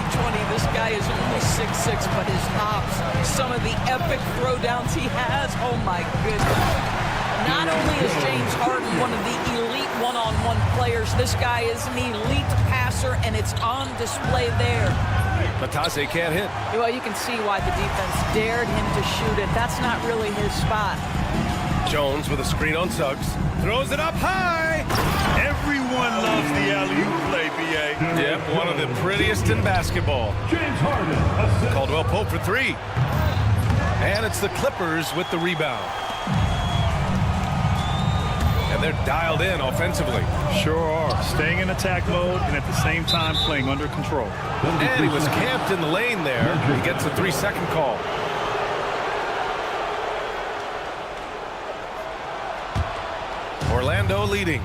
this guy is only 6'6", but his hops, some of the epic throwdowns he has, oh my goodness. Not only is James Harden one of the elite one-on-one players, this guy is an elite passer, and it's on display there. Batadze can't hit. Well, you can see why the defense dared him to shoot it. That's not really his spot. Jones with a screen on Suggs. Throws it up high. Everyone loves the alley-oop play, B.A. Yep, one of the prettiest in basketball. James Harden. Caldwell Pope for 3. And it's the Clippers with the rebound. And they're dialed in offensively. Sure are. Staying in attack mode and at the same time playing under control. And he was camped in the lane there. He gets a 3-second call. Orlando leading.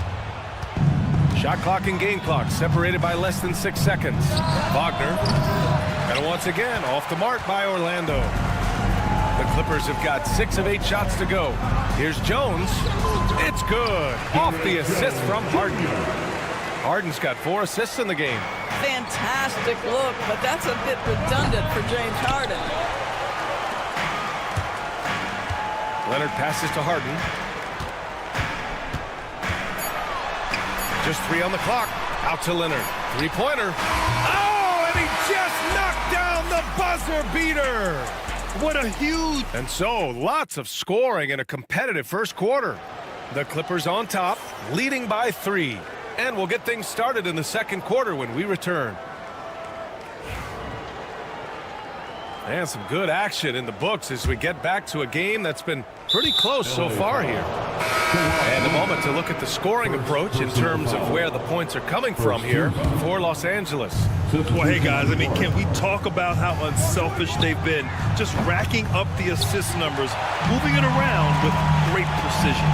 Shot clock and game clock separated by less than 6 seconds. Wagner. And once again, off the mark by Orlando. The Clippers have got 6 of 8 shots to go. Here's Jones. It's good. Off the assist from Harden. Harden's got 4 assists in the game. Fantastic look, but that's a bit redundant for James Harden. Leonard passes to Harden. Just 3 on the clock. Out to Leonard. 3-pointer. Oh, and he just knocked down the buzzer beater. What a huge... And so, lots of scoring in a competitive first quarter. The Clippers on top, leading by 3. And we'll get things started in the second quarter when we return. And some good action in the books as we get back to a game that's been pretty close so far here. And a moment to look at the scoring approach in terms of where the points are coming from here for Los Angeles. Well, hey, guys, I mean, can we talk about how unselfish they've been? Just racking up the assist numbers, moving it around with great precision.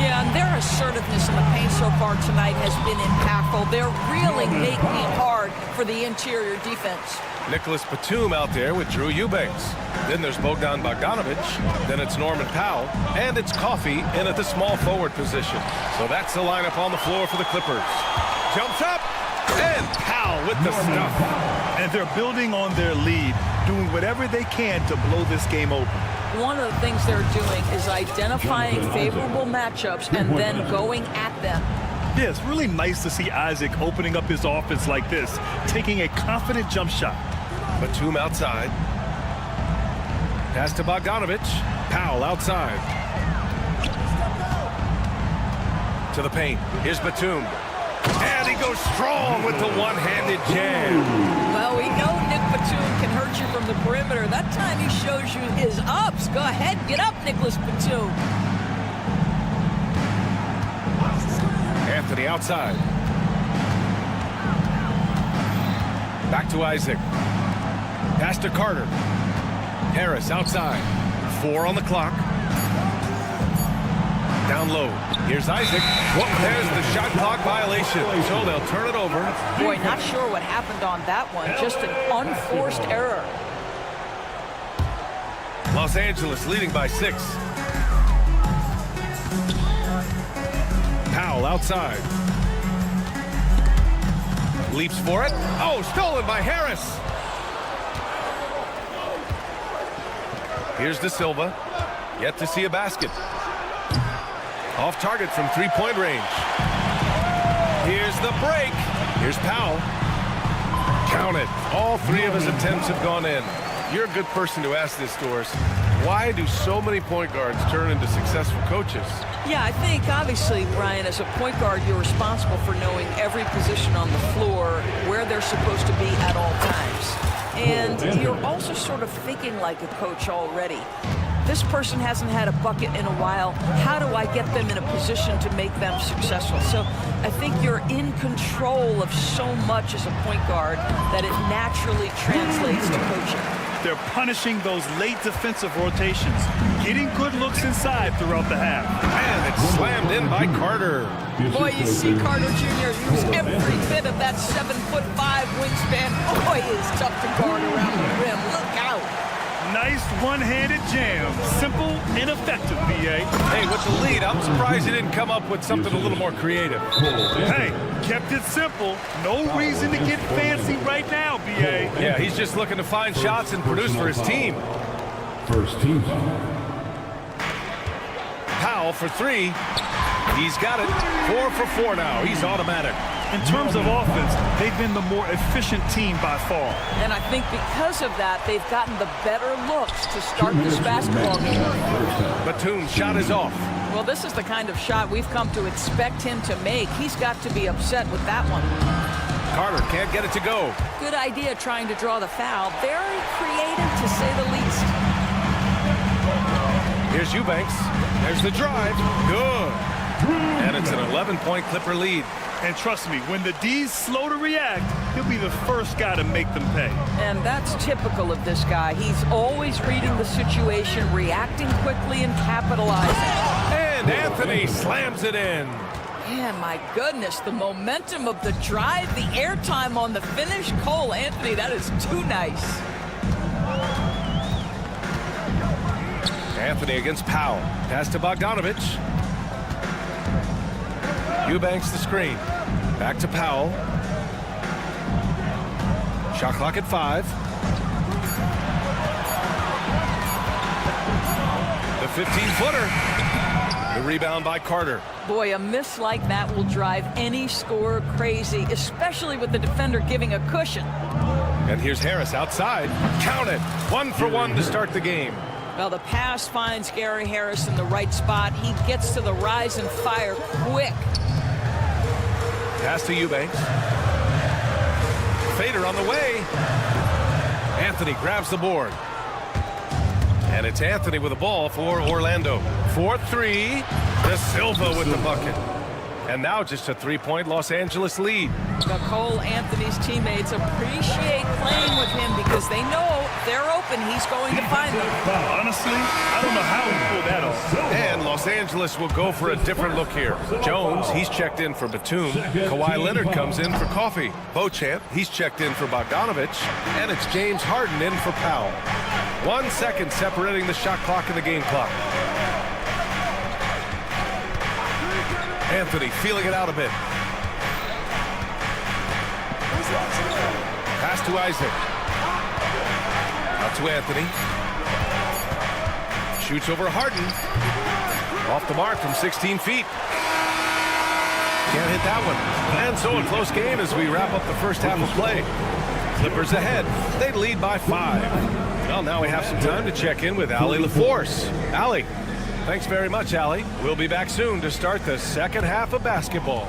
Yeah, and their assertiveness in the paint so far tonight has been impactful. They're really making it hard for the interior defense. Nicholas Batum out there with Drew Eubanks. Then there's Bogdan Bogdanovic. Then it's Norman Powell. And it's Coffey in at the small forward position. So that's the lineup on the floor for the Clippers. Jumps up. And Powell with the stuff. And they're building on their lead, doing whatever they can to blow this game open. One of the things they're doing is identifying favorable matchups and then going at them. Yeah, it's really nice to see Isaac opening up his offense like this, taking a confident jump shot. Batum outside. Pass to Bogdanovic. Powell outside. To the paint. Here's Batum. And he goes strong with the one-handed jam. Well, we know Nick Batum can hurt you from the perimeter. That time he shows you his ups. Go ahead, get up, Nicholas Batum. Anthony outside. Back to Isaac. Pass to Carter. Harris outside. 4 on the clock. Down low. Here's Isaac. Whoa, there's the shot clock violation. So they'll turn it over. Boy, not sure what happened on that one. Just an unforced error. Los Angeles leading by 6. Powell outside. Leaps for it. Oh, stolen by Harris. Here's De Silva. Yet to see a basket. Off target from 3-point range. Here's the break. Here's Powell. Count it. All 3 of his attempts have gone in. You're a good person to ask this, Doris. Why do so many point guards turn into successful coaches? Yeah, I think obviously, Brian, as a point guard, you're responsible for knowing every position on the floor, where they're supposed to be at all times. And you're also sort of thinking like a coach already. This person hasn't had a bucket in a while. How do I get them in a position to make them successful? So I think you're in control of so much as a point guard that it naturally translates to coaching. They're punishing those late defensive rotations, getting good looks inside throughout the half. And it's slammed in by Carter. Boy, you see Carter Jr. use every bit of that 7'5" wingspan. Boy, it's tough to guard around the rim. Look out. Nice one-handed jam. Simple and effective, B.A. Hey, with the lead, I'm surprised he didn't come up with something a little more creative. Hey, kept it simple. No reason to get fancy right now, B.A. Yeah, he's just looking to find shots and produce for his team. First team. Powell for 3. He's got it. 4 for 4 now. He's automatic. In terms of offense, they've been the more efficient team by far. And I think because of that, they've gotten the better looks to start this basketball game. Batum's shot is off. Well, this is the kind of shot we've come to expect him to make. He's got to be upset with that one. Carter can't get it to go. Good idea trying to draw the foul. Very creative, to say the least. Here's Eubanks. There's the drive. Good. And it's an 11-point Clipper lead. And trust me, when the D's slow to react, he'll be the first guy to make them pay. And that's typical of this guy. He's always reading the situation, reacting quickly, and capitalizing. And Anthony slams it in. Man, my goodness, the momentum of the drive, the airtime on the finish. Cole Anthony, that is too nice. Anthony against Powell. Pass to Bogdanovich. Eubanks the screen. Back to Powell. Shot clock at 5. The 15-footer. The rebound by Carter. Boy, a miss like that will drive any scorer crazy, especially with the defender giving a cushion. And here's Harris outside. Count it. 1 for 1 to start the game. Well, the pass finds Gary Harris in the right spot. He gets to the rise and fire quick. Pass to Eubanks. Fader on the way. Anthony grabs the board. And it's Anthony with the ball for Orlando. 4-3. De Silva with the bucket. And now just a 3-point Los Angeles lead. Cole Anthony's teammates appreciate playing with him because they know if they're open, he's going to find them. Honestly, I don't know how he pulled that off. And Los Angeles will go for a different look here. Jones, he's checked in for Batum. Kawhi Leonard comes in for Coffey. Beauchamp, he's checked in for Bogdanovich. And it's James Harden in for Powell. 1 second separating the shot clock and the game clock. Anthony feeling it out a bit. Pass to Isaac. Out to Anthony. Shoots over Harden. Off the mark from 16 feet. Can't hit that one. And so a close game as we wrap up the first half of play. Clippers ahead. They lead by 5. Well, now we have some time to check in with Allie LaForce. Allie. Thanks very much, Allie. We'll be back soon to start the second half of basketball.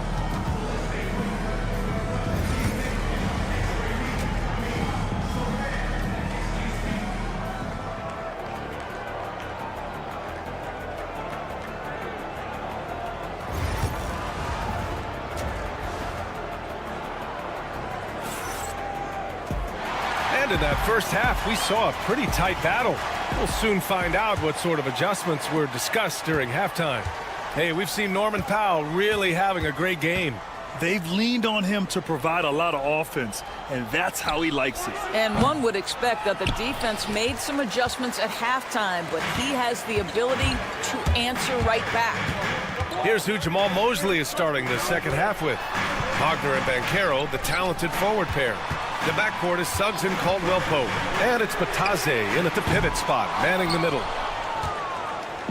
And in that first half, we saw a pretty tight battle. We'll soon find out what sort of adjustments were discussed during halftime. Hey, we've seen Norman Powell really having a great game. They've leaned on him to provide a lot of offense, and that's how he likes it. And one would expect that the defense made some adjustments at halftime, but he has the ability to answer right back. Here's who Jamal Mosley is starting the second half with. Wagner and Banchero, the talented forward pair. The backcourt is Suggs and Caldwell-Pope. And it's Bataze in at the pivot spot, manning the middle.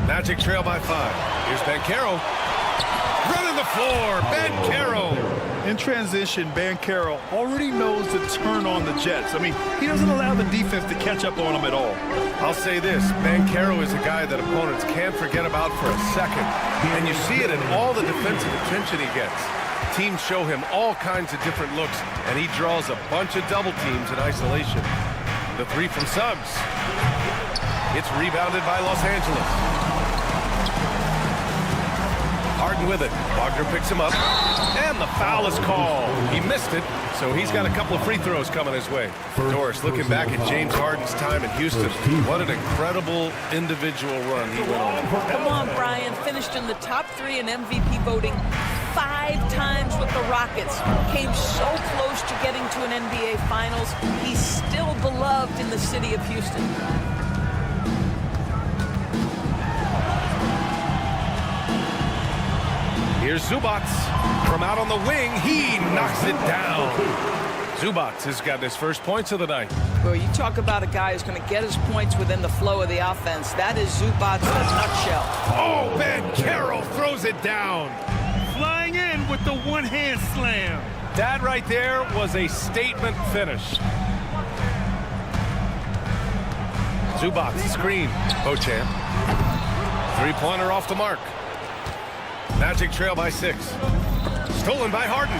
Magic trail by 5. Here's Banchero. Running the floor, Banchero. In transition, Banchero already knows to turn on the Jets. I mean, he doesn't allow the defense to catch up on him at all. I'll say this, Banchero is a guy that opponents can't forget about for a second. And you see it in all the defensive attention he gets. Teams show him all kinds of different looks, and he draws a bunch of double teams in isolation. The 3 from Suggs. It's rebounded by Los Angeles. Harden with it. Wagner picks him up. And the foul is called. He missed it, so he's got a couple of free throws coming his way. Doris, looking back at James Harden's time in Houston, what an incredible individual run he went on. Come on, Brian. Finished in the top 3 in MVP voting 5 times with the Rockets. Came so close to getting to an NBA Finals. He's still beloved in the city of Houston. Here's Zubac from out on the wing. He knocks it down. Zubac has got his first points of the night. Well, you talk about a guy who's going to get his points within the flow of the offense. That is Zubac in a nutshell. Oh, Banchero throws it down. Flying in with the one-hand slam. That right there was a statement finish. Zubac screen. Beauchamp. 3-pointer off the mark. Magic trail by 6. Stolen by Harden.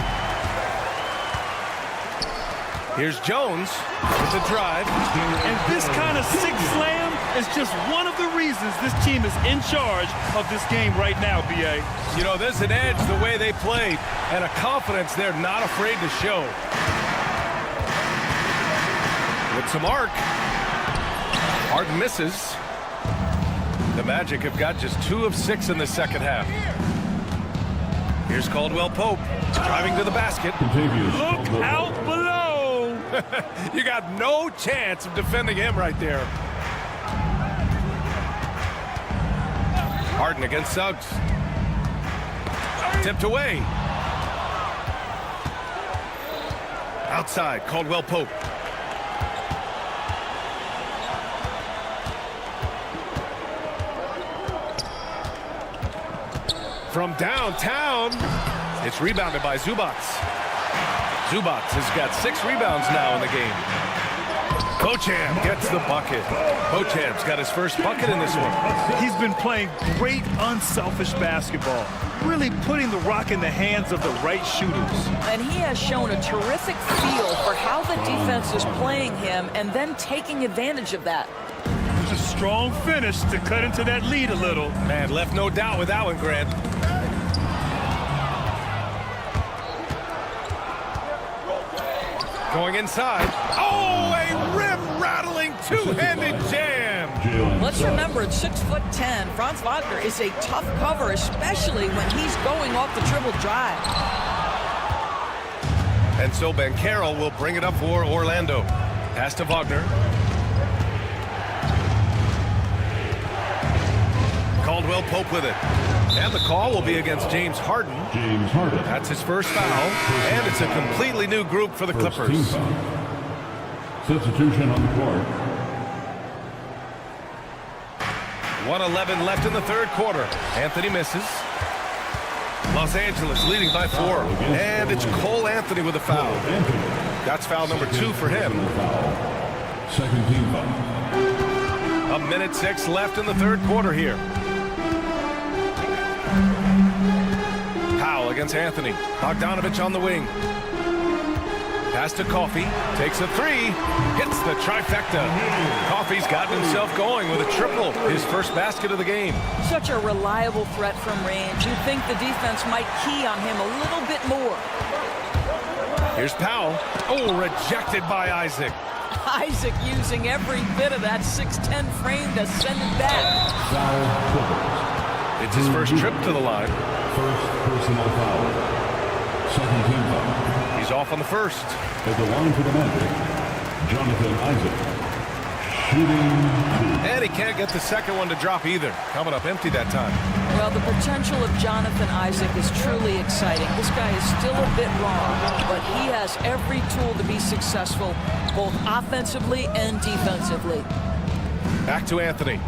Here's Jones with the drive. And this kind of sick slam is just one of the reasons this team is in charge of this game right now, B.A. You know, there's an edge the way they played and a confidence they're not afraid to show. With some arc. Harden misses. The Magic have got just 2 of 6 in the second half. Here's Caldwell Pope driving to the basket. Look out below! You got no chance of defending him right there. Harden against Suggs. Tipped away. Outside, Caldwell Pope. From downtown, it's rebounded by Zubats. Zubats has got 6 rebounds now in the game. Bocham gets the bucket. Bocham's got his first bucket in this one. He's been playing great, unselfish basketball, really putting the rock in the hands of the right shooters. And he has shown a terrific feel for how the defense is playing him and then taking advantage of that. It's a strong finish to cut into that lead a little. Man, left no doubt with that one, Grant. Going inside. Oh, a rim-rattling two-handed jam. Let's remember, at 6'10", Franz Wagner is a tough cover, especially when he's going off the dribble drive. And so Banchero will bring it up for Orlando. Pass to Wagner. Caldwell Pope with it. And the call will be against James Harden. That's his first foul. And it's a completely new group for the Clippers. Substitution on the court. 1:11 left in the third quarter. Anthony misses. Los Angeles leading by 4. And it's Cole Anthony with a foul. That's foul number 2 for him. Second team foul. 1:06 left in the third quarter here. Powell against Anthony. Bogdanovich on the wing. Pass to Coffey. Takes a 3. Hits the trifecta. Coffey's gotten himself going with a triple. His first basket of the game. Such a reliable threat from range. You'd think the defense might key on him a little bit more. Here's Powell. Oh, rejected by Isaac. Isaac using every bit of that 6'10" frame to send it back. It's his first trip to the line. First personal foul. Second team foul. He's off on the first. At the line for the Magic, Jonathan Isaac. Shooting 2. And he can't get the second one to drop either. Coming up empty that time. Well, the potential of Jonathan Isaac is truly exciting. This guy is still a bit raw, but he has every tool to be successful, both offensively and defensively. Back to Anthony.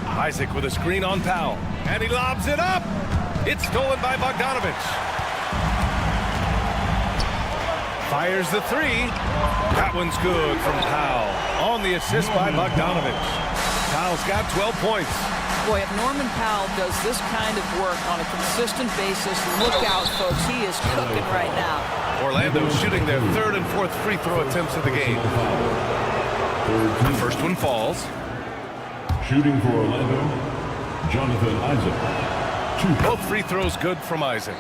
Isaac with a screen on Powell. And he lobs it up. It's stolen by Bogdanovich. Fires the 3. That one's good from Powell. On the assist by Bogdanovich. Powell's got 12 points. Boy, if Norman Powell does this kind of work on a consistent basis, look out, folks. He is cooking right now. Orlando shooting their third and fourth free throw attempts of the game. The first one falls. Shooting for Orlando, Jonathan Isaac. 2. Both free throws good from Isaac.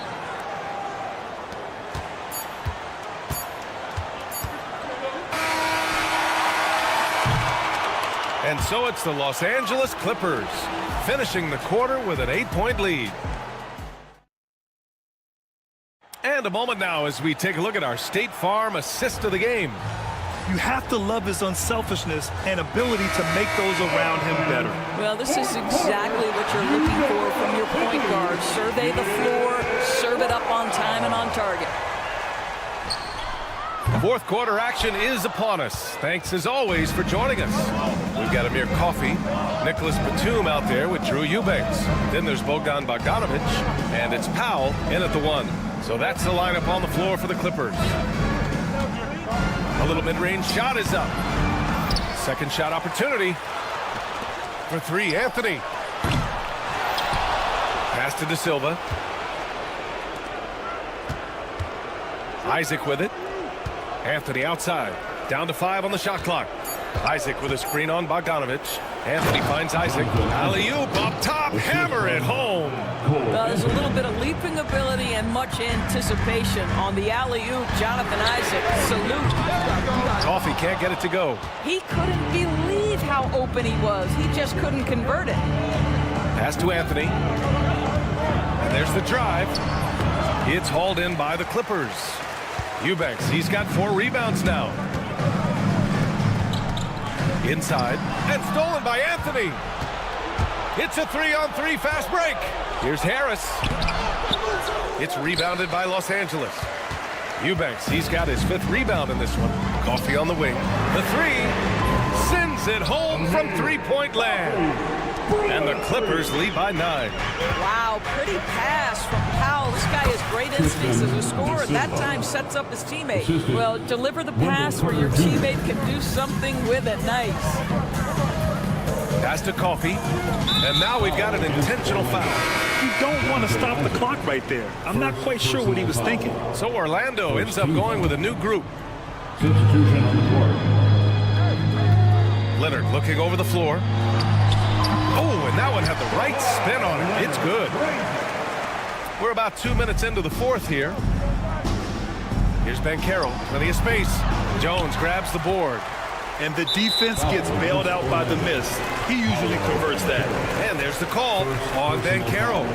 And so it's the Los Angeles Clippers finishing the quarter with an 8-point lead. And a moment now as we take a look at our State Farm assist of the game. You have to love his unselfishness and ability to make those around him better. Well, this is exactly what you're looking for from your point guard. Survey the floor, serve it up on time and on target. Fourth quarter action is upon us. Thanks as always for joining us. We've got Amir Coffey, Nicholas Batum out there with Drew Eubanks. Then there's Bogdan Bogdanovich, and it's Powell in at the 1. So that's the lineup on the floor for the Clippers. A little mid-range shot is up. Second shot opportunity. For 3, Anthony. Pass to De Silva. Isaac with it. Anthony outside. Down to 5 on the shot clock. Isaac with a screen on Bogdanovich. Anthony finds Isaac. Alley-oop up top. Hammer it home. There's a little bit of leaping ability and much anticipation on the alley-oop. Jonathan Isaac, salute. Coffey can't get it to go. He couldn't believe how open he was. He just couldn't convert it. Pass to Anthony. And there's the drive. It's hauled in by the Clippers. Eubanks, he's got 4 rebounds now. Inside, and stolen by Anthony. It's a 3-on-3 fast break. Here's Harris. It's rebounded by Los Angeles. Eubanks, he's got his 5th rebound in this one. Coffee on the wing. The 3 sends it home from 3-point land. And the Clippers lead by 9. Wow, pretty pass from Powell. This guy has great instincts as a scorer. At that time, sets up his teammate. Well, deliver the pass where your teammate can do something with it. Nice. Pass to Coffee. And now we've got an intentional foul. You don't want to stop the clock right there. I'm not quite sure what he was thinking. So Orlando ends up going with a new group. Substitution on the court. Leonard looking over the floor. Oh, and that one had the right spin on it. It's good. We're about 2 minutes into the 4th here. Here's Banchero, plenty of space. Jones grabs the board. And the defense gets bailed out by the miss. He usually converts that. And there's the call on Banchero.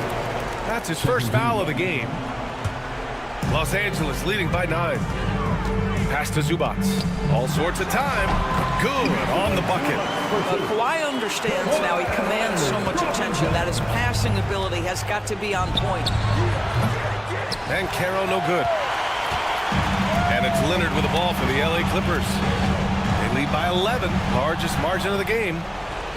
That's his first foul of the game. Los Angeles leading by 9. Pass to Zubac. All sorts of time. Good on the bucket. Kawhi understands now. He commands so much attention that his passing ability has got to be on point. Banchero no good. And it's Leonard with the ball for the LA Clippers. They lead by 11, largest margin of the game.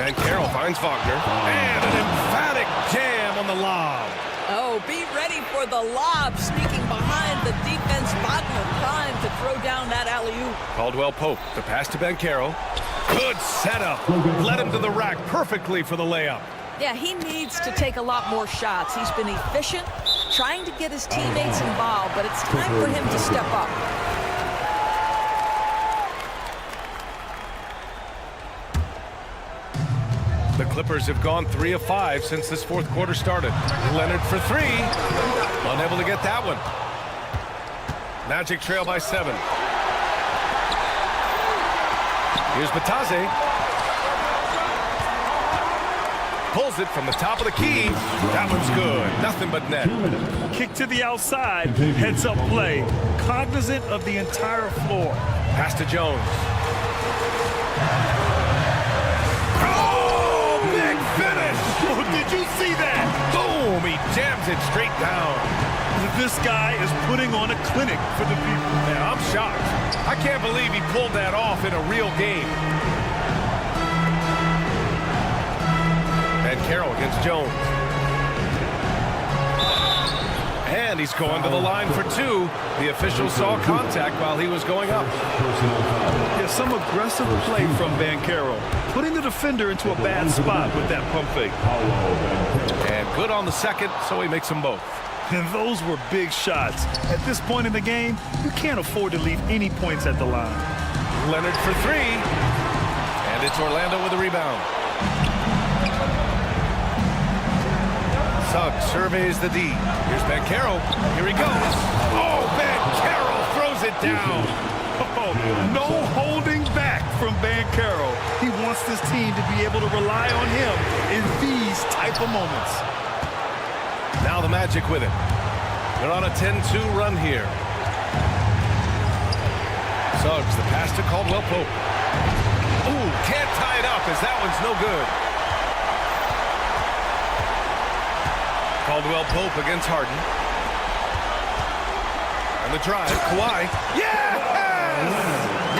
Banchero finds Wagner. And an emphatic jam on the lob. Oh, be ready for the lob. Sneaking behind the defense. Wagner primed to throw down that alley-oop. Caldwell Pope, the pass to Banchero. Good setup. Led him to the rack perfectly for the layup. Yeah, he needs to take a lot more shots. He's been efficient, trying to get his teammates involved, but it's time for him to step up. The Clippers have gone 3 of 5 since this 4th quarter started. Leonard for 3. Unable to get that one. Magic trail by 7. Here's Batase. Pulls it from the top of the key. That one's good. Nothing but net. Kick to the outside. Heads up play. Cognizant of the entire floor. Pass to Jones. Oh, did you see that? Boom! He jams it straight down. This guy is putting on a clinic for the people. Yeah, I'm shocked. I can't believe he pulled that off in a real game. And Carroll against Jones. And he's going to the line for 2. The official saw contact while he was going up. Yeah, some aggressive play from Banchero, putting the defender into a bad spot with that pump fake. And good on the second, so he makes them both. And those were big shots. At this point in the game, you can't afford to leave any points at the line. Leonard for 3. And it's Orlando with a rebound. Suggs surveys the D. Here's Banchero. Here he goes. Oh, Banchero throws it down. Oh, no holding back from Banchero. He wants this team to be able to rely on him in these type of moments. Now the Magic with it. They're on a 10-2 run here. Suggs, the pass to Caldwell Pope. Ooh, can't tie it up as that one's no good. Caldwell Pope against Harden. And the drive, Kawhi. Yes!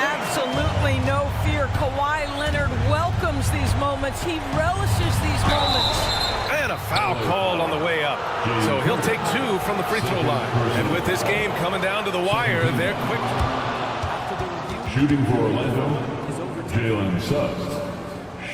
Absolutely no fear. Kawhi Leonard welcomes these moments. He relishes these moments. And a foul called on the way up. So he'll take 2 from the free throw line. And with this game coming down to the wire, they're quick. Shooting for Orlando, Jalen Suggs.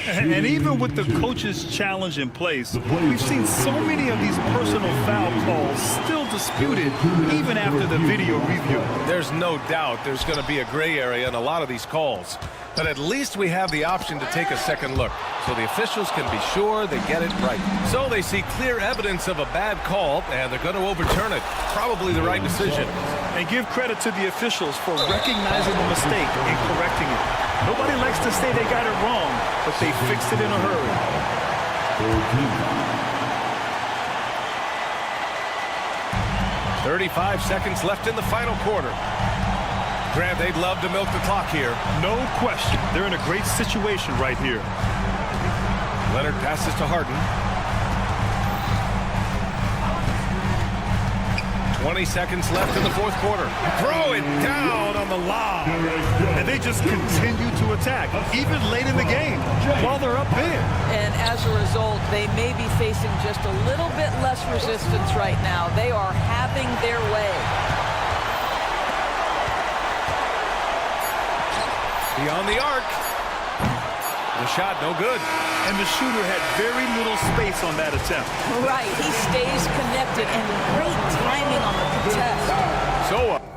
And even with the coach's challenge in place, we've seen so many of these personal foul calls still disputed even after the video review. There's no doubt there's going to be a gray area in a lot of these calls. But at least we have the option to take a second look, so the officials can be sure they get it right. So they see clear evidence of a bad call, and they're going to overturn it. Probably the right decision. And give credit to the officials for recognizing the mistake and correcting it. Nobody likes to say they got it wrong, but they fixed it in a hurry. 35 seconds left in the final quarter. Grant, they'd love to milk the clock here. No question. They're in a great situation right here. Leonard passes to Harden. 20 seconds left in the fourth quarter. Throw it down on the lob. And they just continue to attack, even late in the game, while they're up big. And as a result, they may be facing just a little bit less resistance right now. They are having their way. Beyond the arc. The shot, no good. And the shooter had very little space on that attempt. Right, he stays connected and great timing on the contest. So